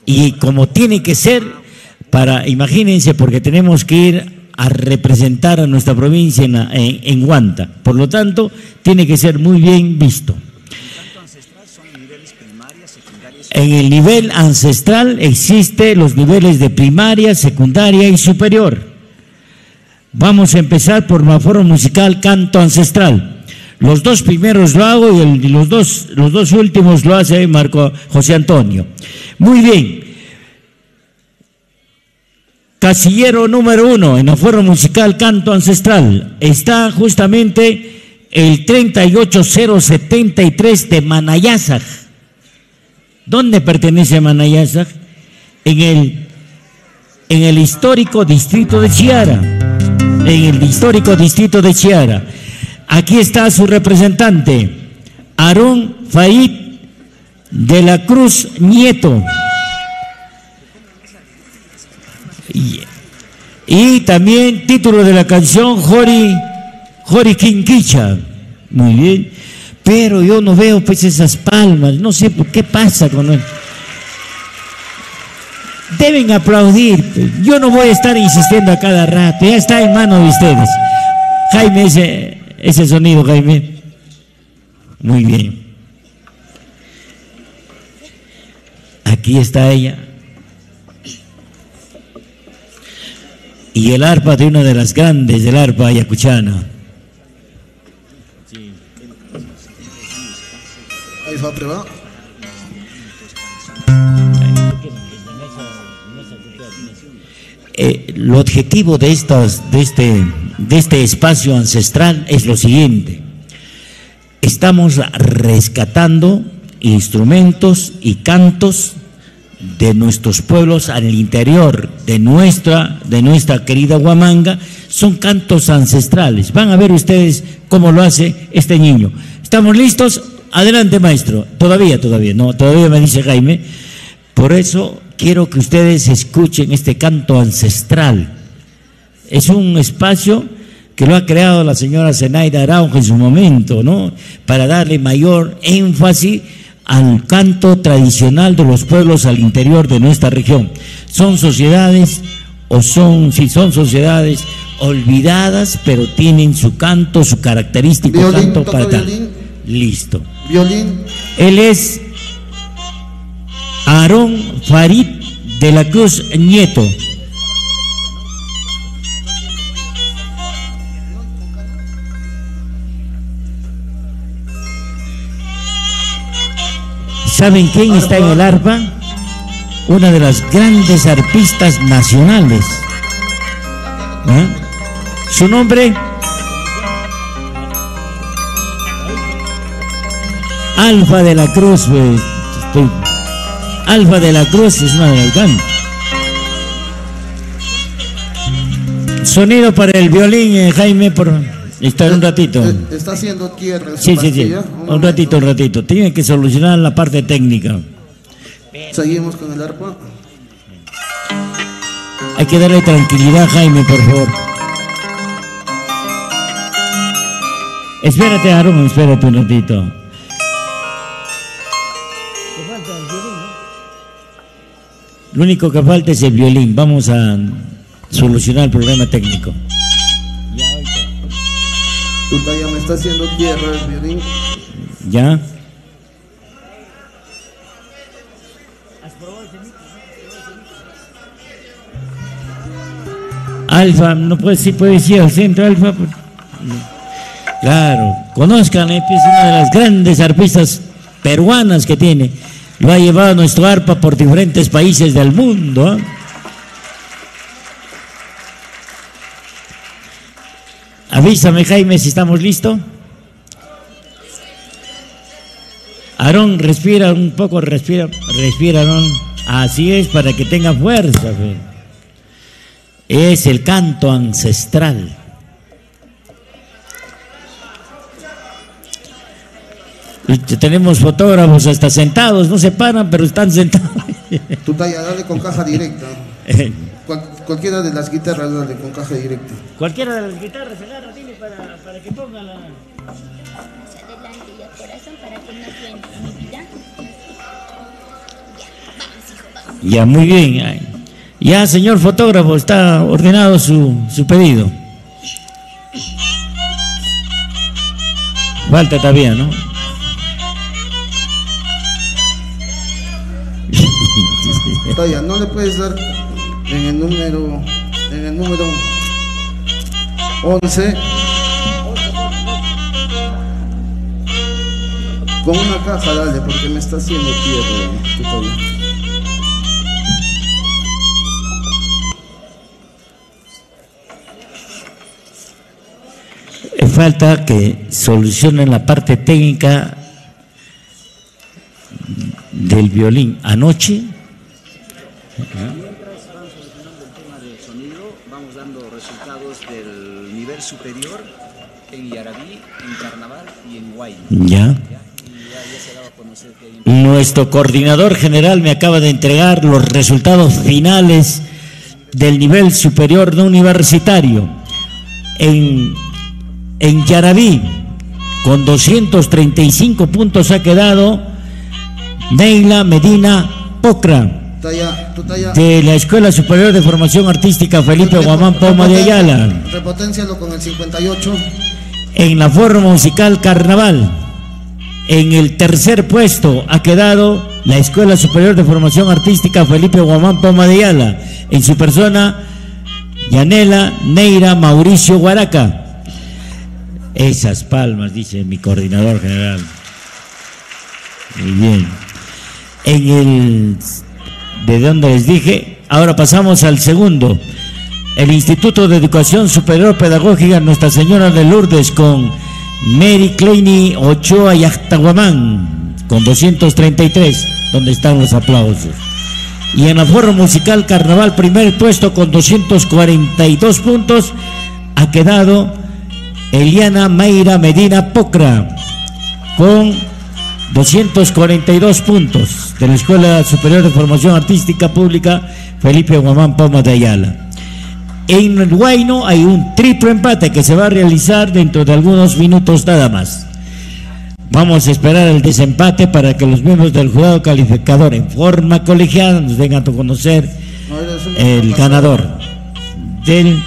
y como tiene que ser imagínense, porque tenemos que ir a representar a nuestra provincia en Huanta. Por lo tanto, tiene que ser muy bien visto. En el nivel ancestral existen los niveles de primaria, secundaria y superior. Vamos a empezar por la forma musical canto ancestral. Los dos primeros lo hago y los dos últimos lo hace Marco José Antonio. Muy bien. casillero número 1 en afuero musical Canto Ancestral. Está justamente el 38073 de Manayasac. ¿Dónde pertenece Manayasac? En el histórico distrito de Chiara. En el histórico distrito de Chiara. Aquí está su representante, Aarón Faid de la Cruz Nieto. Y también título de la canción Jori Quinquicha. Muy bien. Pero yo no veo pues esas palmas. No sé por qué pasa con él. Deben aplaudir. Yo no voy a estar insistiendo a cada rato. Ya está en manos de ustedes. Jaime, ese sonido, Jaime. Muy bien. Aquí está ella. Y el arpa de una de las grandes del arpa ayacuchana. Ahí va a probar. El objetivo de este espacio ancestral es lo siguiente. Estamos rescatando instrumentos y cantos de nuestros pueblos al interior de nuestra querida Huamanga. Son cantos ancestrales. Van a ver ustedes cómo lo hace este niño. ¿Estamos listos? Adelante, maestro. Todavía me dice Jaime. Por eso quiero que ustedes escuchen este canto ancestral. Es un espacio que lo ha creado la señora Zenaida Araujo en su momento, ¿no? Para darle mayor énfasis al canto tradicional de los pueblos al interior de nuestra región. Son sociedades son sociedades olvidadas, pero tienen su canto, su característico violín, canto para tal. Listo. Violín. Él es Aarón Farid de la Cruz Nieto. ¿Saben quién está en el arpa? Una de las grandes arpistas nacionales. ¿Eh? ¿Su nombre? Alfa de la Cruz. Alfa de la Cruz es una de las grandes. Sonido para el violín, Jaime, está un ratito. Está haciendo tierra. Sí. Un ratito. Tiene que solucionar la parte técnica. Seguimos con el arpa. Hay que darle tranquilidad, Jaime, por favor. Espérate, Aarón, espérate un ratito. Lo único que falta es el violín. Vamos a solucionar el problema técnico. Tú ya me está haciendo tierra el violín. ¿Ya? Alfa, no puede, sí puede ir al centro, Alfa. Claro, conozcan, es una de las grandes arpistas peruanas que tiene. Lo ha llevado nuestro arpa por diferentes países del mundo. Avísame, Jaime, si estamos listos. Aarón, respira un poco, respira, Aarón. Así es, para que tenga fuerza. Es el canto ancestral. Y tenemos fotógrafos hasta sentados, no se paran, pero están sentados. Tú dale con caja directa. Cualquiera de las guitarras, dale con caja directa. Cualquiera de las guitarras, agarra, dile para que ponga la... Adelante ya, corazón, para que no suene, mi vida. Ya, vamos, hijo, vamos. Ya, muy bien. Ya, señor fotógrafo, está ordenado su pedido. Falta todavía, ¿no? Todavía no le puedes dar en el número 11 con una caja, dale, porque me está haciendo tierra. falta que solucionen la parte técnica del violín. Anoche. Mientras van solucionando el tema del sonido, vamos dando resultados del nivel superior en Yarabí, en Carnaval y en Guayna. Ya. Nuestro coordinador general me acaba de entregar los resultados finales del nivel superior no universitario. En Yarabí, con 235 puntos ha quedado Neila Medina Pocra, de la Escuela Superior de Formación Artística Felipe Guamán Poma de Ayala. Repoténcialo con el 58. En la forma musical Carnaval, en el tercer puesto ha quedado la Escuela Superior de Formación Artística Felipe Guamán Poma de Ayala, en su persona Yanela Neira Mauricio Guaraca. Esas palmas, dice mi coordinador general. Muy bien. En el, de donde les dije, ahora pasamos al segundo. El Instituto de Educación Superior Pedagógica Nuestra Señora de Lourdes, con Mary Kleini Ochoa Yactahuamán, con 233, donde están los aplausos. Y en la forma musical Carnaval, primer puesto con 242 puntos, ha quedado Eliana Mayra Medina Pocra, con 242 puntos, de la Escuela Superior de Formación Artística Pública Felipe Guamán Poma de Ayala. En el Huayno hay un triple empate que se va a realizar dentro de algunos minutos nada más. Vamos a esperar el desempate para que los miembros del jurado calificador en forma colegiada nos vengan a conocer el ganador del...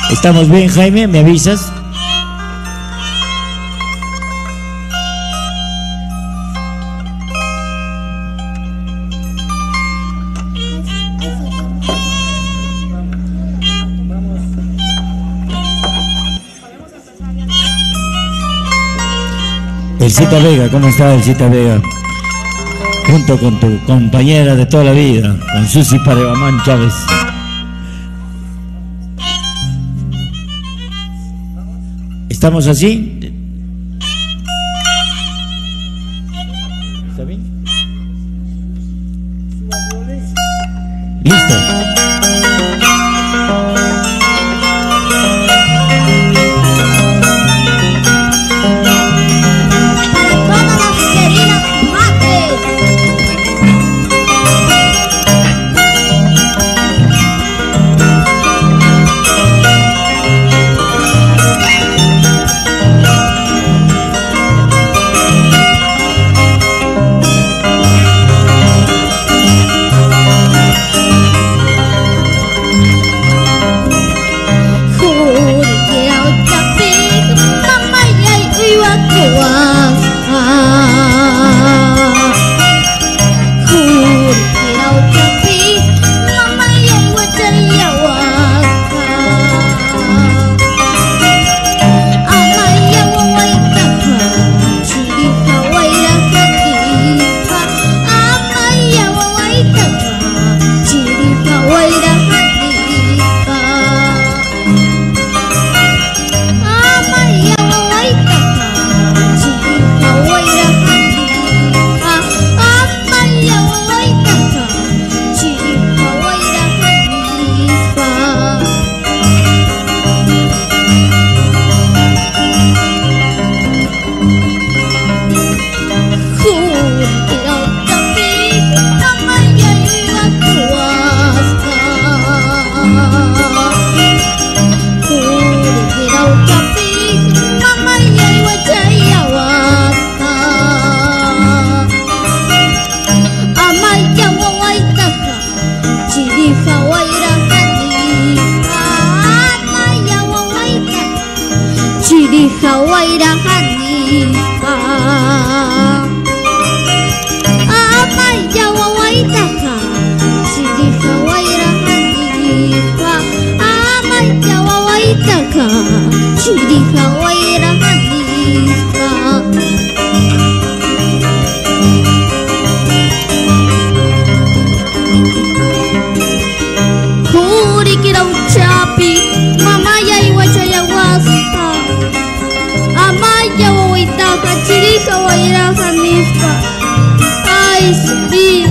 ¿Estamos bien, Jaime? ¿Me avisas? Elcita Vega, ¿cómo está Elcita Vega? Junto con tu compañera de toda la vida, con Susi Paribamán Chávez. ¿Estamos así? ¿Está bien? Listo. Eso voy a ir a San Ispa. Ay, su vida.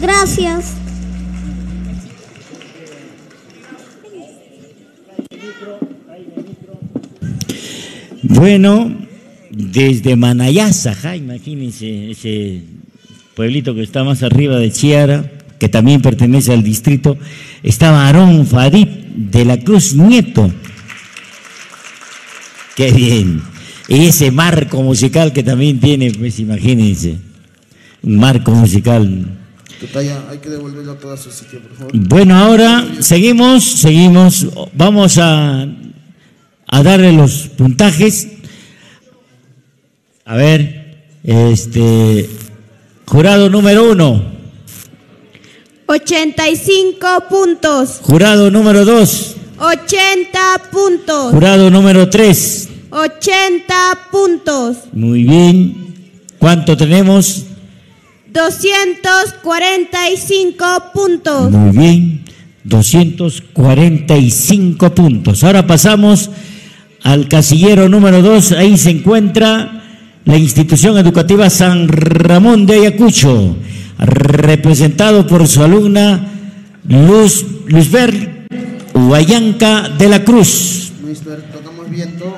Gracias. Bueno, desde Manayasa, imagínense ese pueblito que está más arriba de Chiara, que también pertenece al distrito, estaba Aarón Farid de la Cruz Nieto. Qué bien. Y ese marco musical que también tiene, pues imagínense, un marco musical. Hay que devolverlo a todo su sitio, por favor. Bueno, ahora seguimos. Vamos a darle los puntajes. A ver, jurado número 1. 85 puntos. Jurado número 2. 80 puntos. Jurado número 3. 80 puntos. Muy bien. ¿Cuánto tenemos? 245 puntos. Muy bien, 245 puntos. Ahora pasamos al casillero número 2. Ahí se encuentra la institución educativa San Ramón de Ayacucho, representado por su alumna Luzbert Huayanca de la Cruz.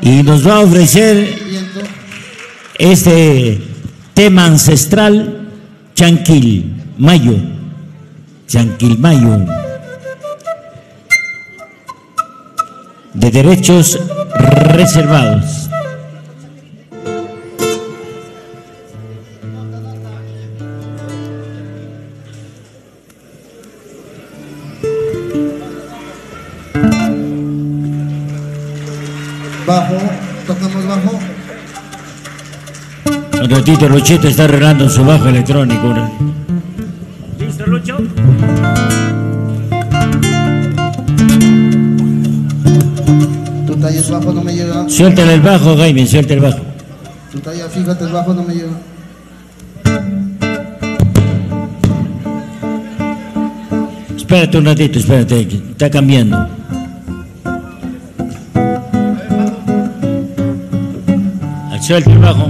Y nos va a ofrecer este tema ancestral Chanquilmayo. Chanquilmayo. De derechos reservados. Bajo, tocamos bajo. Un ratito, Luchito está arreglando su bajo electrónico. ¿Listo, Lucho? Tu talla es bajo, no me llega. Suéltale el bajo, Jaime, suelta el bajo. Tu talla, fíjate, el bajo no me llega. Espérate un ratito, espérate, está cambiando. Suelta el bajo.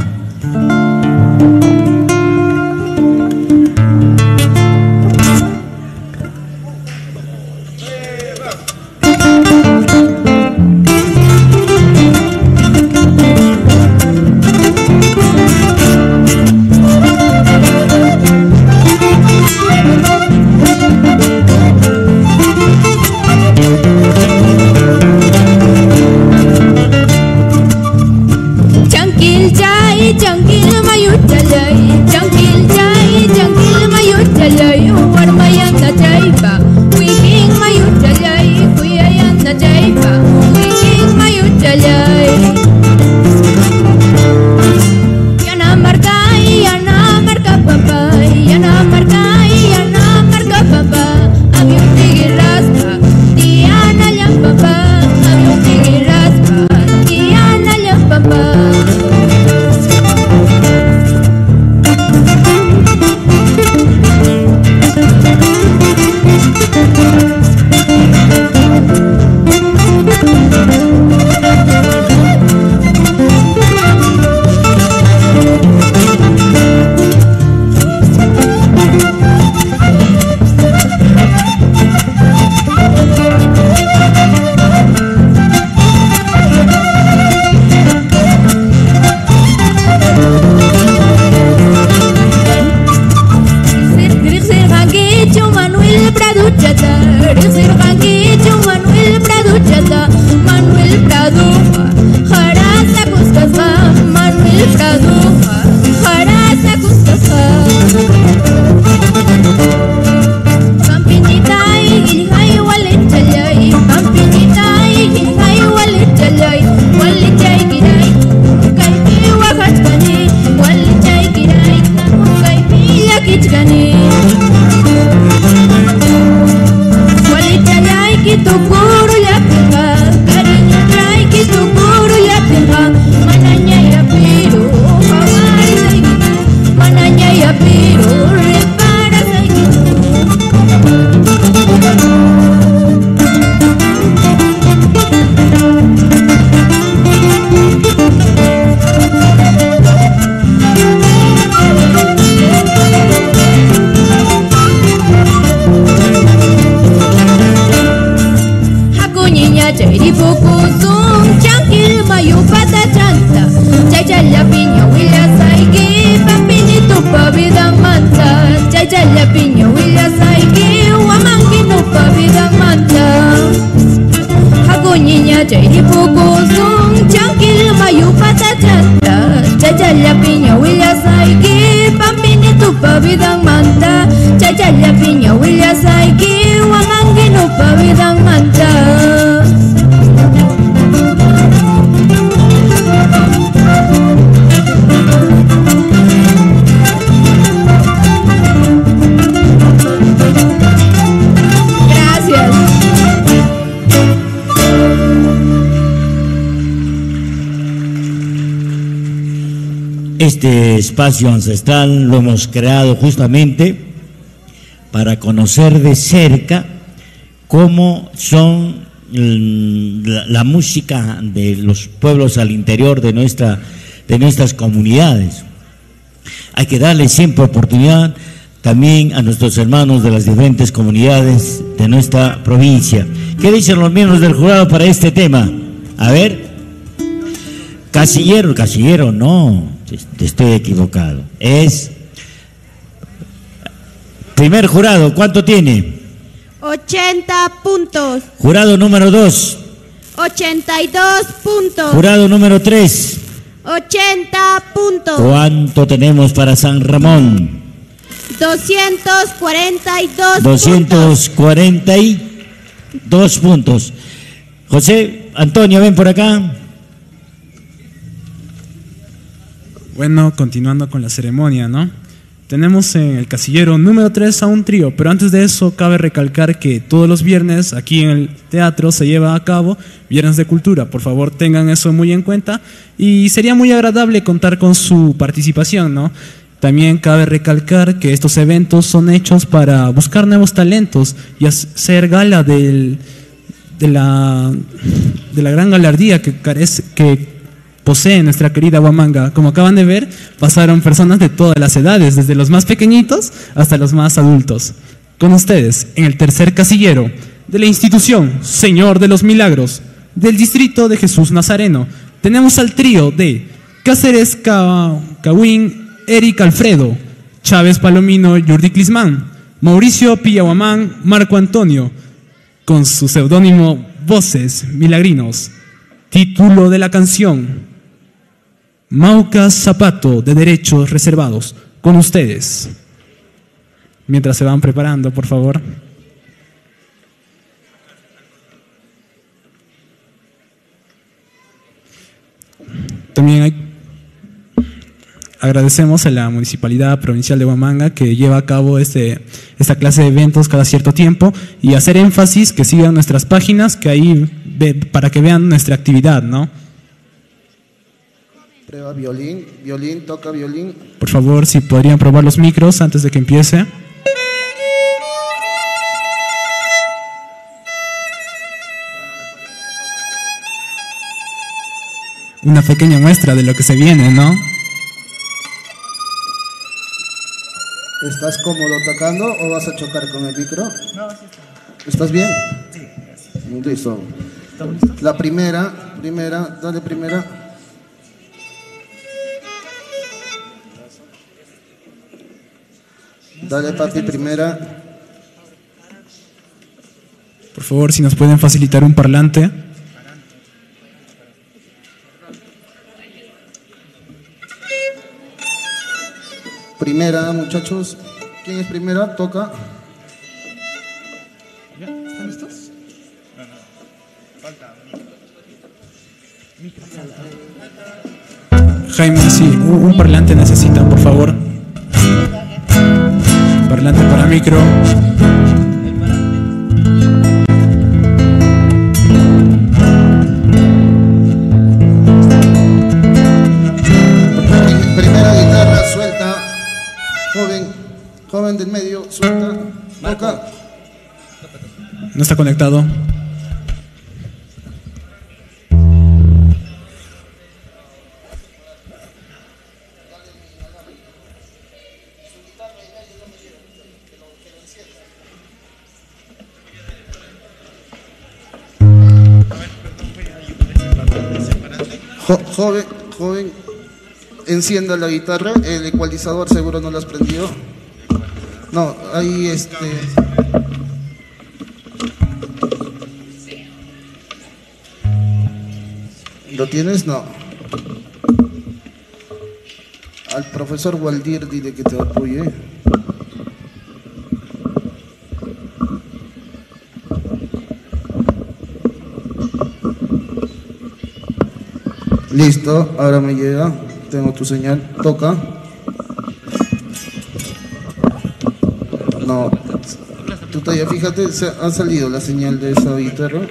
Este espacio ancestral lo hemos creado justamente para conocer de cerca cómo son la música de los pueblos al interior de nuestras comunidades. Hay que darle siempre oportunidad también a nuestros hermanos de las diferentes comunidades de nuestra provincia. ¿Qué dicen los miembros del jurado para este tema? A ver. Casillero no, estoy equivocado. Es Primer jurado, ¿cuánto tiene? 80 puntos. Jurado número 2. 82 puntos. Jurado número 3. 80 puntos. ¿Cuánto tenemos para San Ramón? 242 242 puntos. José Antonio, ven por acá. Bueno, continuando con la ceremonia, ¿no? Tenemos en el casillero número 3 a un trío, pero antes de eso cabe recalcar que todos los viernes aquí en el teatro se lleva a cabo Viernes de Cultura. Por favor, tengan eso muy en cuenta y sería muy agradable contar con su participación, ¿no? También cabe recalcar que estos eventos son hechos para buscar nuevos talentos y hacer gala de la gran galardía que posee nuestra querida Huamanga. Como acaban de ver, pasaron personas de todas las edades, desde los más pequeñitos hasta los más adultos. Con ustedes, en el tercer casillero de la institución Señor de los Milagros del distrito de Jesús Nazareno, tenemos al trío de Cáceres Cahuín, Eric Alfredo, Chávez Palomino, Jordi Clismán, Mauricio Pillahuamán, Marco Antonio, con su seudónimo Voces Milagrinos. Título de la canción: Mauca Zapato de Derechos Reservados. Con ustedes. Mientras se van preparando, por favor. También agradecemos a la Municipalidad Provincial de Huamanga que lleva a cabo esta clase de eventos cada cierto tiempo, y hacer énfasis que sigan nuestras páginas, que ahí para que vean nuestra actividad, ¿no? Prueba violín, toca violín. Por favor, si podrían probar los micros antes de que empiece. Una pequeña muestra de lo que se viene, ¿no? ¿Estás cómodo tocando o vas a chocar con el micro? No, sí está. ¿Estás bien? Sí. Listo. ¿Estamos listos? La primera, dale primera. Dale, papi, primera. Por favor, si nos pueden facilitar un parlante. Primera, muchachos. ¿Quién es primera? Toca. ¿Ya? ¿Están listos? No. Falta. Jaime, sí, un parlante necesitan, por favor. Parlante para micro. Primera guitarra, suelta. Joven del medio, suelta. Toca. No está conectado. Joven, encienda la guitarra. El ecualizador seguro no lo has prendido. No, ahí ¿Lo tienes? No. Al profesor Waldir dile que te apoye. Listo, ahora me llega. Tengo tu señal. Toca. No. Tú todavía fíjate, ha salido la señal de esa guitarra.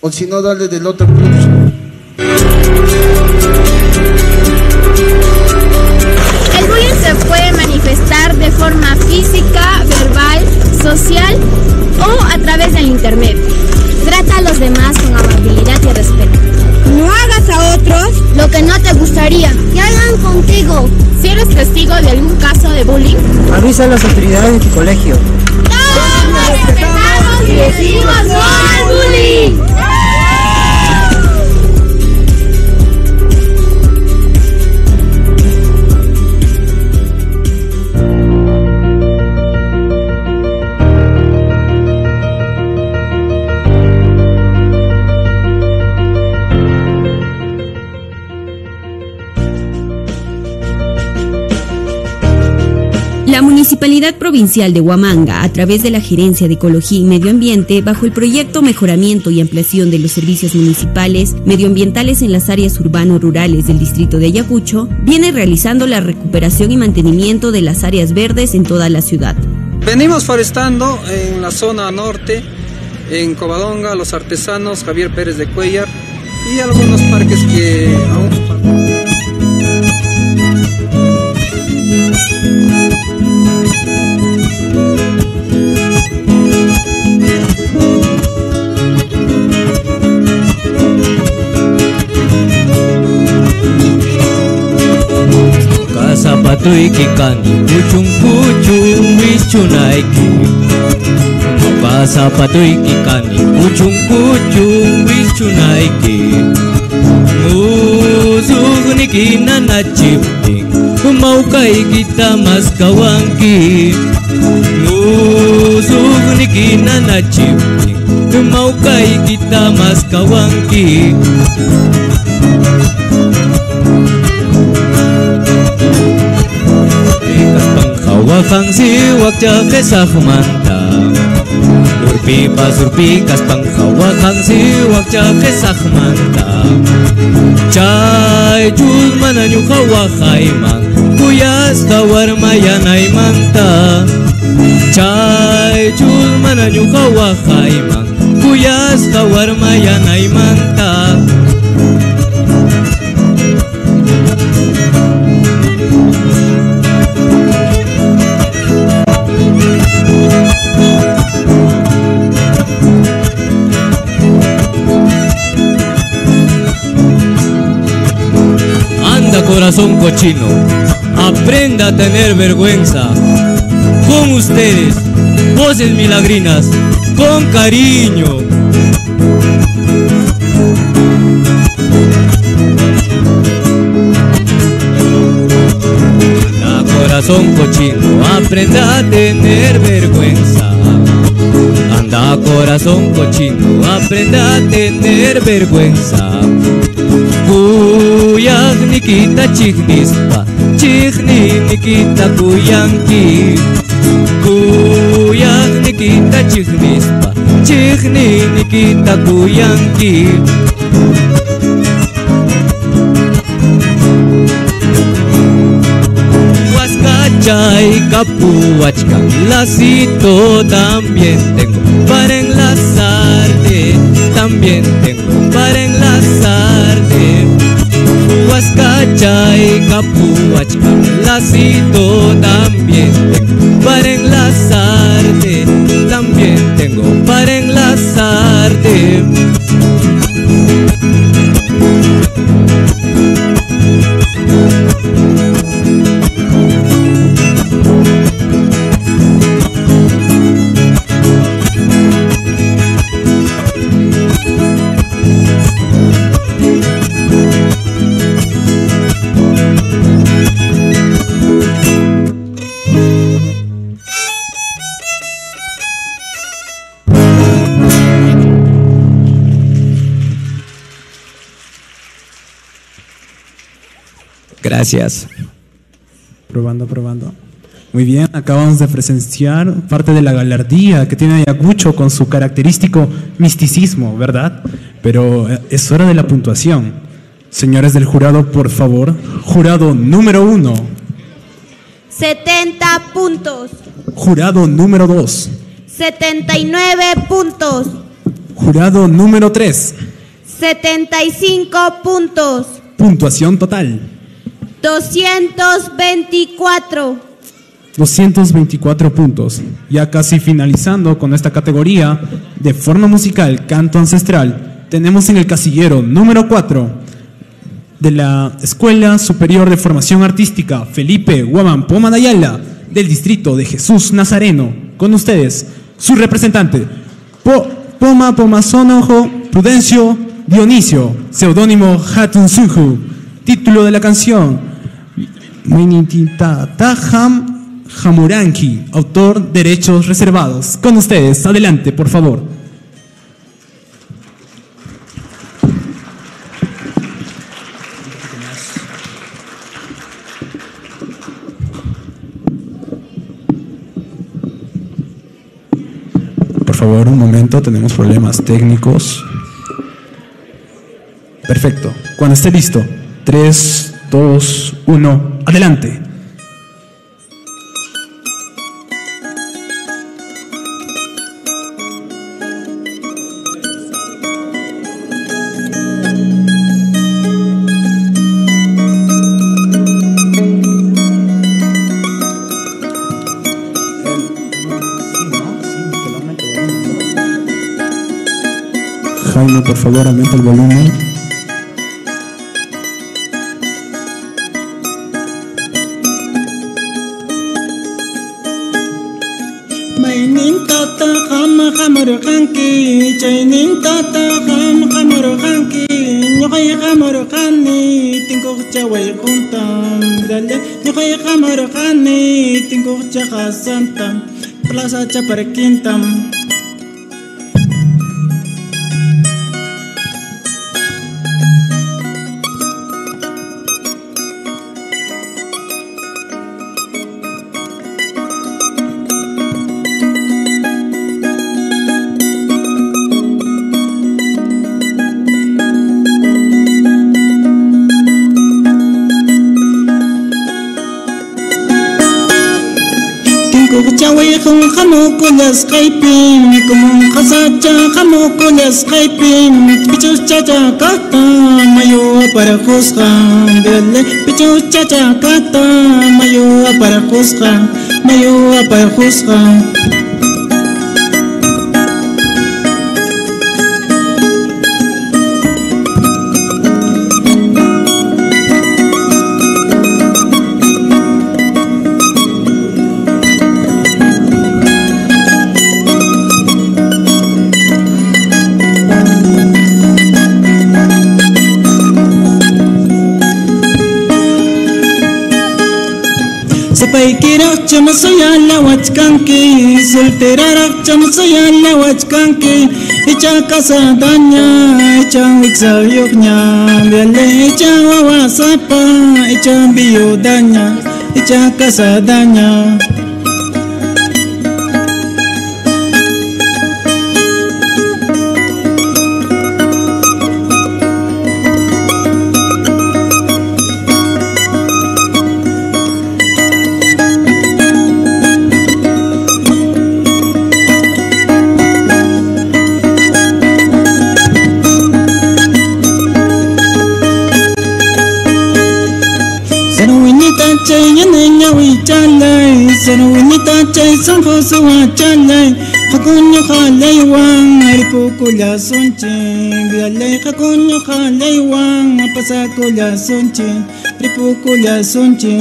O si no, dale del otro plus. El bullying se puede manifestar de forma física, verbal, social o a través del internet. Trata a los demás con amabilidad y respeto. No hagas a otros lo que no te gustaría que hagan contigo. Si eres testigo de algún caso de bullying, avisa a las autoridades de tu colegio. ¡Todos respetamos y decimos no al bullying! La Municipalidad Provincial de Huamanga, a través de la Gerencia de Ecología y Medio Ambiente, bajo el proyecto Mejoramiento y Ampliación de los Servicios Municipales Medioambientales en las áreas urbano-rurales del distrito de Ayacucho, viene realizando la recuperación y mantenimiento de las áreas verdes en toda la ciudad. Venimos forestando en la zona norte, en Covadonga, Los Artesanos, Javier Pérez de Cuellar y algunos parques que aún... Zapatoy kikani kuchung wichunaiki Moka zapatoy kikani kuchung wichunaiki Muzugni nanachipting Kumaukai kita mas kawanki Muzugni nanachipting Kumaukai kita mas kawanki Wakang siwak jake sakmanta Surpi pasurpi kaspang wakang siwak jake sakmanta Chay jul mananyu kawakay mang Kuyas kawar mayanay manta Chay jul mananyu kawakay mang Kuyas kawar mayanay manta Corazón cochino, aprenda a tener vergüenza. Con ustedes, voces milagrinas, con cariño. Anda corazón cochino, aprenda a tener vergüenza. Anda corazón cochino, aprenda a tener vergüenza. Kuyak nikita chignispa, chigni nikita kuyanki. Kuyak nikita chignispa, chigni nikita kuyanki. Huascachay capuachca, lacito también tengo para enlazarte, también tengo para enlazarte. Huascachay capuachca, lacito también tengo para enlazarte, también tengo para enlazarte. Gracias. Probando. Muy bien, acabamos de presenciar parte de la galardía que tiene Ayacucho con su característico misticismo, ¿verdad? Pero es hora de la puntuación. Señores del jurado, por favor. Jurado número 1. 70 puntos. Jurado número 2. 79 puntos. Jurado número 3. 75 puntos. Puntuación total. 224. 224 puntos. Ya casi finalizando con esta categoría de forma musical, canto ancestral, tenemos en el casillero número 4 de la Escuela Superior de Formación Artística Felipe Guamán Poma Nayala del distrito de Jesús Nazareno. Con ustedes, su representante, Poma Pomazonojo Prudencio Dionisio, seudónimo Hatun Suju. Título de la canción, Minititataham Jamuranki, autor, derechos reservados. Con ustedes, adelante, por favor. favor, un momento, tenemos problemas técnicos. Perfecto. Cuando esté listo. 3, 2, 1, adelante. Jaime, por favor, aumenta el volumen. Mainin tata ham hamar hanki, chainin tata ham hamar hanki, ñoqay hamar hani, tinko chaway juntam, dale, ñoqay hamar hani, tinko chahasantam, plaza chaparquintam. Chaway khum khamu kulas khaipin kum khasacha khamu kulas khaipin pichu chacha kata mayo para khusqa dele pichu chacha kata mayo para khusqa Sapaikirak chamasaya la wachkanki, solterarak chamasaya la wachkanki, echa casadaña, echa wixayokña, viale echa wawasapa, echa viudaña, echa casadaña. Sanawinita chay sanjo suwa chalay Hakunyo halay wang aripukulla sonche Bialay hakunyo halay wang apasakulla sonche Ripukulla sonche.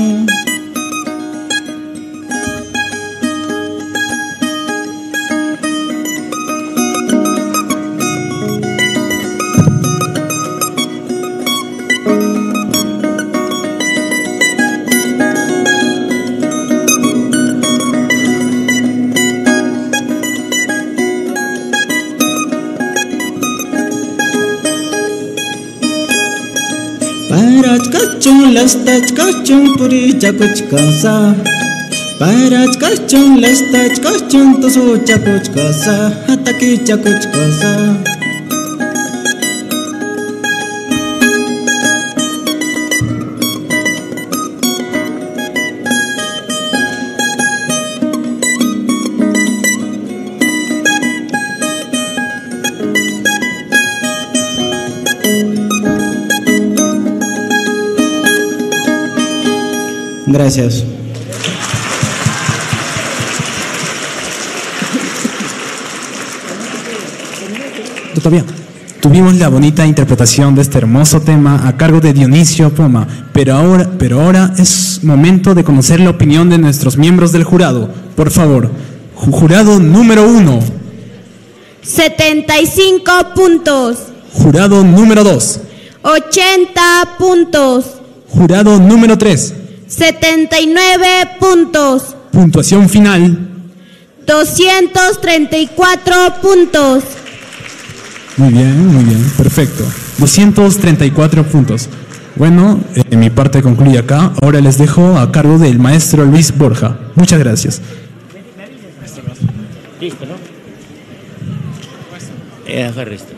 Lastach kachung puri chakuch kasa Parach kachung lastach kachung tosu chakuch kasa Hataki chakuch kasa. Gracias. Todavía tuvimos la bonita interpretación de este hermoso tema a cargo de Dionisio Poma, pero ahora es momento de conocer la opinión de nuestros miembros del jurado. Por favor, jurado número 1. 75 puntos. Jurado número 2. 80 puntos. Jurado número 3. 79 puntos. Puntuación final. 234 puntos. Muy bien, perfecto. 234 puntos. Bueno, mi parte concluye acá. Ahora les dejo a cargo del maestro Luis Borja. Muchas gracias. Listo, ¿no? Agarra esto.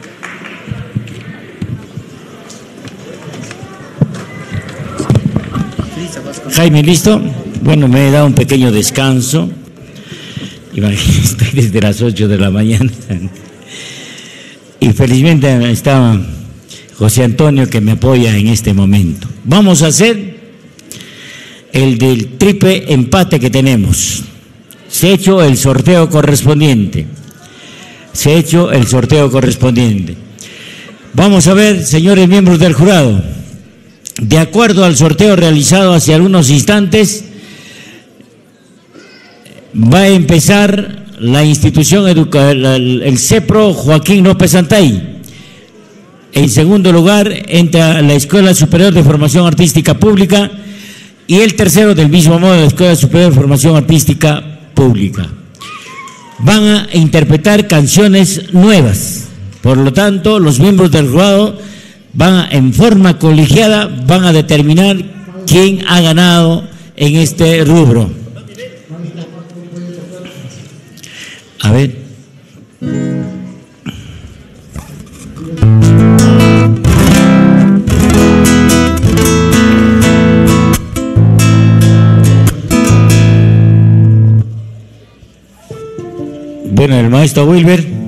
Jaime, ¿listo? Bueno, me he dado un pequeño descanso. Imagínate, estoy desde las 8 de la mañana. Y felizmente está José Antonio que me apoya en este momento. Vamos a hacer el del triple empate que tenemos. Se ha hecho el sorteo correspondiente. Vamos a ver, señores miembros del jurado, de acuerdo al sorteo realizado hace algunos instantes, va a empezar la institución el CEPRO Joaquín López Antay. En segundo lugar entra la Escuela Superior de Formación Artística Pública y el tercero del mismo modo la Escuela Superior de Formación Artística Pública. Van a interpretar canciones nuevas, por lo tanto los miembros del jurado en forma colegiada van a determinar quién ha ganado en este rubro. A ver. Bueno, el maestro Wilber.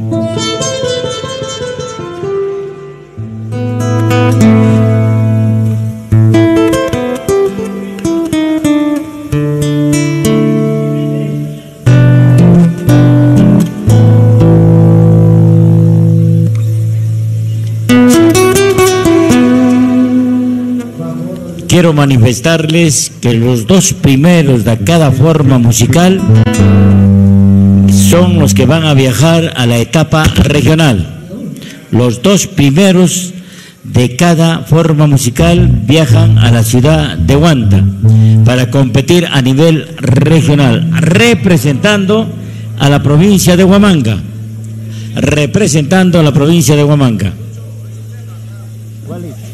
Quiero manifestarles que los dos primeros de cada forma musical son los que van a viajar a la etapa regional. Los dos primeros de cada forma musical viajan a la ciudad de Huanta para competir a nivel regional, representando a la provincia de Huamanga. ¿Cuál es?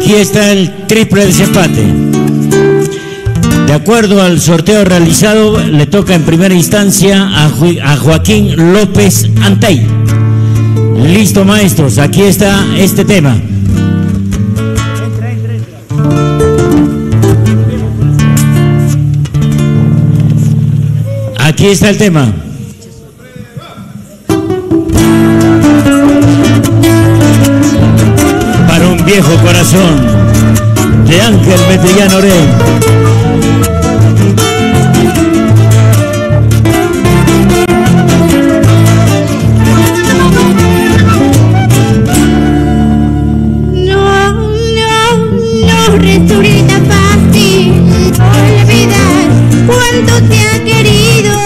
Aquí está el triple desempate. De acuerdo al sorteo realizado, le toca en primera instancia a Joaquín López Antay. Listo, maestros, aquí está este tema. Aquí está el tema. Para un viejo corazón, de Ángel Metellán Orey. No resulta fácil olvidar cuánto te ha querido.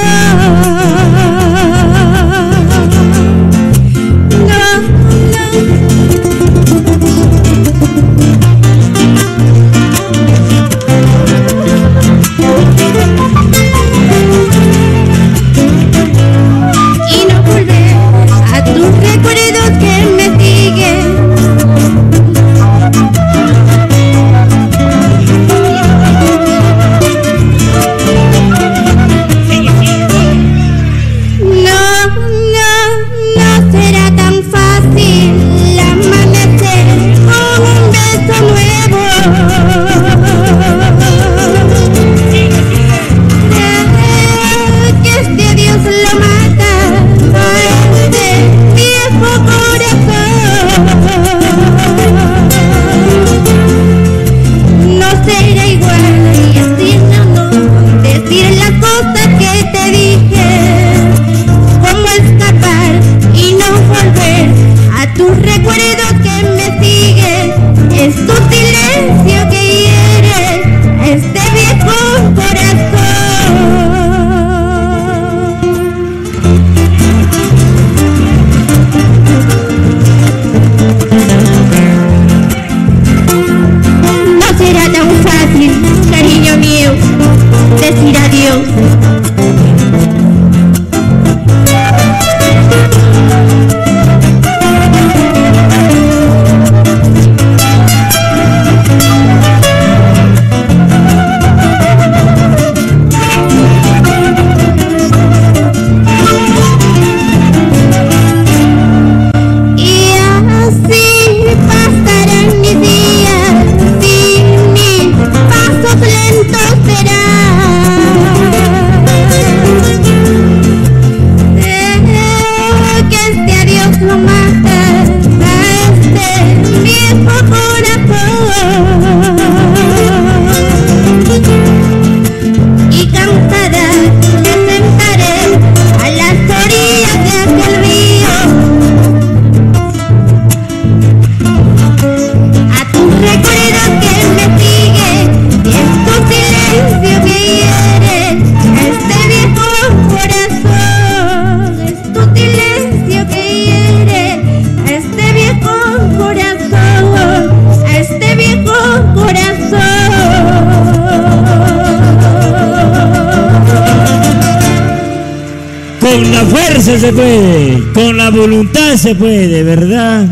Con la fuerza se puede, con la voluntad se puede, ¿verdad?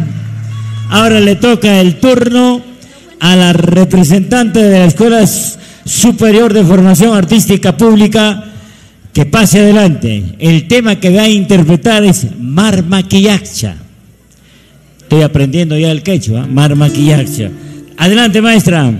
Ahora le toca el turno a la representante de la Escuela Superior de Formación Artística Pública que pase adelante. El tema que va a interpretar es Marmaquillacha. Estoy aprendiendo ya el quechua, Marmaquillacha. Adelante, maestra.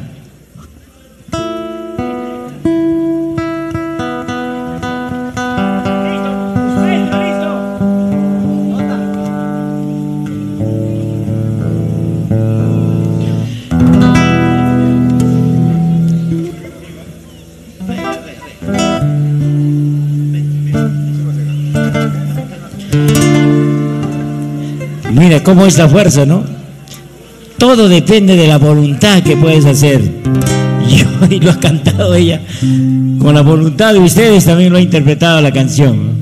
Mira cómo es la fuerza, ¿no? Todo depende de la voluntad que puedes hacer. Y lo ha cantado ella. Con la voluntad de ustedes también lo ha interpretado la canción, ¿no?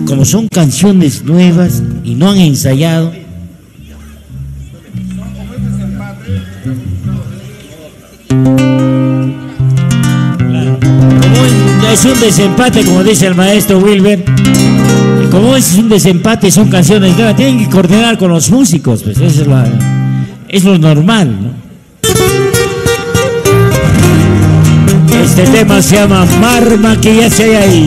Como son canciones nuevas y no han ensayado, es un desempate, como dice el maestro Wilber. Como es un desempate, son canciones nuevas, tienen que coordinar con los músicos, pues eso es lo normal, ¿no? Este tema se llama Marmaquillacha ahí.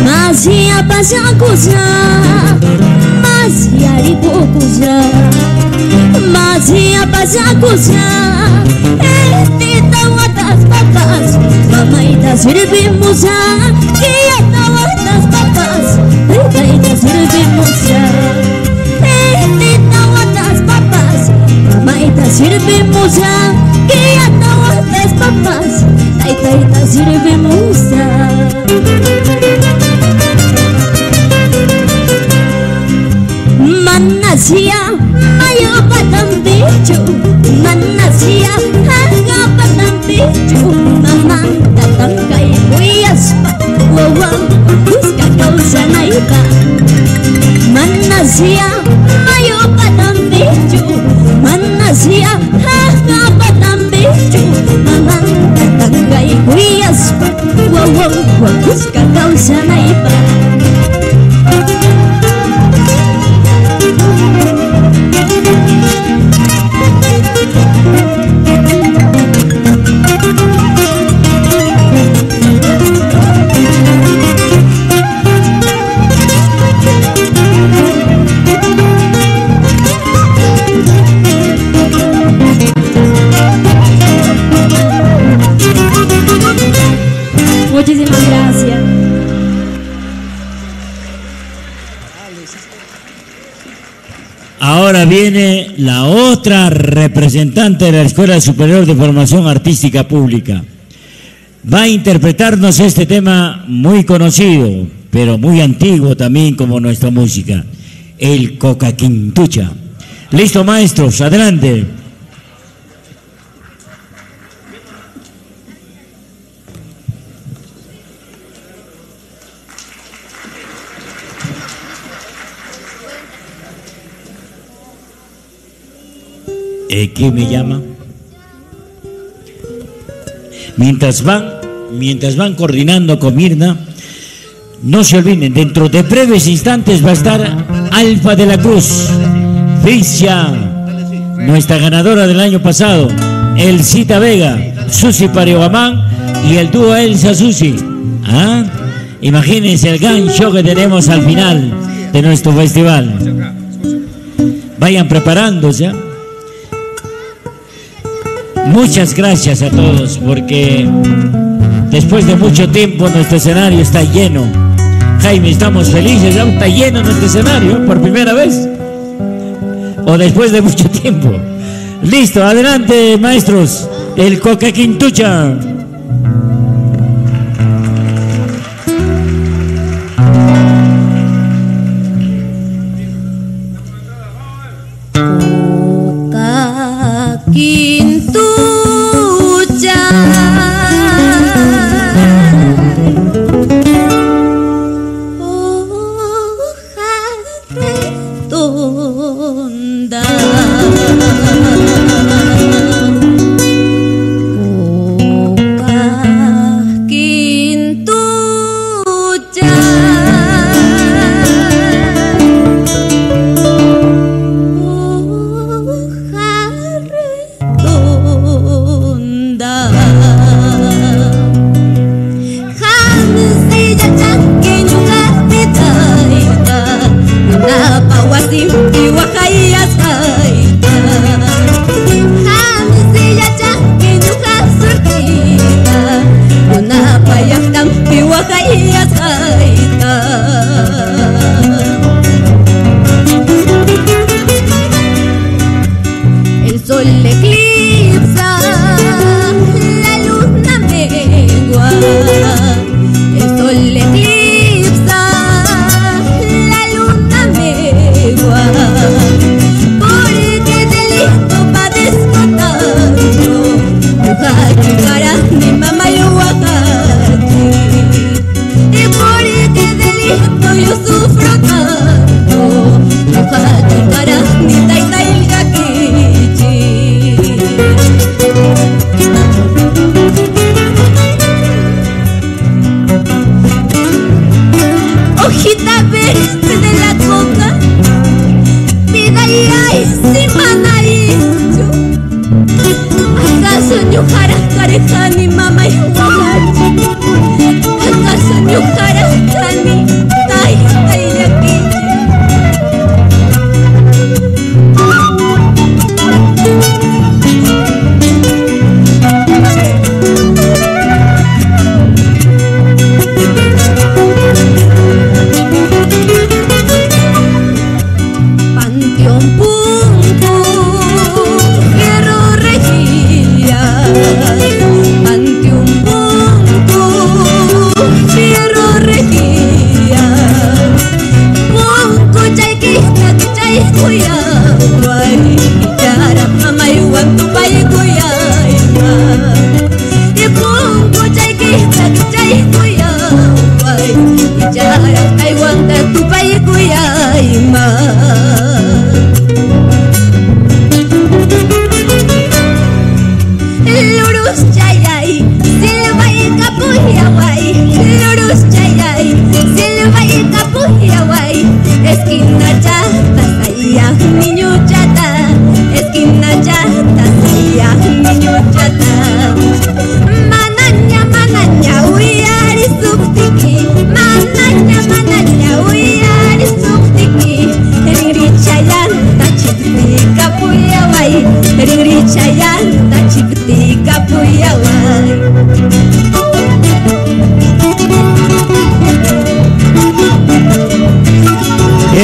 Masia pasakusa, masia ripokusa, masia pasakusa. Tita watas papas, mamaita sirvimusa, tita watas papas, tita sirvimusa. Tita watas papas, mamaita sirvimusa, tita watas papas, tita sirvimusa. Manasia, mayo patang bicho, manasia, haga patang bicho, mamang datang kay Buyas pa, wow, busca causa na iba. Manasia, mayo patang bicho, manasia, haga patang bicho, mamang datang kay Buyas pa, wow, busca viene la otra representante de la Escuela Superior de Formación Artística Pública. Va a interpretarnos este tema muy conocido, pero muy antiguo también como nuestra música, el Cocaquintucha. Listo, maestros, adelante. ¿Qué me llama? Mientras van coordinando con Mirna, no se olviden, dentro de breves instantes va a estar Alfa de la Cruz, Fricia, nuestra ganadora del año pasado, Elcita Vega, Susi Parihuamán y el dúo Elsa Susi. ¿Ah? Imagínense el gran show que tenemos al final de nuestro festival. Vayan preparándose. Muchas gracias a todos, porque después de mucho tiempo nuestro escenario está lleno. Jaime, estamos felices, ya está lleno nuestro escenario por primera vez, o después de mucho tiempo. Listo, adelante maestros, el Cocaquintucha.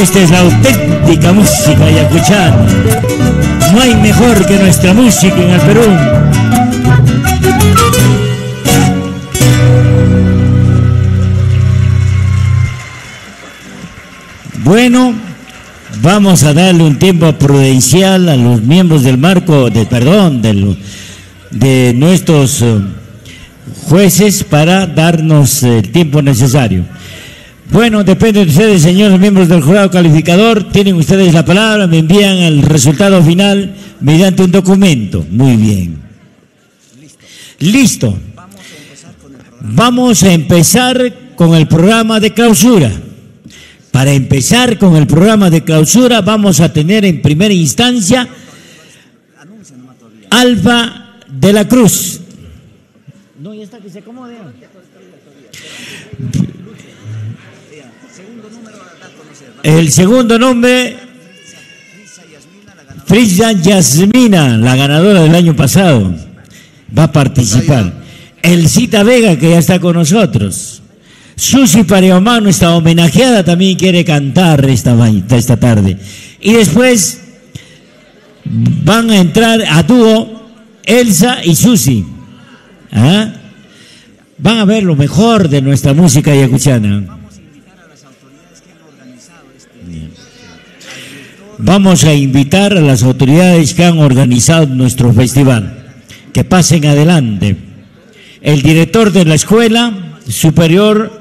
Esta es la auténtica música ayacuchana. No hay mejor que nuestra música en el Perú. Bueno, vamos a darle un tiempo prudencial a los miembros del marco, de nuestros jueces para darnos el tiempo necesario. Bueno, depende de ustedes, señores miembros del jurado calificador. Tienen ustedes la palabra, me envían el resultado final mediante un documento. Muy bien. Listo. Vamos a empezar con el programa de clausura. Para empezar con el programa de clausura vamos a tener en primera instancia Alfa de la Cruz. No, ya está, que se acomode. El segundo nombre, Frisa Yasmina, la ganadora del año pasado, va a participar. El Cita Vega, que ya está con nosotros. Susi Pariamán, nuestra homenajeada, también quiere cantar esta tarde. Y después van a entrar a dúo Elsa y Susi. ¿Ah? Van a ver lo mejor de nuestra música ayacuchana. Vamos a invitar a las autoridades que han organizado nuestro festival que pasen adelante. El director de la Escuela Superior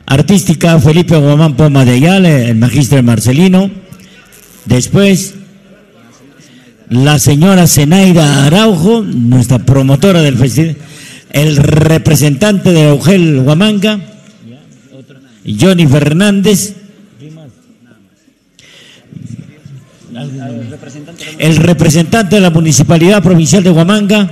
Artística Felipe Guamán Poma de Ayala, el magíster Marcelino. Después, la señora Zenaida Araujo, nuestra promotora del festival. El representante de Augel Huamanga, Johnny Fernández. El representante de la Municipalidad Provincial de Huamanga.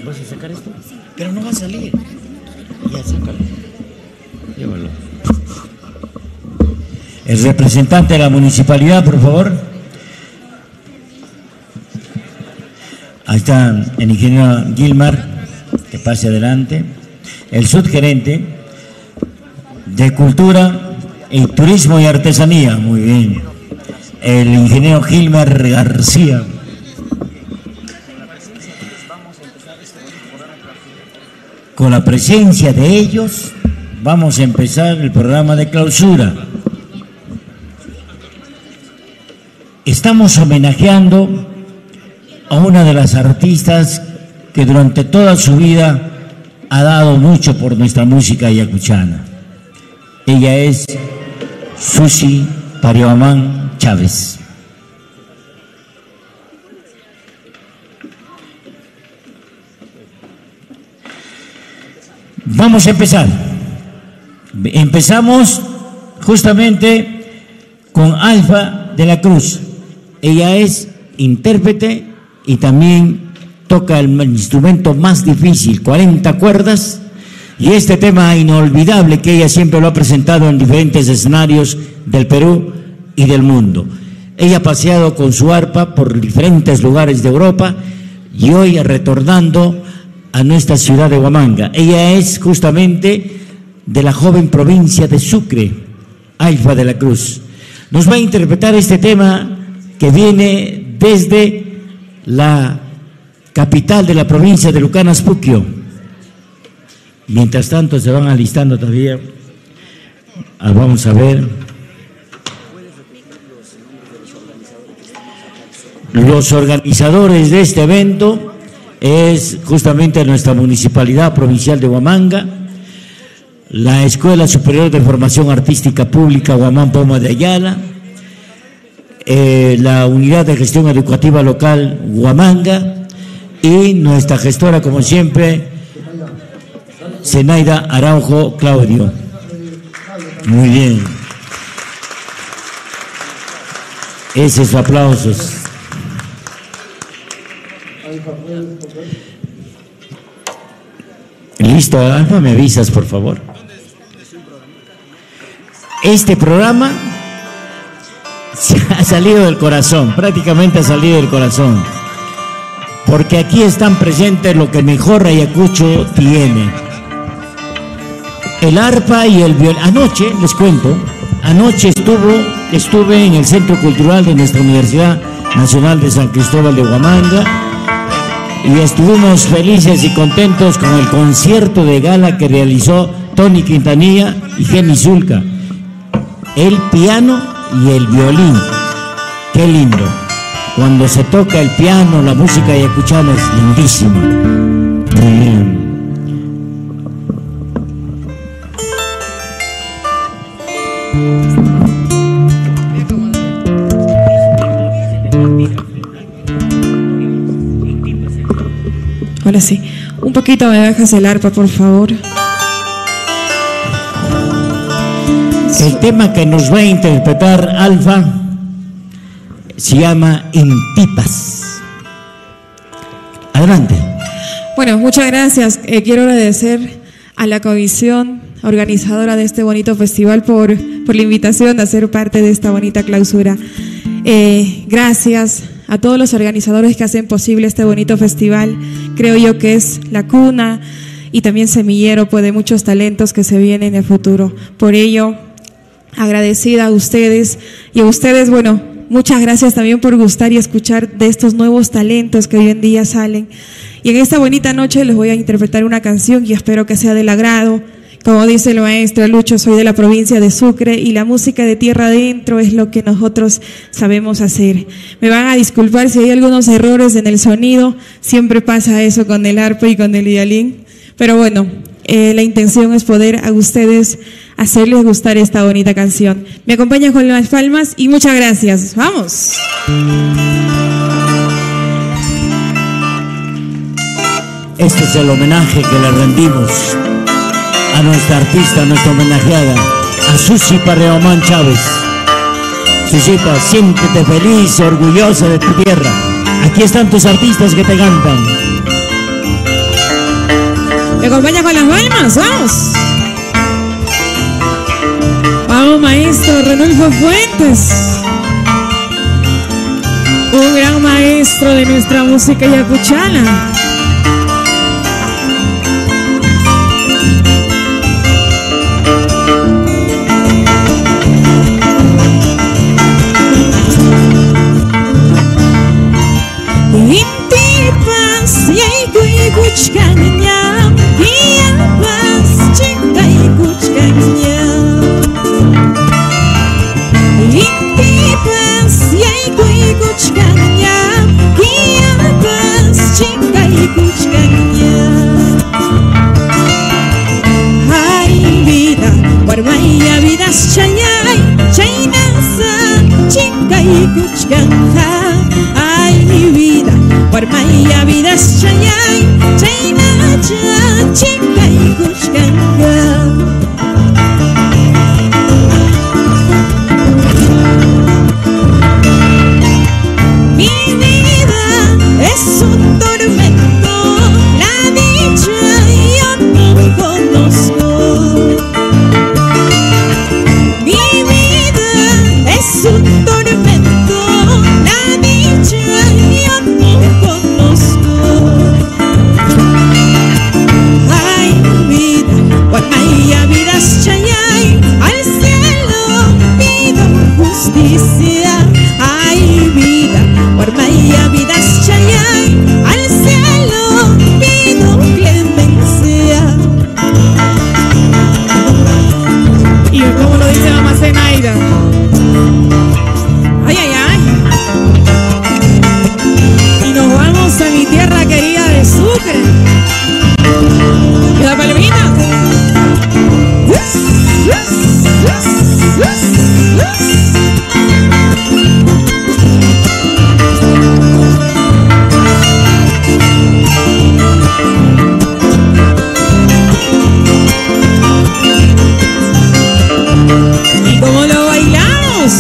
¿Vas a sacar esto? Pero no va a salir. Ya, sácalo. Llévalo. El representante de la Municipalidad, por favor. Ahí está el ingeniero Gilmar, que pase adelante. El subgerente de Cultura y Turismo y Artesanía, muy bien. El ingeniero Gilmar García. Con la presencia de ellos, vamos a empezar el programa de clausura. Estamos homenajeando a una de las artistas que durante toda su vida ha dado mucho por nuestra música ayacuchana. Ella es Susi Pariamán Chávez. Vamos a empezar. Empezamos justamente con Alfa de la Cruz. Ella es intérprete y también toca el instrumento más difícil, 40 cuerdas, y este tema inolvidable que ella siempre lo ha presentado en diferentes escenarios del Perú y del mundo. Ella ha paseado con su arpa por diferentes lugares de Europa y hoy retornando a nuestra ciudad de Huamanga. Ella es justamente de la joven provincia de Sucre, Alfa de la Cruz. Nos va a interpretar este tema que viene desde la capital de la provincia de Lucanas, Puquio. Mientras tanto se van alistando todavía. Vamos a ver. Los organizadores de este evento es justamente nuestra Municipalidad Provincial de Huamanga, la Escuela Superior de Formación Artística Pública Guamán Poma de Ayala, la Unidad de Gestión Educativa Local Huamanga y nuestra gestora, como siempre, Zenaida Araujo Claudio. Muy bien. Esos aplausos. Listo, Alfa, me avisas, por favor. Este programa ha salido del corazón, prácticamente ha salido del corazón, porque aquí están presentes lo que mejor Ayacucho tiene, el arpa y el violín. Anoche, les cuento, anoche estuve en el Centro Cultural de nuestra Universidad Nacional de San Cristóbal de Huamanga y estuvimos felices y contentos con el concierto de gala que realizó Tony Quintanilla y Jenny Zulka. El piano y el violín. Qué lindo. Cuando se toca el piano, la música ayacuchana es lindísima. Muy bien. Ahora sí, un poquito me bajas el arpa, por favor. El tema que nos va a interpretar Alfa se llama Intipas. Adelante. Bueno, muchas gracias. Quiero agradecer a la comisión organizadora de este bonito festival por la invitación a ser parte de esta bonita clausura. Gracias a todos los organizadores que hacen posible este bonito festival. Creo yo que es la cuna y también semillero pues, de muchos talentos que se vienen en el futuro. Por ello, agradecida a ustedes y a ustedes, bueno, muchas gracias también por gustar y escuchar de estos nuevos talentos que hoy en día salen. Y en esta bonita noche les voy a interpretar una canción y espero que sea del agrado. Como dice el maestro Lucho, soy de la provincia de Sucre y la música de tierra adentro es lo que nosotros sabemos hacer. Me van a disculpar si hay algunos errores en el sonido, siempre pasa eso con el arpa y con el violín, pero bueno, la intención es poder a ustedes hacerles gustar esta bonita canción. Me acompañan con las palmas y muchas gracias. ¡Vamos! Este es el homenaje que le rendimos a nuestra artista, a nuestra homenajeada, a Susi Parreomán Chávez. Susita, siéntete feliz, orgullosa de tu tierra. Aquí están tus artistas que te cantan. ¿Me acompaña con las palmas? ¡Vamos! ¡Vamos, maestro Renulfo Fuentes! Un gran maestro de nuestra música ayacuchana. Intipas yay kuy kuchkanyam Piyapas chintay kuchkanyam Intipas yay kuy kuchkanyam Piyapas chintay kuchkanyam Ay vida, warmaya vidas chayay Chaynasa chintay kuchkanyam Ay mi vida, warmaya vidas chayay, chaynacha chinkay kuchkanka. Mi vida es un tormento, la dicha yo no conozco. Mi vida es un tormento, la dicha yo no conozco. Ay, vida, guarmaya vidas chayay, al cielo pido justicia. Ay, vida, guarmaya vidas chayay, al cielo pido clemencia. Y como lo dice mamá Zenaida. Ay, ay, ay. Y nos vamos a mi tierra querida de Sucre. Y la palmita. ¿Y cómo lo bailamos?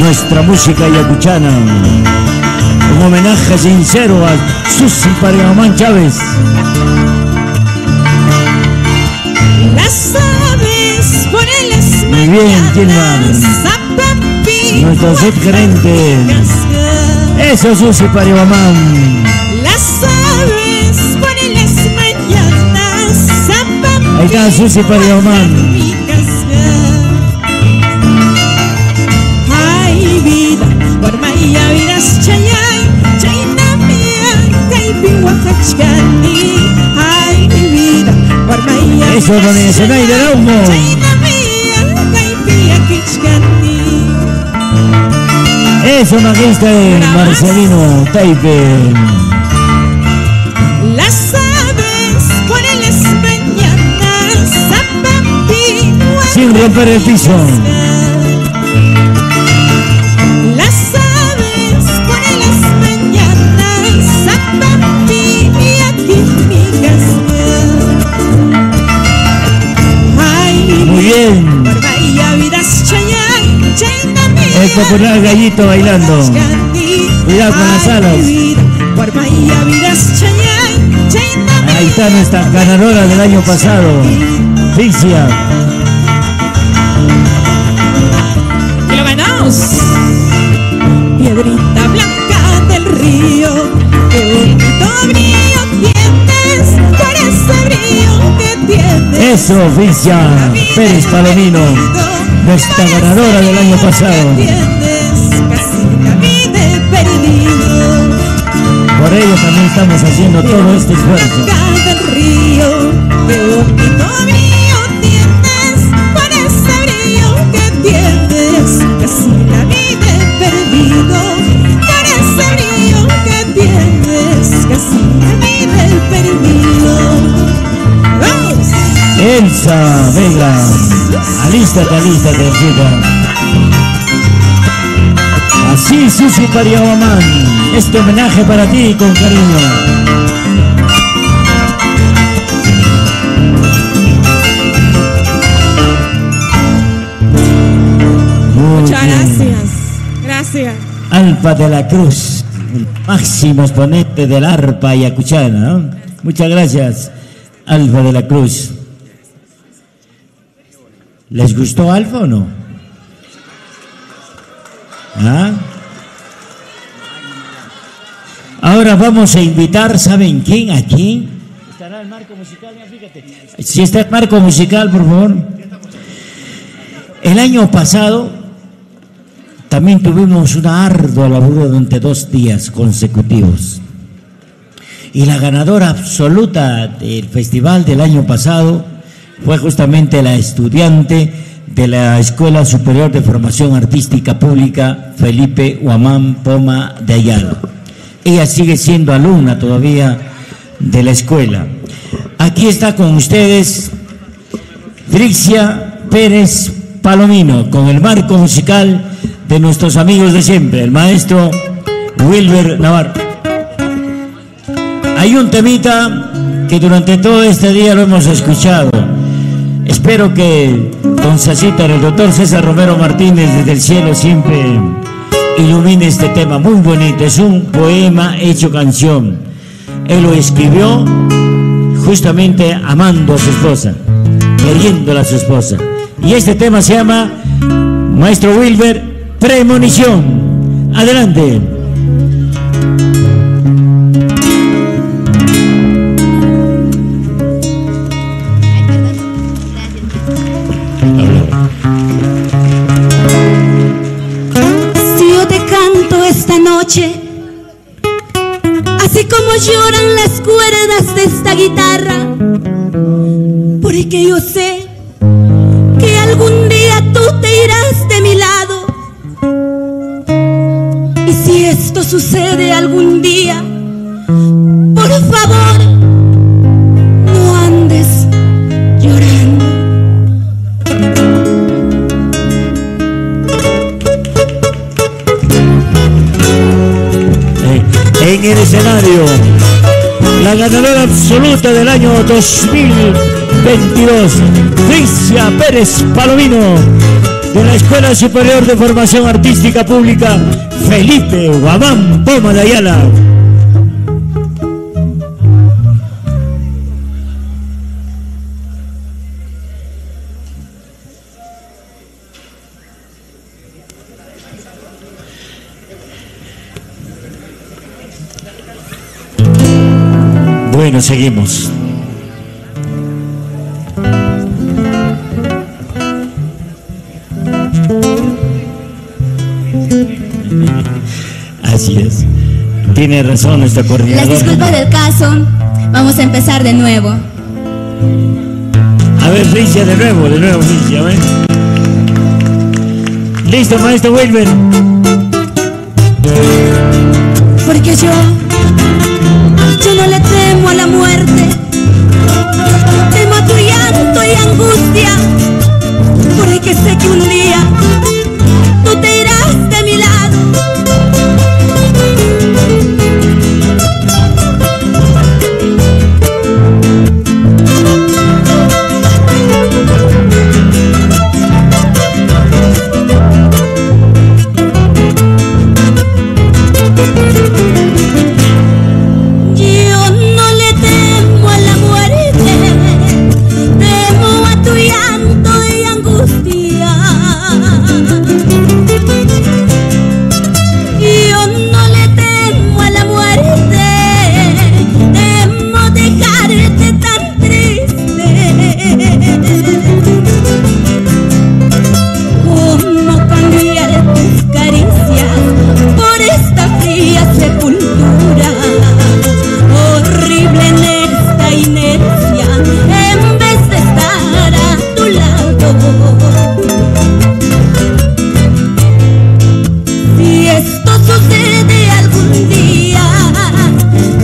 Nuestra música ayacuchana. Un homenaje sincero a Susi Parreomán Chávez. Las aves por el Muy bien, ¿quién va? Nuestro subgerente. Eso, Susi Parreomán. Las aves Ahí está Susi Parihuamán. Ay, vida, Guarmaya, vidas, chayay, chaynamia, kaipi, oaxachcani. Ay, vida, Guarmaya. Eso, doña Zenaida Araujo. Eso, magista Marcelino Taipe. Las aves por las mañanas zapampi, sin romper el piso. las aves por las mañanas zapampi y aquí mi casa. Ay, muy bien. Guarmaya, vidas, chayay, chaynamia. El popular gallito bailando. Cuidado con las alas. Ahí está nuestra ganadora del año pasado, Frixia. Y lo ganamos. Piedrita blanca del río, qué bonito brillo tienes, por ese brillo que tienes. Eso, Frixia Pérez Palomino, nuestra ganadora del año pasado. Por ello también estamos haciendo todo este esfuerzo. Del río, qué bonito brillo tienes, por ese brillo que tienes, casi la vida he perdido, por ese brillo que tienes, casi la vida he perdido. ¡Vamos! Elsa Vega, alístate, chica. Así, Susi Parihuamán, este homenaje para ti con cariño. Muchas gracias. Gracias. Alfa de la Cruz, el máximo exponente del arpa ayacuchana, ¿no? Muchas gracias, Alfa de la Cruz. ¿Les gustó Alfa o no? ¿Ah? Ahora vamos a invitar, ¿saben quién? ¿A quién? ¿Estará el marco musical? Fíjate. Si está el marco musical, por favor. El año pasado también tuvimos una ardua labor durante 2 días consecutivos. Y la ganadora absoluta del festival del año pasado fue justamente la estudiante de la Escuela Superior de Formación Artística Pública Felipe Huamán Poma de Ayala. Ella sigue siendo alumna todavía de la escuela. Aquí está con ustedes Frixia Pérez Palomino, con el marco musical de nuestros amigos de siempre, el maestro Wilber Navarro. Hay un temita que durante todo este día lo hemos escuchado. Espero que con Sacita, el doctor César Romero Martínez desde el cielo siempre ilumine este tema muy bonito. Es un poema hecho canción. Él lo escribió justamente amando a su esposa, queriéndola a su esposa. Y este tema se llama, maestro Wilber, Premonición. Adelante. Esta noche, así como lloran las cuerdas de esta guitarra, porque yo sé que algún día tú te irás de mi lado. Y si esto sucede algún día, por favor, no andes llorando. En el escenario, la ganadora absoluta del año 2022, Frixia Pérez Palomino, de la Escuela Superior de Formación Artística Pública Felipe Huamán Poma de Ayala. Bueno, seguimos. Así es. Tiene razón nuestra Las coordinadora. disculpas del caso. Vamos a empezar de nuevo. A ver, Fricia, de nuevo, Fricia, a ver. Listo, maestro Wilber. Porque yo no le temo a la muerte. Temo a tu llanto y angustia. Porque sé que un día tú te irás de mi lado. Yo no le temo a la muerte, temo a tu llanto y angustia. Yo no le temo a la muerte, temo dejarte tan triste. ¿Cómo cambiar tus caricias por esta fría sepultura? Horrible en esta inercia, en vez de estar a tu lado. Si esto sucede algún día,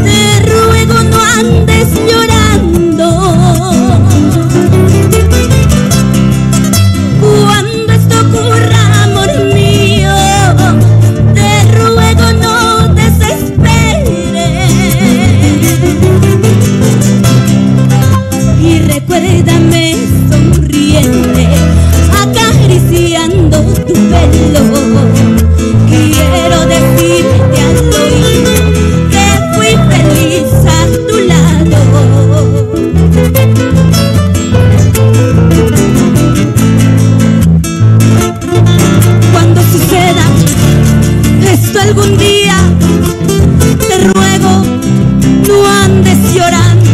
te ruego no andes llorando. Cuando esto ocurra, amor mío, te ruego no desesperes. Y recuérdame sonriente, acariciando tu pelo. Quiero decirte al oído que fui feliz a tu lado. Cuando suceda esto algún día, te ruego no andes llorando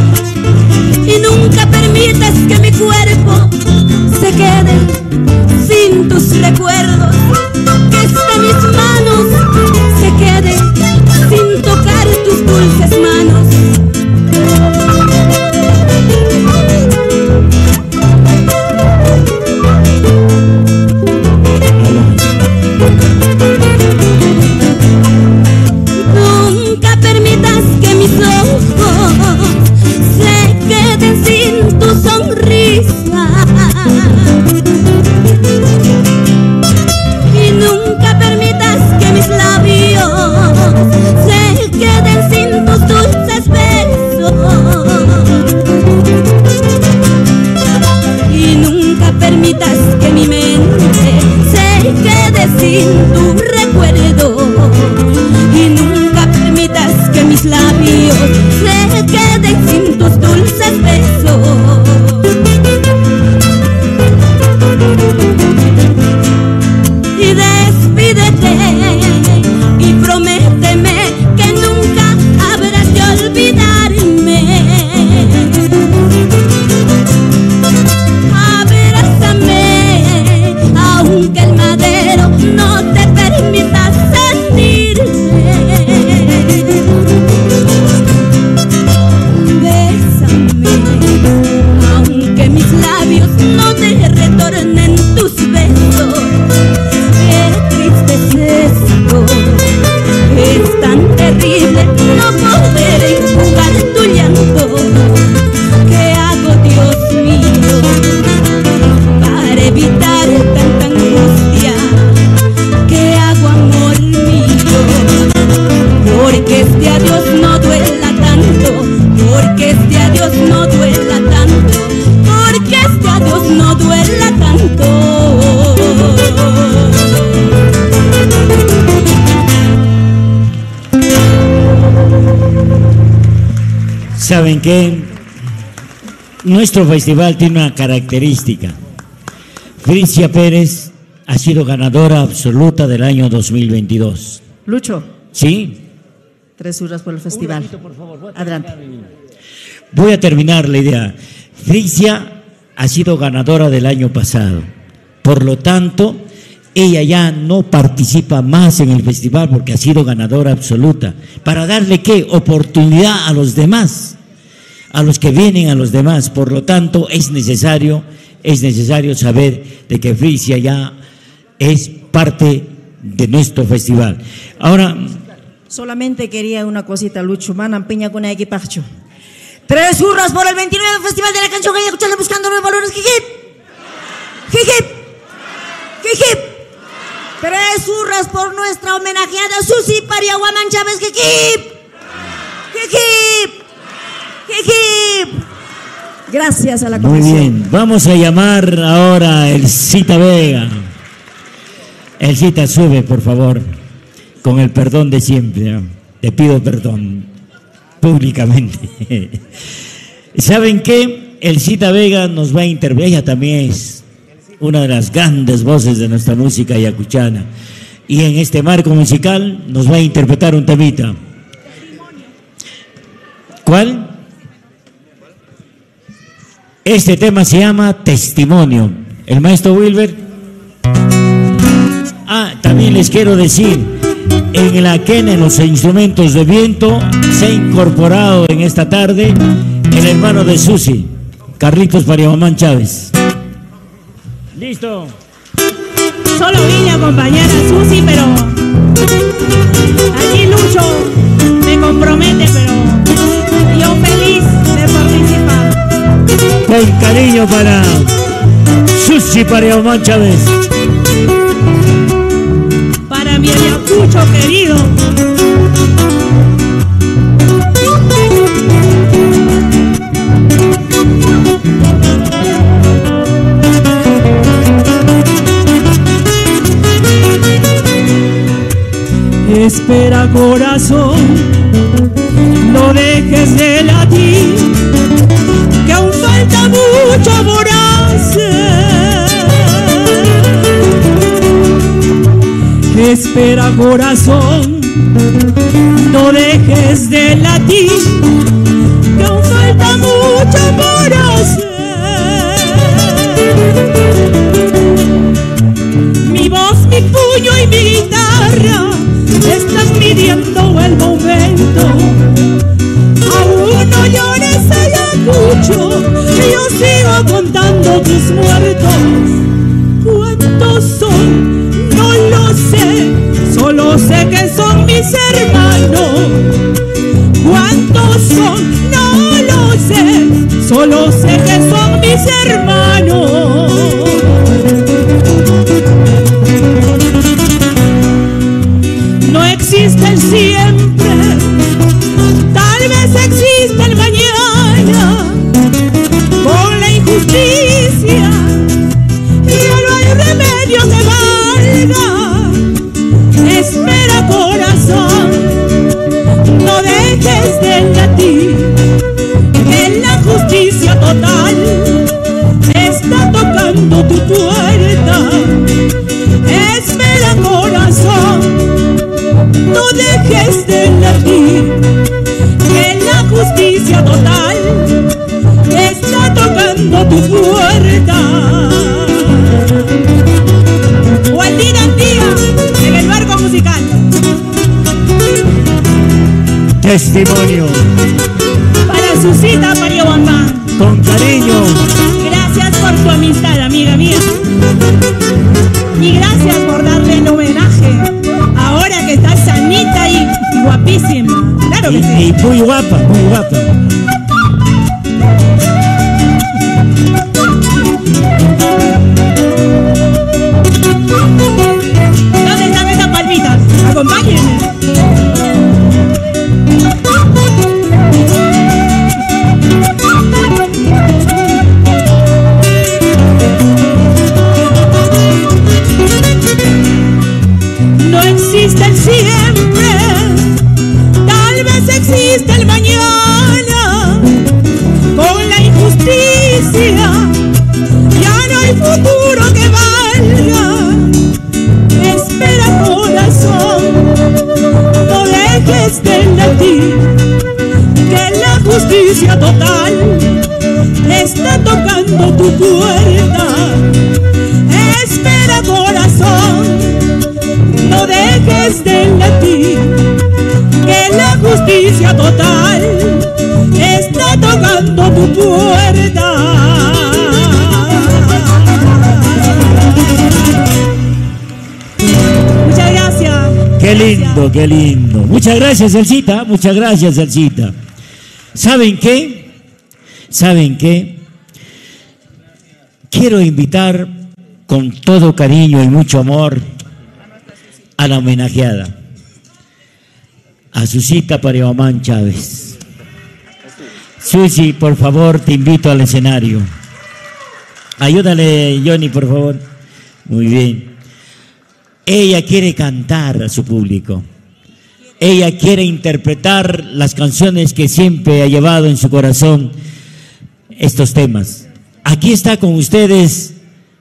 y nunca permitas que mi cuerpo se quede sin tus recuerdos, que esta mis manos se quede sin tocar tus dulces manos. Nunca permitas que mis ojos se queden sin tu sonrisa. Y nunca permitas que mis labios se queden sin tus dulces besos. Y nunca permitas que mi mente se quede sin tu recuerdo. Y nunca permitas que mis labios se queden sin tus dulces besos. Y despídete y prométeme que nunca habrás de olvidarme. Abrázame, aunque el madero no te permita sentirme. Bésame, aunque mis labios no te retornen tus besos. Qué triste es esto, es tan terrible no poder enjugar tu llanto. ¿Qué hago, Dios mío, para evitar tanta angustia? ¿Qué hago, amor mío? Porque este adiós no duela tanto, porque este adiós no duela tanto, porque este adiós no duela tanto. ¿Saben qué? Nuestro festival tiene una característica. Fricia Pérez ha sido ganadora absoluta del año 2022. Lucho. ¿Sí? 3 horas por el festival. Adelante. Voy a terminar la idea. Fricia ha sido ganadora del año pasado. Por lo tanto, ella ya no participa más en el festival porque ha sido ganadora absoluta. ¿Para darle qué? Oportunidad a los demás, a los que vienen a los demás. Por lo tanto, es necesario saber de que Frisia ya es parte de nuestro festival. Ahora, solamente quería una cosita, Lucho, manan piña con equipacho. 3 hurras por el 29 Festival de la Canción Ayacuchana buscando nuevos valores. ¡Jijip! ¡Jijip! ¡Jijip! 3 hurras por nuestra homenajeada Susi Pariaguamán Chávez. ¡Jijip! ¡Jijip! ¡Jijip! Gracias a la comisión. Muy bien, vamos a llamar ahora a Elcita Vega. Elcita, sube, por favor, con el perdón de siempre, ¿no? Te pido perdón públicamente. ¿Saben qué? Elcita Vega nos va a intervenir. Ella también es una de las grandes voces de nuestra música ayacuchana. Y en este marco musical nos va a interpretar un temita. ¿Cuál? Este tema se llama Testimonio. El maestro Wilber. También les quiero decir, en la quena, en los instrumentos de viento, se ha incorporado en esta tarde el hermano de Susi, Carlitos Pariaguamán Chávez. ¿Listo? Solo vine a acompañar a Susi, pero aquí Lucho me compromete, pero yo feliz de participar. Con cariño para Susi Pariaguamán Chávez. Para mi Ayacucho querido. Espera, corazón, no dejes de latir, que aún falta mucho por hacer. Espera, corazón, no dejes de latir, que aún falta mucho por hacer. Mi voz, mi puño y mi guitarra están midiendo el momento. Aún no llores, Ayacucho, yo sigo contando tus muertos. ¿Cuántos son? No lo sé, solo sé que son mis hermanos. ¿Cuántos son? No lo sé, solo sé que son mis hermanos. No existe el siempre, tal vez existe el mañana. Con la injusticia ya no hay remedio que valga. Espera, corazón, no dejes de latir, que la justicia total está tocando tu puerta. Espera, corazón, no dejes de latir, que la justicia total está tocando tu puerta. Waldina Antía, en el barco musical. Testimonio. Para Susita Pariaguamán. Con cariño. Gracias por tu amistad, amiga mía. Y gracias por darle el homenaje. Ahora que estás sanita y guapísima. Claro que sí. Y muy guapa, muy guapa. ¿Dónde están esas palmitas? Acompáñenme. No existe el siempre, tal vez existe el mañana. Con la injusticia ya no hay futuro que valga. Espera, corazón, no dejes de latir, que la justicia total está tocando tu puerta. Espera, corazón, Qué lindo, qué lindo. Muchas gracias, Elcita. Muchas gracias, Elcita. ¿Saben qué? ¿Saben qué? Quiero invitar con todo cariño y mucho amor a la homenajeada, a Susita Parihuamán Chávez. Susi, por favor, te invito al escenario. Ayúdale, Johnny, por favor. Muy bien. Ella quiere cantar a su público. Ella quiere interpretar las canciones que siempre ha llevado en su corazón estos temas. Aquí está con ustedes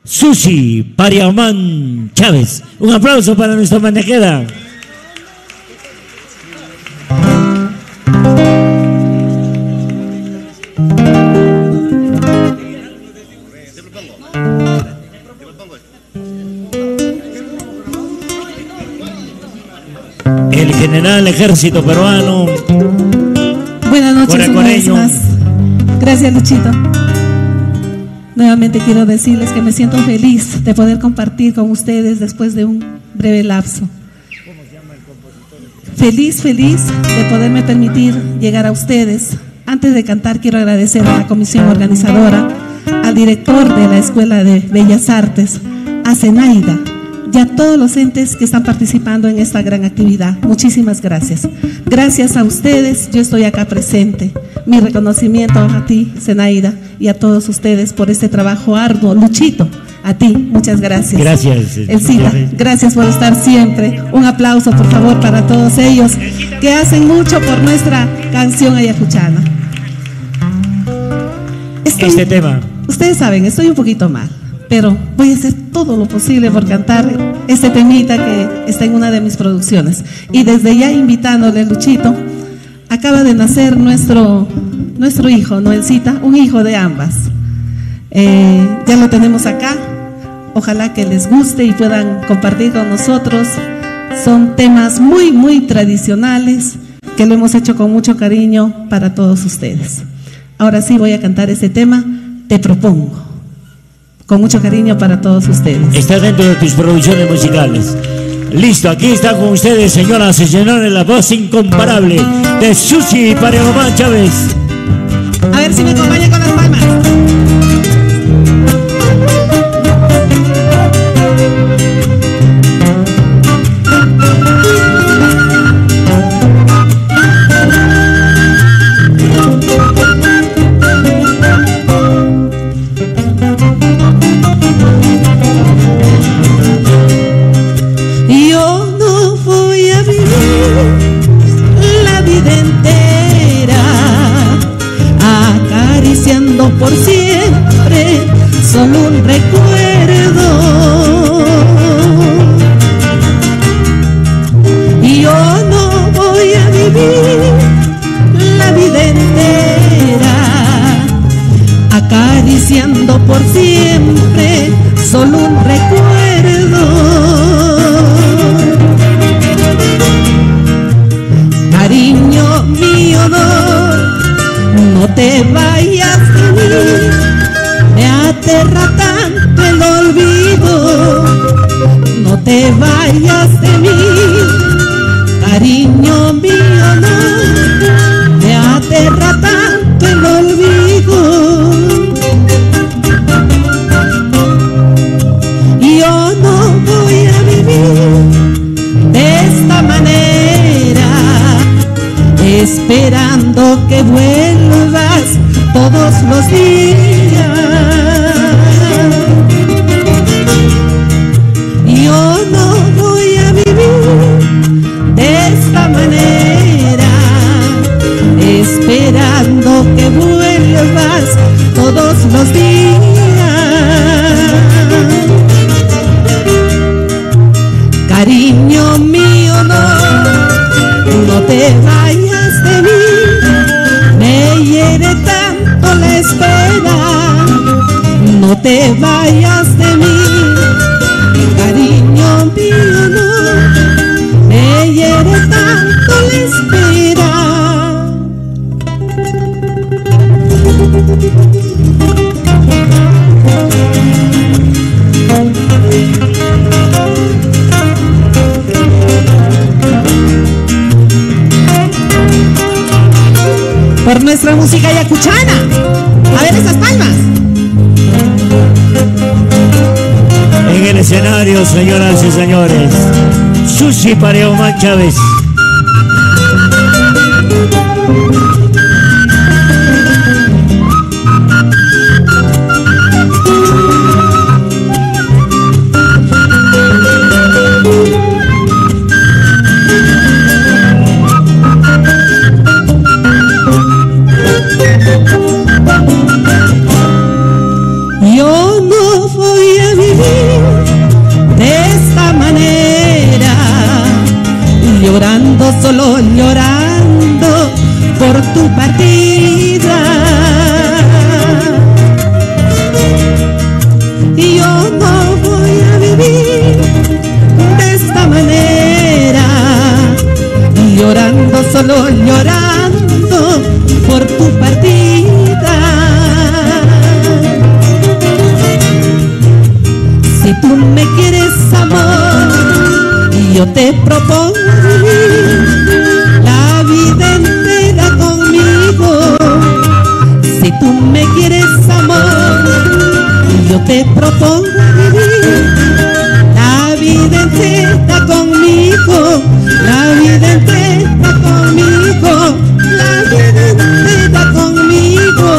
Susi Parihuamán Chávez. Un aplauso para nuestra homenajera. El general ejército peruano. Buenas noches, una vez más. Gracias, Luchito. Nuevamente quiero decirles que me siento feliz de poder compartir con ustedes después de un breve lapso. Feliz de poderme permitir llegar a ustedes. Antes de cantar quiero agradecer a la comisión organizadora, al director de la Escuela de Bellas Artes, a Zenaida y a todos los entes que están participando en esta gran actividad. Muchísimas gracias. Gracias a ustedes, yo estoy acá presente. Mi reconocimiento a ti, Zenaida, y a todos ustedes por este trabajo arduo. Luchito, a ti, muchas gracias. Gracias. Elcita, gracias por estar siempre. Un aplauso, por favor, para todos ellos que hacen mucho por nuestra canción ayacuchana. Este tema. Ustedes saben, estoy un poquito mal, pero voy a hacer todo lo posible por cantar este temita que está en una de mis producciones. Y desde ya invitándole, Luchito, acaba de nacer nuestro hijo, Noelcita, un hijo de ambas. Ya lo tenemos acá. Ojalá que les guste y puedan compartir con nosotros. Son temas muy, muy tradicionales que lo hemos hecho con mucho cariño para todos ustedes. Ahora sí voy a cantar ese tema, Te Propongo, con mucho cariño para todos ustedes. Está dentro de tus producciones musicales. Listo, aquí está con ustedes, señoras y señores, la voz incomparable de Susi Parihuamán Chávez. A ver si me acompañan con las palmas. Yo no voy a vivir la vida entera acariciando por siempre solo un recuerdo. Yo no voy a vivir la vida entera acariciando por siempre solo un recuerdo. Cariño mío, no te vayas de mí, me aterra tanto el olvido. No te vayas de mí, cariño mío, no, me aterra tanto el olvido. Yo no voy a vivir de esta manera, esperando que vuelvas todos los días. Yo no voy a vivir de esta manera, esperando que vuelvas todos los días. Cariño mío, no te vayas de mí, me hiere tanto la espera. No te vayas de mí, cariño mío, no, me hiere tanto la espera. música ayacuchana. A ver esas palmas. En el escenario, señoras y señores, Susi Parihuamán Chávez. Yo no voy a vivir de esta manera, llorando, solo llorando por tu partida. Yo no voy a vivir de esta manera, llorando, solo llorando por tu partida. Si tú me quieres, amor, yo te propongo vivir la vida entera conmigo. Si tú me quieres, amor, yo te propongo vivir la vida entera conmigo. La vida entera conmigo. La vida entera conmigo.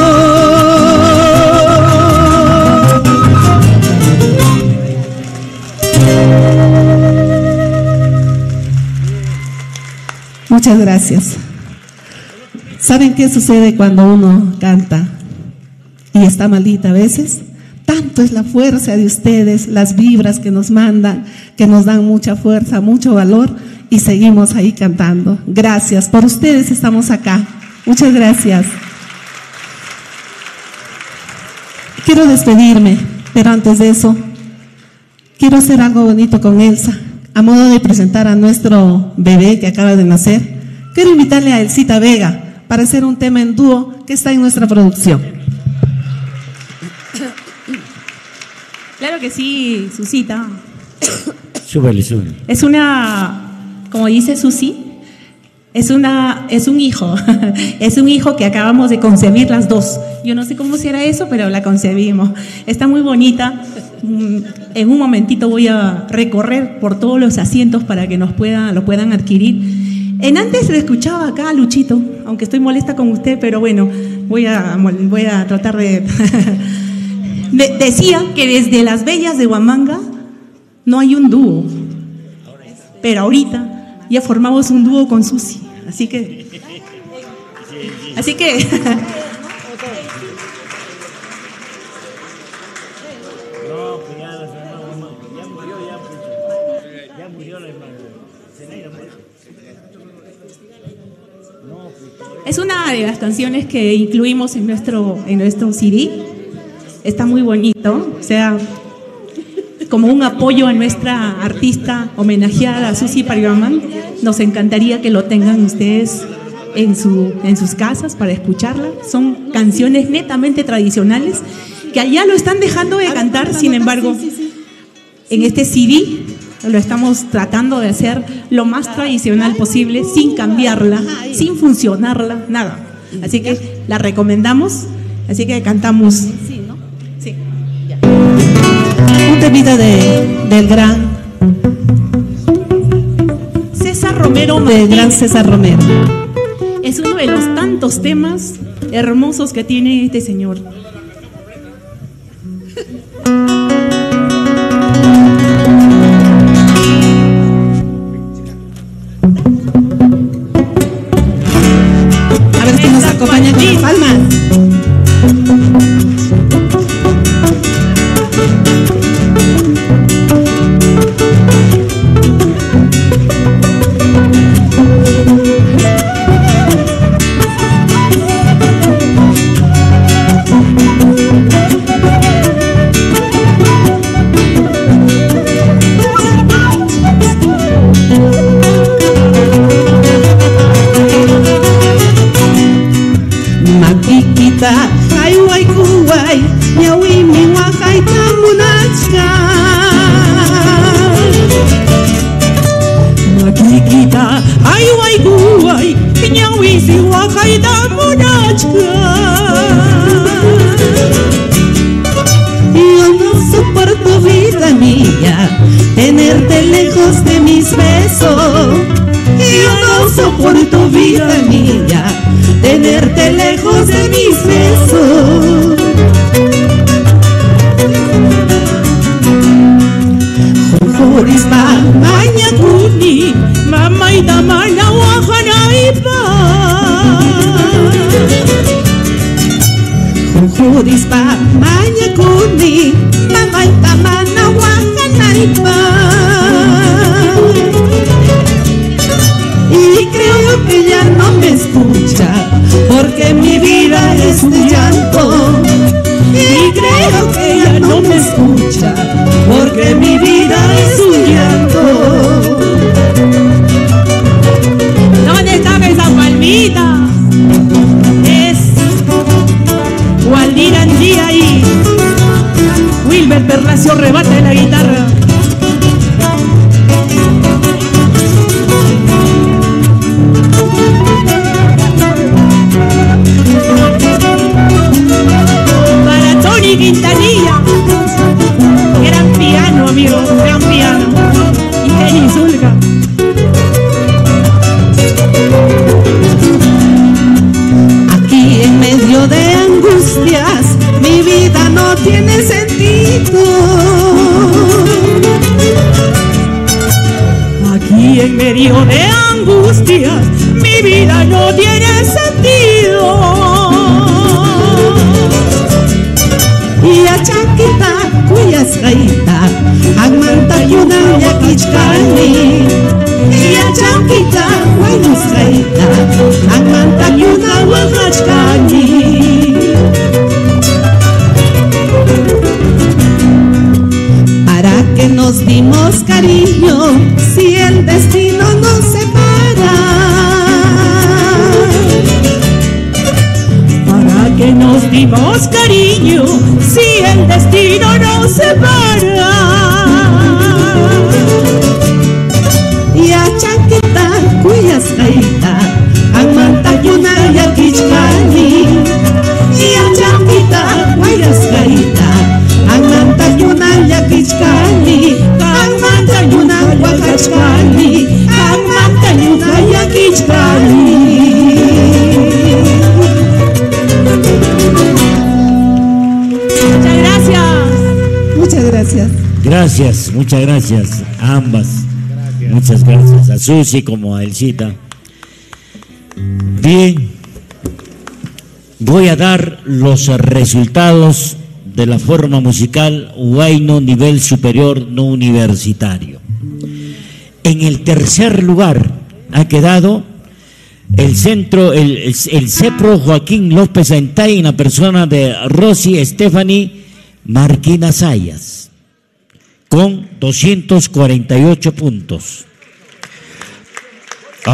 Muchas gracias. ¿Saben qué sucede cuando uno canta y está maldita a veces? Tanto es la fuerza de ustedes, las vibras que nos mandan, que nos dan mucha fuerza, mucho valor, y seguimos ahí cantando. Gracias, por ustedes estamos acá. Muchas gracias. Quiero despedirme, pero antes de eso, quiero hacer algo bonito con Elsa. A modo de presentar a nuestro bebé que acaba de nacer, quiero invitarle a Elsita Vega para hacer un tema en dúo que está en nuestra producción. Claro que sí, Susita. Súbele, súbele. Es una, como dice Susi, es un hijo. Es un hijo que acabamos de concebir las dos. Yo no sé cómo será eso, pero la concebimos. Está muy bonita. En un momentito voy a recorrer por todos los asientos para que lo puedan adquirir. Antes le escuchaba acá a Luchito, aunque estoy molesta con usted, pero bueno, voy a tratar de... Decía que desde las bellas de Huamanga no hay un dúo, pero ahorita ya formamos un dúo con Susi, así que es una de las canciones que incluimos en nuestro CD. Está muy bonito, o sea, como un apoyo a nuestra artista homenajeada, Susi Parihuamán. Nos encantaría que lo tengan ustedes en sus casas para escucharla. Son canciones netamente tradicionales que allá lo están dejando de cantar, sin embargo, en este CD lo estamos tratando de hacer lo más tradicional posible, sin cambiarla, sin funcionarla, nada. Así que la recomendamos, así que cantamos. Un temita del gran César Romero Martínez. Del gran César Romero. Es uno de los tantos temas hermosos que tiene este señor. A ver si nos acompaña con las palmas. tenerte lejos de mis besos. Yo no soporto, vida mía, tenerte lejos de mis besos. Jujurispa, mañacuni, mamaita mana wajanaipa. Jujurispa, mañacuni, mamaita mana wajanaipa. Y creo que ya no me escucha, porque mi vida es de llanto. Y creo que ya no me escucha, porque mi vida es un llanto. ¿Dónde está esa palmita? Es Waldir Andía y Wilber Perlacio rebate la guitarra. Quintanilla, gran piano, amigo, gran piano. Y Jenny Zulga. Aquí en medio de angustias, mi vida no tiene sentido. Aquí en medio de angustias, mi vida no tiene sentido. Y a Chaquita, cuyas gaita, agmanta yuna yakichkani. Y a Chaquita, cuyas gaita, agmanta yuna wajachkani. ¿Para qué nos dimos cariño si el destino nos separa? ¿Para qué nos dimos cariño si el destino nos separa? Y a Chaquita, cuyas gaita, agmanta yuna yakichkani. Y a Chaquita, cuyas gaita, agmanta yuna yakichkani. Agmanta yuna wakachkani, agmanta yuna yakichkani. Muchas gracias. Muchas gracias. Gracias, muchas gracias a ambas. Muchas gracias a Susi como a Elcita. Bien, voy a dar los resultados de la forma musical Huayno nivel superior no universitario. En el tercer lugar ha quedado el centro, el CEPRO Joaquín López Antay en la persona de Rosy Stephanie Marquina Sayas, con 248 puntos.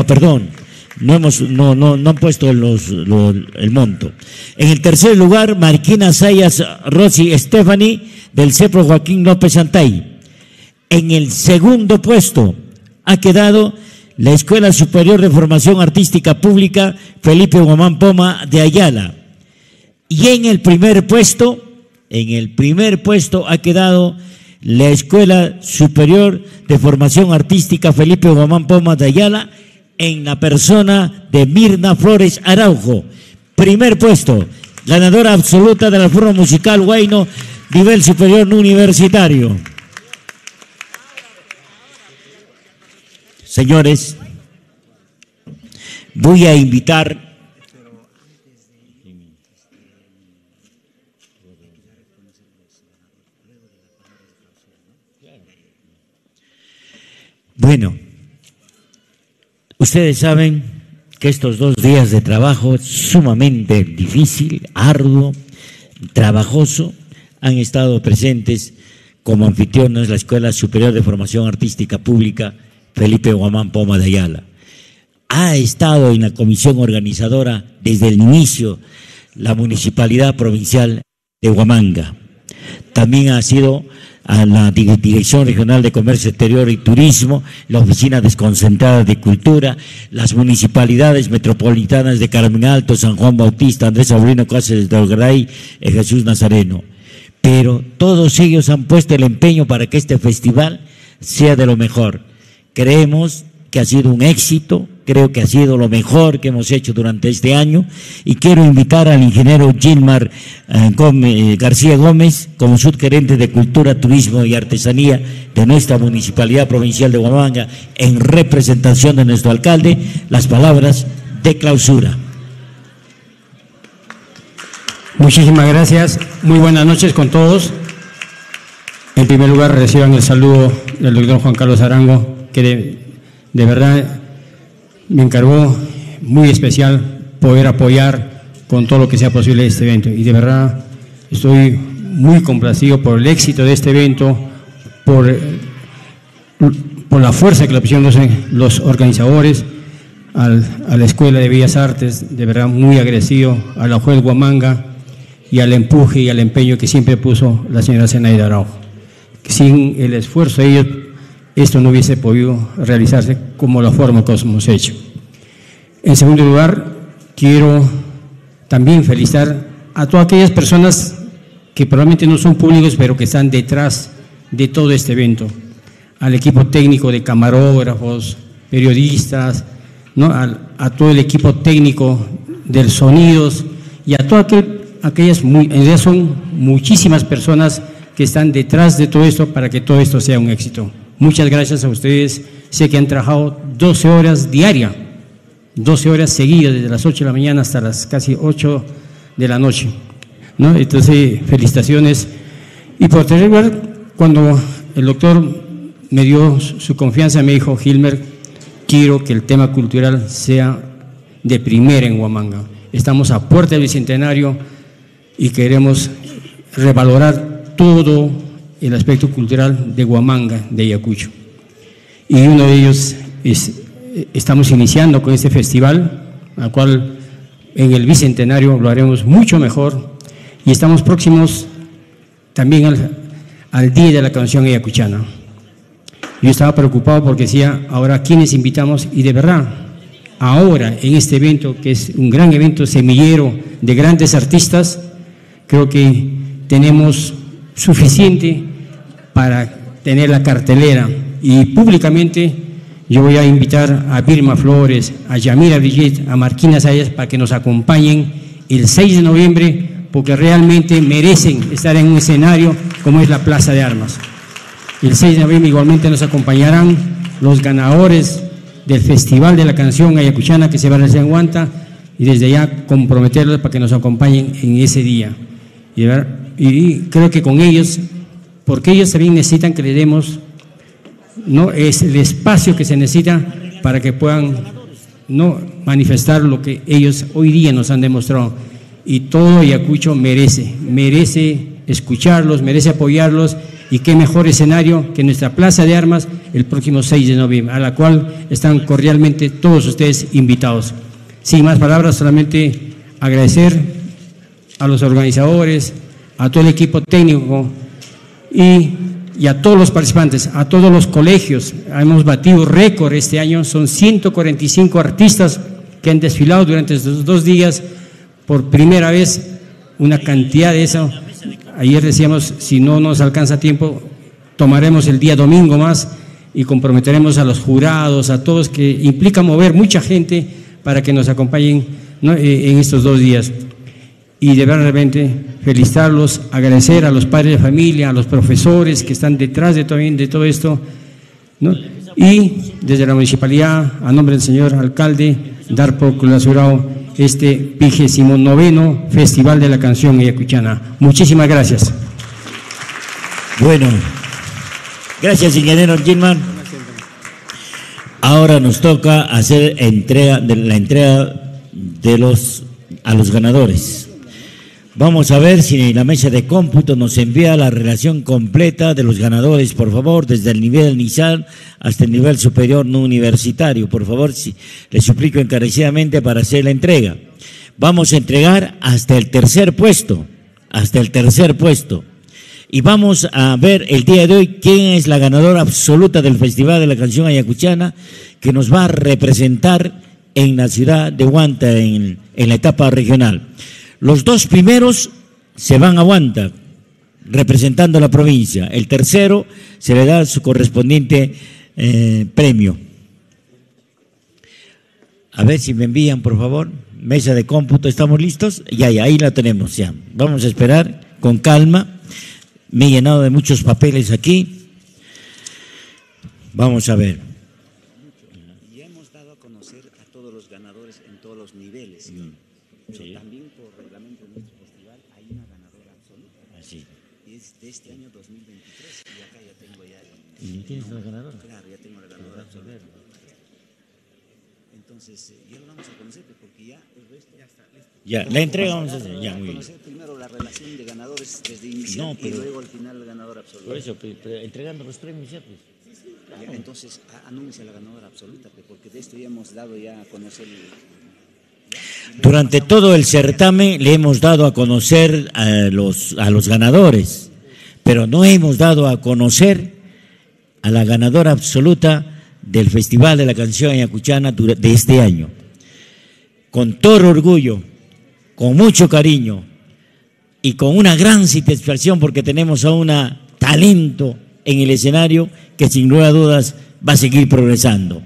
Perdón, no han puesto el monto. En el tercer lugar, Marquina Sayas Rosy Stephanie del CEPRO Joaquín López Antay. En el segundo puesto ha quedado la Escuela Superior de Formación Artística Pública Felipe Guamán Poma de Ayala. Y en el primer puesto ha quedado la Escuela Superior de Formación Artística Felipe Guamán Poma de Ayala, en la persona de Mirna Flores Araujo. Primer puesto, ganadora absoluta de la forma musical Huayno nivel superior no universitario. Señores, voy a invitar bueno, ustedes saben que estos 2 días de trabajo sumamente difícil, arduo, trabajoso, han estado presentes como anfitriones la Escuela Superior de Formación Artística Pública Felipe Guamán Poma de Ayala. Ha estado en la comisión organizadora desde el inicio la Municipalidad Provincial de Huamanga. También ha sido a la Dirección Regional de Comercio Exterior y Turismo, la Oficina Desconcentrada de Cultura, las municipalidades metropolitanas de Carmen Alto, San Juan Bautista, Andrés Sobrino Cáceres de Olgaray y Jesús Nazareno. Pero todos ellos han puesto el empeño para que este festival sea de lo mejor. Creemos que ha sido un éxito, creo que ha sido lo mejor que hemos hecho durante este año, y quiero invitar al ingeniero Gilmar García Gómez, como subgerente de Cultura, Turismo y Artesanía de nuestra Municipalidad Provincial de Huamanga, en representación de nuestro alcalde, las palabras de clausura. Muchísimas gracias, muy buenas noches con todos. En primer lugar, reciban el saludo del doctor Juan Carlos Arango, que de verdad me encargó muy especial poder apoyar con todo lo que sea posible este evento. Y de verdad estoy muy complacido por el éxito de este evento, por la fuerza que le pusieron los organizadores, a la Escuela de Bellas Artes, de verdad muy agradecido, a la juez Huamanga y al empuje y al empeño que siempre puso la señora Zenaida Araujo. Sin el esfuerzo de ellos, esto no hubiese podido realizarse como la forma que hemos hecho. En segundo lugar, quiero también felicitar a todas aquellas personas que probablemente no son públicos, pero que están detrás de todo este evento. Al equipo técnico de camarógrafos, periodistas, ¿no? a todo el equipo técnico del sonidos y a todas aquellas, en realidad son muchísimas personas que están detrás de todo esto para que todo esto sea un éxito. Muchas gracias a ustedes. Sé que han trabajado 12 horas diarias, 12 horas seguidas, desde las 8 de la mañana hasta las casi 8 de la noche, ¿no? Entonces, felicitaciones. Y por tercer lugar, cuando el doctor me dio su confianza, me dijo: Gilmer, quiero que el tema cultural sea de primera en Huamanga. Estamos a puerta del Bicentenario y queremos revalorar todo el aspecto cultural de Huamanga, de Ayacucho. Y uno de ellos estamos iniciando con este festival, al cual en el Bicentenario lo haremos mucho mejor, y estamos próximos también al Día de la Canción Ayacuchana. Yo estaba preocupado porque decía, ahora ¿quiénes invitamos? Y de verdad, ahora en este evento, que es un gran evento semillero de grandes artistas, creo que tenemos suficiente para tener la cartelera. Y públicamente yo voy a invitar a Vilma Flores, a Yamira Villet, a Marquina Sayas para que nos acompañen el 6 de noviembre, porque realmente merecen estar en un escenario como es la Plaza de Armas. El 6 de noviembre igualmente nos acompañarán los ganadores del Festival de la Canción Ayacuchana que se va a realizar en Huanta, y desde ya comprometerlos para que nos acompañen en ese día. Y creo que con ellos, porque ellos también necesitan que le demos, ¿no?, es el espacio que se necesita para que puedan, ¿no?, manifestar lo que ellos hoy día nos han demostrado. Y todo Ayacucho merece escucharlos, merece apoyarlos, y qué mejor escenario que nuestra Plaza de Armas el próximo 6 de noviembre, a la cual están cordialmente todos ustedes invitados. Sin más palabras, solamente agradecer a los organizadores, a todo el equipo técnico y a todos los participantes, a todos los colegios. Hemos batido récord este año, son 145 artistas que han desfilado durante estos 2 días, por primera vez una cantidad de eso. Ayer decíamos, si no nos alcanza tiempo, tomaremos el día domingo más y comprometeremos a los jurados, a todos, que implica mover mucha gente para que nos acompañen, ¿no?, en estos 2 días. Y de verdad, realmente, felicitarlos, agradecer a los padres de familia, a los profesores que están detrás de todo esto, ¿no? Y desde la municipalidad, a nombre del señor alcalde, dar por clausurado este 29º Festival de la Canción Ayacuchana. Muchísimas gracias. Bueno, gracias, ingeniero Gilmar. Ahora nos toca hacer la entrega a los ganadores. Vamos a ver si la mesa de cómputo nos envía la relación completa de los ganadores, por favor, desde el nivel inicial hasta el nivel superior no universitario. Por favor, les suplico encarecidamente para hacer la entrega. Vamos a entregar hasta el tercer puesto, Y vamos a ver el día de hoy quién es la ganadora absoluta del Festival de la Canción Ayacuchana, que nos va a representar en la ciudad de Huanta en la etapa regional. Los 2 primeros se van a Huanta, representando a la provincia. El tercero se le da su correspondiente premio. A ver si me envían, por favor, mesa de cómputo. ¿Estamos listos? Ya, ahí la tenemos, ya. Vamos a esperar con calma. Me he llenado de muchos papeles aquí. Vamos a ver. Ya hemos dado a conocer a todos los ganadores en todos los niveles. Pero también por reglamento de nuestro festival hay una ganadora absoluta. Así. Y es de este año 2023. Y acá ya tengo ya ¿Y tienes la ganadora? Claro, ya tengo la ganadora absoluta. Entonces, ya lo vamos a conocer porque ya el resto ya está listo. Ya, la entrega vamos a hacer. Ya, muy bien. Conocer primero la relación de ganadores desde inicial y luego al final el ganador absoluto. Por eso, entregando los premios ya, pues. Ya, entonces, anuncia la ganadora absoluta, porque de esto ya hemos dado ya a conocer. Durante todo el certamen le hemos dado a conocer a los ganadores, pero no hemos dado a conocer a la ganadora absoluta del Festival de la Canción Ayacuchana de este año. Con todo orgullo, con mucho cariño y con una gran satisfacción porque tenemos a una talento en el escenario que sin lugar a dudas va a seguir progresando.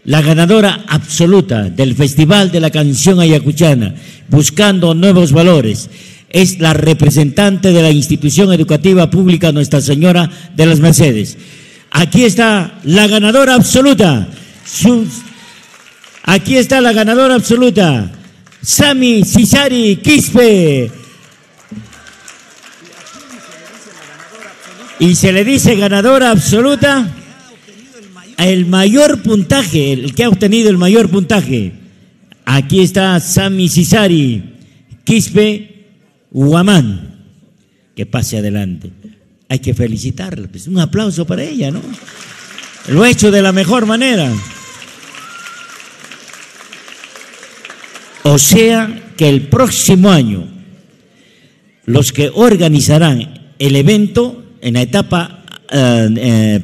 La ganadora absoluta del Festival de la Canción Ayacuchana, buscando nuevos valores, es la representante de la institución educativa pública Nuestra Señora de las Mercedes. Aquí está la ganadora absoluta. Aquí está la ganadora absoluta, Sami Cisari Quispe. Y se le dice ganadora absoluta el mayor puntaje, el que ha obtenido el mayor puntaje. Aquí está Sami Cisari Quispe Huamán. Que pase adelante. Hay que felicitarla, pues un aplauso para ella, ¿no? Lo ha hecho de la mejor manera. O sea que el próximo año los que organizarán el evento en la etapa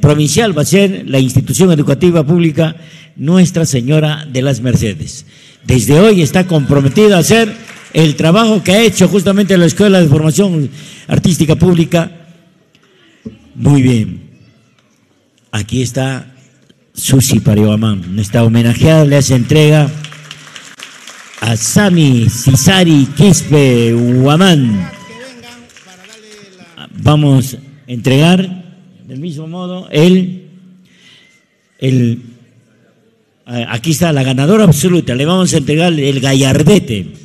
provincial va a ser la institución educativa pública Nuestra Señora de las Mercedes. Desde hoy está comprometida a hacer el trabajo que ha hecho justamente la Escuela de Formación Artística Pública. Muy bien. Aquí está Susi Parihuamán. Nuestra homenajeada le hace entrega a Sami Cisari Quispe Huamán. Vamos a entregar del mismo modo aquí está la ganadora absoluta. Le vamos a entregar el gallardete.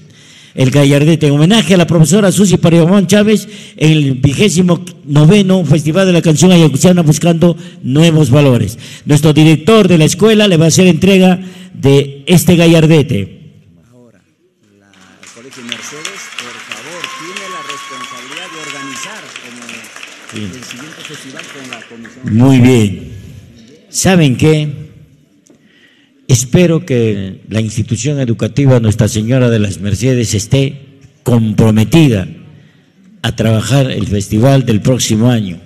El gallardete en homenaje a la profesora Susi Parihuamán Chávez en el 29º Festival de la Canción Ayacuchana buscando nuevos valores. Nuestro director de la escuela le va a hacer entrega de este gallardete. Ahora, el Colegio Mercedes, por favor, tiene la responsabilidad de organizar como el siguiente festival con la comisión. Muy bien. ¿Saben qué? Espero que la institución educativa Nuestra Señora de las Mercedes esté comprometida a trabajar el festival del próximo año.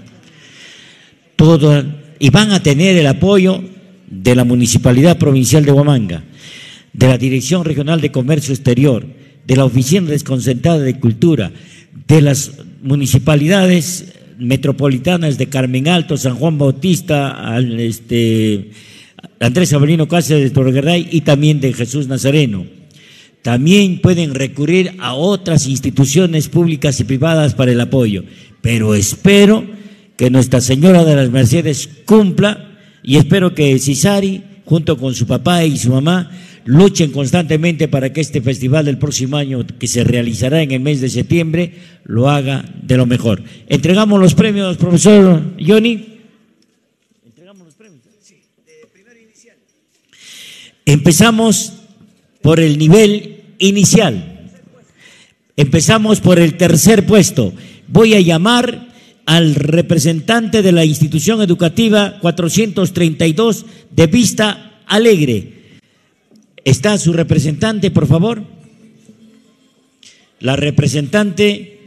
Y van a tener el apoyo de la Municipalidad Provincial de Huamanga, de la Dirección Regional de Comercio Exterior, de la Oficina Desconcentrada de Cultura, de las municipalidades metropolitanas de Carmen Alto, San Juan Bautista, Andrés Avelino Cáceres de Torregaray y también de Jesús Nazareno. También pueden recurrir a otras instituciones públicas y privadas para el apoyo, pero espero que Nuestra Señora de las Mercedes cumpla y espero que Cisari, junto con su papá y su mamá, luchen constantemente para que este festival del próximo año, que se realizará en el mes de septiembre, lo haga de lo mejor. Entregamos los premios, profesor Johnny. Empezamos por el nivel inicial. Empezamos por el tercer puesto. Voy a llamar al representante de la institución educativa 432 de Vista Alegre. ¿Está su representante, por favor? La representante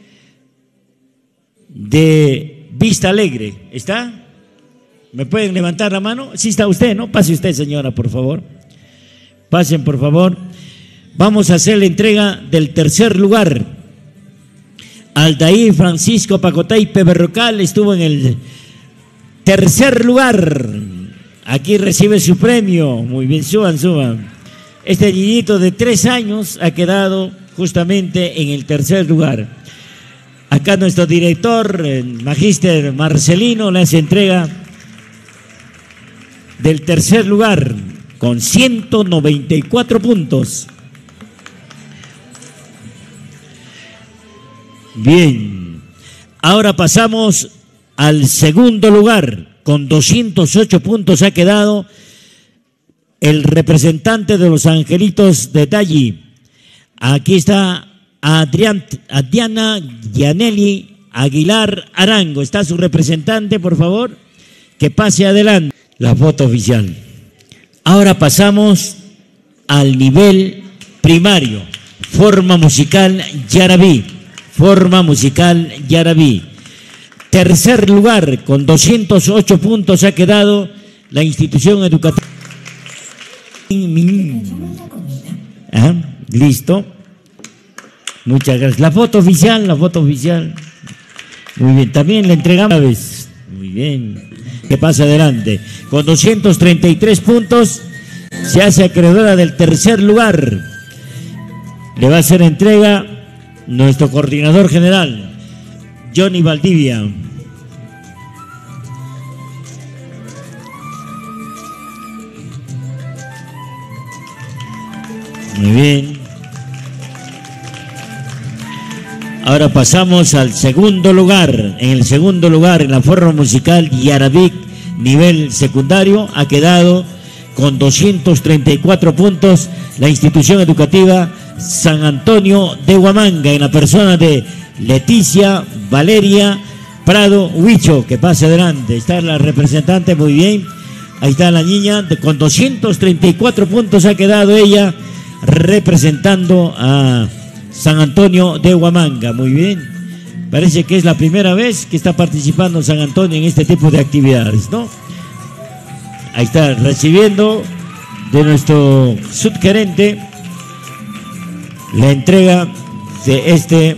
de Vista Alegre, ¿está? ¿Me pueden levantar la mano? Sí está usted, ¿no? Pase usted, señora, por favor. Pasen, por favor. Vamos a hacer la entrega del tercer lugar Aldair Francisco Pacotaipe Berrocal estuvo en el tercer lugar. Aquí recibe su premio. Muy bien, suban. Este niñito de 3 años ha quedado justamente en el tercer lugar. Acá nuestro director, el magíster Marcelino, le hace entrega del tercer lugar con 194 puntos. Bien, ahora pasamos al segundo lugar. Con 208 puntos ha quedado el representante de los Angelitos de Talli. Aquí está Adriana Gianelli Aguilar Arango. Está su representante, por favor, que pase adelante. La foto oficial. Ahora pasamos al nivel primario. Forma musical Yarabí. Forma musical Yarabí. Tercer lugar, con 208 puntos ha quedado la institución educativa. Listo. Muchas gracias. La foto oficial. Muy bien, también le entregamos. Muy bien. Que pasa adelante. Con 233 puntos se hace acreedora del tercer lugar. Le va a hacer entrega nuestro coordinador general, Johnny Valdivia. Muy bien. Ahora pasamos al segundo lugar. En el segundo lugar, en la forma musical Yarabí, nivel secundario, ha quedado con 234 puntos la institución educativa San Antonio de Huamanga, en la persona de Leticia Valeria Prado Huicho, que pase adelante. Está la representante, muy bien. Ahí está la niña, con 234 puntos ha quedado ella representando a San Antonio de Huamanga. Muy bien. Parece que es la primera vez que está participando San Antonio en este tipo de actividades, ¿no? Ahí está recibiendo de nuestro subgerente la entrega de este